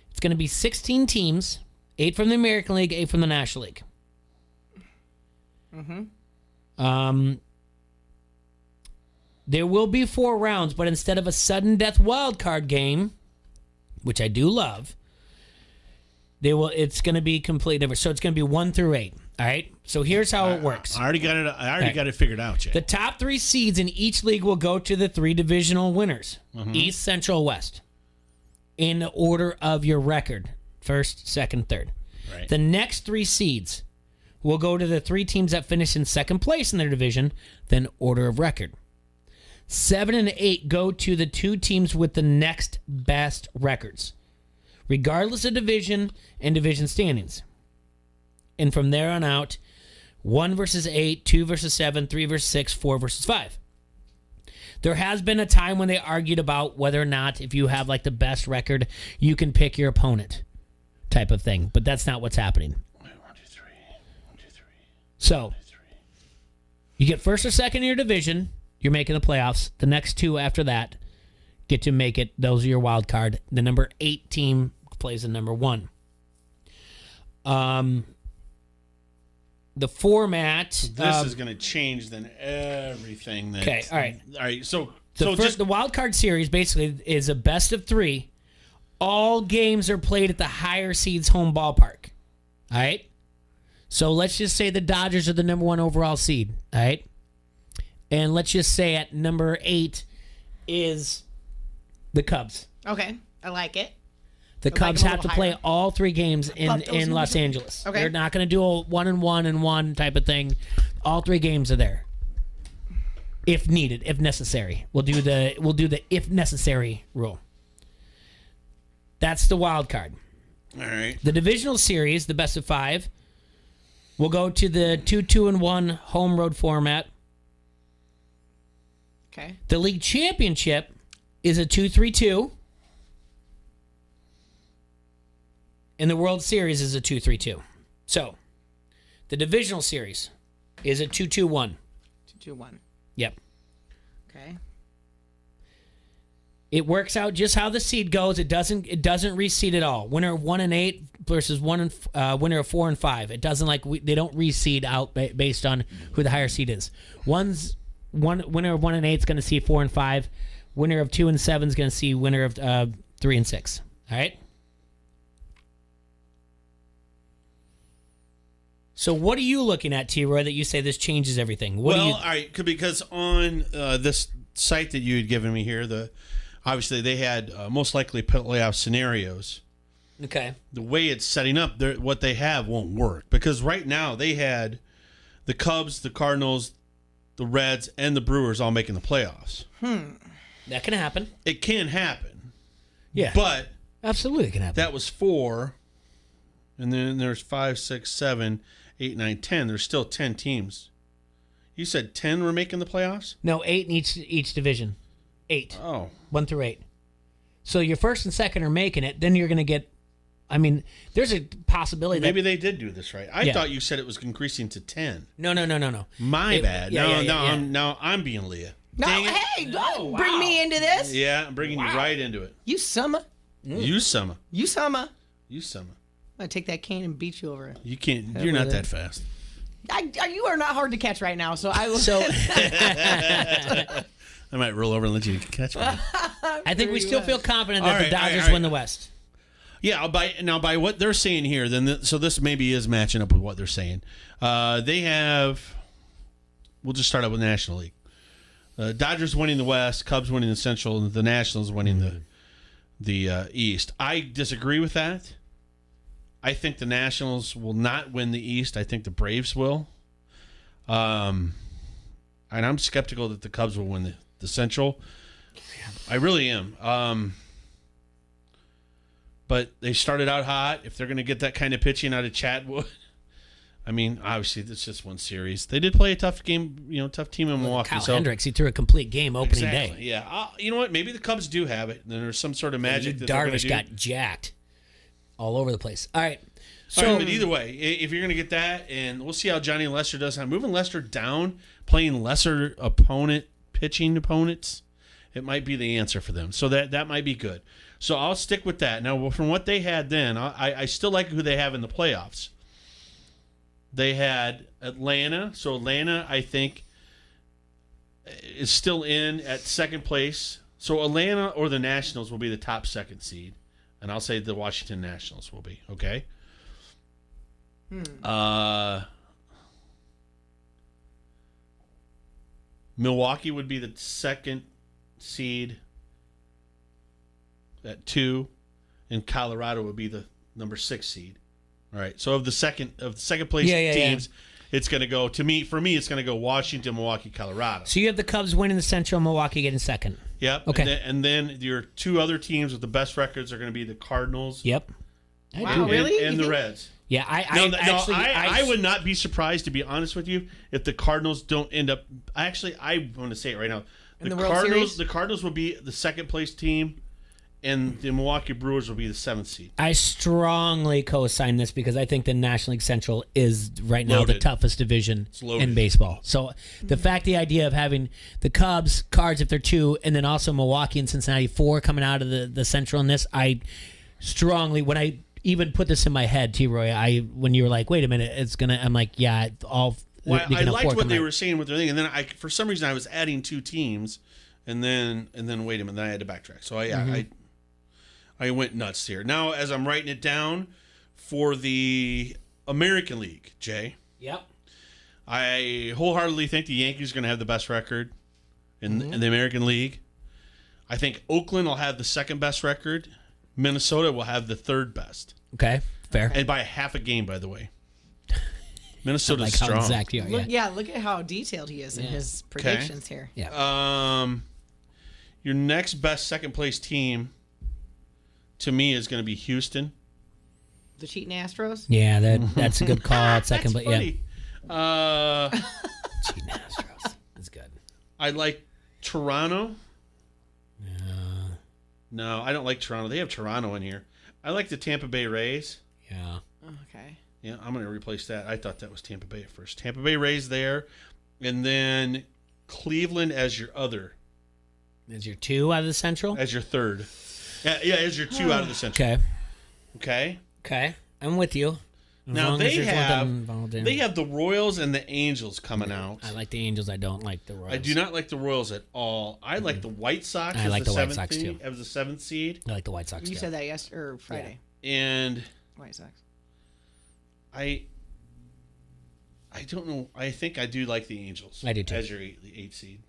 it's going to be 16 teams, 8 from the American League, 8 from the National League. Mm-hmm. There will be 4 rounds, but instead of a sudden death wild card game, which I do love, it's going to be completely different. So it's going to be 1 through 8. All right. So here's how it works. I already got it figured out, Jay. The top 3 seeds in each league will go to the 3 divisional winners: East, Central, West, in the order of your record: first, second, third. Right. The next 3 seeds will go to the 3 teams that finish in second place in their division, then order of record. 7 and 8 go to the 2 teams with the next best records. regardless of division and division standings. And from there on out, 1 versus 8, 2 versus 7, 3 versus 6, 4 versus 5. There has been a time when they argued about whether or not if you have like the best record, you can pick your opponent type of thing. But that's not what's happening. 1, 2, 3. 1, 2, 3. So, you get first or second in your division, you're making the playoffs. The next two after that get to make it. Those are your wild card. The number 8 team plays the number 1. The format. This is going to change then everything. Okay, all right. All right, so the wild card series basically is a best of 3. All games are played at the higher seed's home ballpark. All right? So let's just say the Dodgers are the number 1 overall seed. All right? And let's just say at number 8 is the Cubs. Okay, I like it. The Cubs have to play all 3 games in Los Angeles. Okay. They're not going to do a 1-1 type of thing. All 3 games are there, if needed, if necessary. We'll do the if necessary rule. That's the wild card. All right. The divisional series, the best of 5, will go to the 2-2-1 home road format. Okay. The league championship is a 2-3-2. And the World Series is a 2-3-2. So, the divisional series is a 2-2-1. 2-2-1. Yep. Okay. It works out just how the seed goes. It doesn't reseed at all. Winner of 1 and 8 versus winner of 4 and 5. It doesn't they don't reseed out based on who the higher seed is. Winner of 1 and 8 is going to see 4 and 5. Winner of 2 and 7 is going to see winner of 3 and 6. All right. So what are you looking at, T-Roy, that you say this changes everything? All right, because on this site that you had given me here, obviously they had most likely playoff scenarios. Okay. The way it's setting up, what they have won't work. Because right now they had the Cubs, the Cardinals, the Reds, and the Brewers all making the playoffs. That can happen. It can happen. Yeah. But absolutely can happen. That was 4. And then there's 5, 6, 7, 8, 9, 10. There's still 10 teams. You said 10 were making the playoffs? No, 8 in each division. 8. Oh. 1 through 8. So your first and second are making it. Then you're going to get. I mean, there's a possibility maybe they did do this right. I thought you said it was increasing to 10. No. My bad. Now I'm being Leah. No, hey, don't bring me into this. Yeah, I'm bringing you right into it. You summer. You summer. I'm gonna take that cane and beat you over it. You can't. You're not that fast. You are not hard to catch right now. So I will. So I might roll over and let you catch me. I think we still feel confident that the Dodgers win the West. Yeah, by what they're saying here, so this maybe is matching up with what they're saying. They have. We'll just start out with the National League. Dodgers winning the West, Cubs winning the Central, and the Nationals winning the East. I disagree with that. I think the Nationals will not win the East. I think the Braves will. And I'm skeptical that the Cubs will win the Central. I really am. But they started out hot. If they're going to get that kind of pitching out of Chatwood, I mean, obviously, it's just one series. They did play a tough game, tough team in Milwaukee. Kyle Hendricks, he threw a complete game opening day. Yeah. You know what? Maybe the Cubs do have it. There's some sort of magic that they're going to do. Darvish got jacked all over the place. All right. So, but either way, if you're going to get that, and we'll see how Johnny Lester does. I'm moving Lester down, playing lesser pitching opponents. It might be the answer for them. So that might be good. So I'll stick with that. Now, from what they had then, I still like who they have in the playoffs. They had Atlanta. So Atlanta, I think, is still in at second place. So Atlanta or the Nationals will be the top second seed. And I'll say the Washington Nationals will be, okay? Milwaukee would be the second seed at 2, and Colorado would be the number 6 seed. All right. So of the second place teams, it's going to go for me it's going to go Washington, Milwaukee, Colorado. So you have the Cubs winning the Central, Milwaukee getting second. Yep. Okay. And then your two other teams with the best records are going to be the Cardinals. Yep. Wow, really? And the Reds. Yeah, I would not be surprised, to be honest with you, if the Cardinals don't end up. Actually, I want to say it right now. In the World Series? The Cardinals will be the second place team, and the Milwaukee Brewers will be the 7th seed. I strongly co-sign this because I think the National League Central is right now Loaded. the toughest division loaded. in baseball. So the idea of having the Cubs, Cards if they're 2, and then also Milwaukee and Cincinnati 4 coming out of the Central in this, I strongly, when I even put this in my head, T-Roy, when you were like, wait a minute, it's going to, I'm like, yeah, all. Well, I liked what they were saying with their thing, and then for some reason I was adding 2 teams, and then wait a minute, then I had to backtrack. So I went nuts here. Now, as I'm writing it down for the American League, Jay. Yep. I wholeheartedly think the Yankees are going to have the best record in the American League. I think Oakland will have the second best record. Minnesota will have the third best. Okay, fair. And by half a game, by the way. Minnesota's like strong. How exact you are, Look at how detailed he is in his predictions here. Yeah. Your next best second place team, to me, is going to be Houston. The cheating Astros? Yeah, that's a good call at second, but funny. yeah. Cheating Astros. That's good. I like Toronto. No, I don't like Toronto. They have Toronto in here. I like the Tampa Bay Rays. Yeah. Okay. Yeah, I'm going to replace that. I thought that was Tampa Bay at first. Tampa Bay Rays there. And then Cleveland as your other. As your 2 out of the Central? As your third. Yeah, as your 2 out of the Central. Okay. Okay? I'm with you. Now they have the Royals and the Angels coming out. I like the Angels. I don't like the Royals. I do not like the Royals at all. I like the White Sox. I like the White Sox too. too. As the 7th seed. I like the White Sox. You said that yesterday or Friday. Yeah. And White Sox. I don't know. I think I do like the Angels. I do too. As your 8th seed.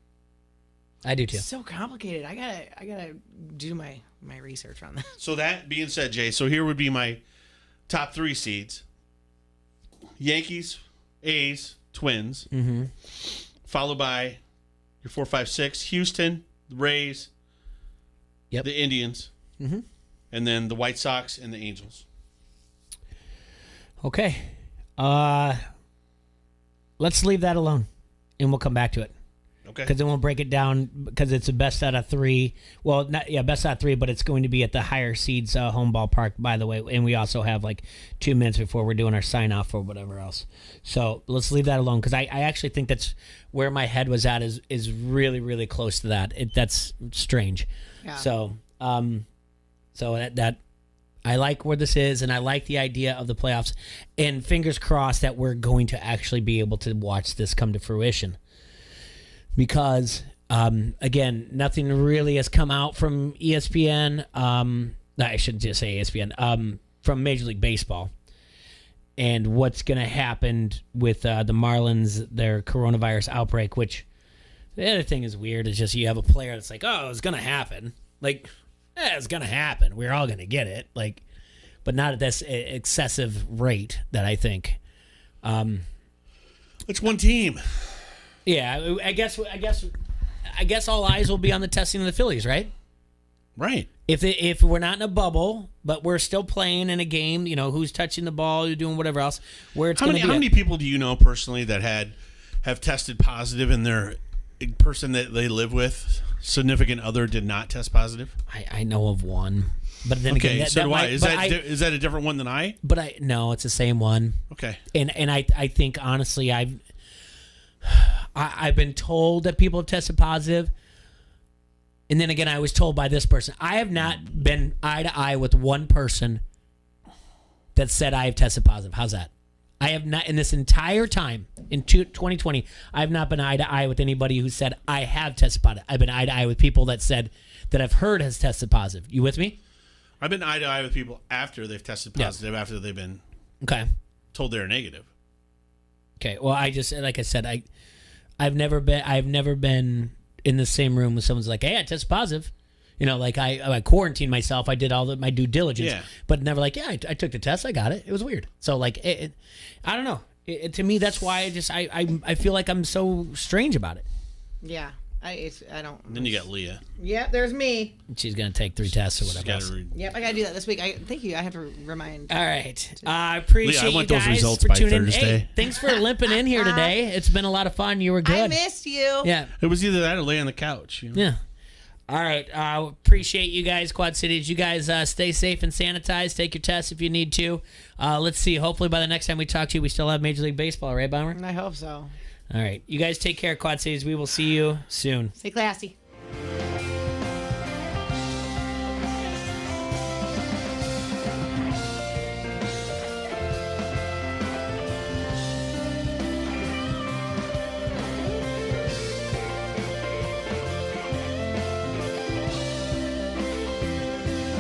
I do too. It's so complicated. I gotta do my research on that. So that being said, Jay, so here would be my top 3 seeds. Yankees, A's, Twins, followed by your 4, 5, 6, Houston, the Rays, the Indians, and then the White Sox and the Angels. Okay. Let's leave that alone, and we'll come back to it. Okay. Because then we'll break it down because it's a best out of 3. Well, best out of 3, but it's going to be at the higher seeds home ballpark, by the way. And we also have like 2 minutes before we're doing our sign off or whatever else. So let's leave that alone because I actually think that's where my head was at is really, really close to that. That's strange. Yeah. So, that I like where this is, and I like the idea of the playoffs. And fingers crossed that we're going to actually be able to watch this come to fruition. Because, again, nothing really has come out from ESPN. I shouldn't just say ESPN. From Major League Baseball. And what's going to happen with the Marlins, their coronavirus outbreak, which the other thing is weird is just you have a player that's like, oh, it's going to happen. Like, it's going to happen. We're all going to get it. Like, but not at this excessive rate that I think. It's one team. Yeah, I guess all eyes will be on the testing of the Phillies, right? Right. If we're not in a bubble, but we're still playing in a game, who's touching the ball, who's doing whatever else, where it's going to be. How many people do you know personally that have tested positive and their person that they live with, significant other, did not test positive? I know of one. But then again, so do I. Is that a different one than I? But no, it's the same one. Okay. And I think honestly I've been told that people have tested positive. And then again, I was told by this person. I have not been eye to eye with one person that said I have tested positive. How's that? I have not, in this entire time, in 2020, I have not been eye to eye with anybody who said I have tested positive. I've been eye to eye with people that said that I've heard has tested positive. You with me? I've been eye to eye with people after they've tested positive, after they've been told they're negative. Okay. Well, I just, like I said, I've never been in the same room with someone's like, hey, I tested positive. Like I quarantined myself. I did all my due diligence, but never like, yeah, I took the test. I got it. It was weird. So like, I don't know. To me, that's why I feel like I'm so strange about it. Yeah. I don't. Then you got Leah. Yep, there's me. She's going to take 3 tests or whatever. Yep, I got to do that this week. Thank you. I have to remind. All right. I appreciate Leah, I want you those guys results for by tuning in. Thursday. Hey, thanks for limping in here today. It's been a lot of fun. You were good. I missed you. Yeah. It was either that or lay on the couch. Yeah. All right. Appreciate you guys, Quad Cities. You guys stay safe and sanitize. Take your tests if you need to. Let's see. Hopefully by the next time we talk to you, we still have Major League Baseball, right, Bomber? I hope so. All right. You guys take care, Quad Cities. We will see you soon. Stay classy.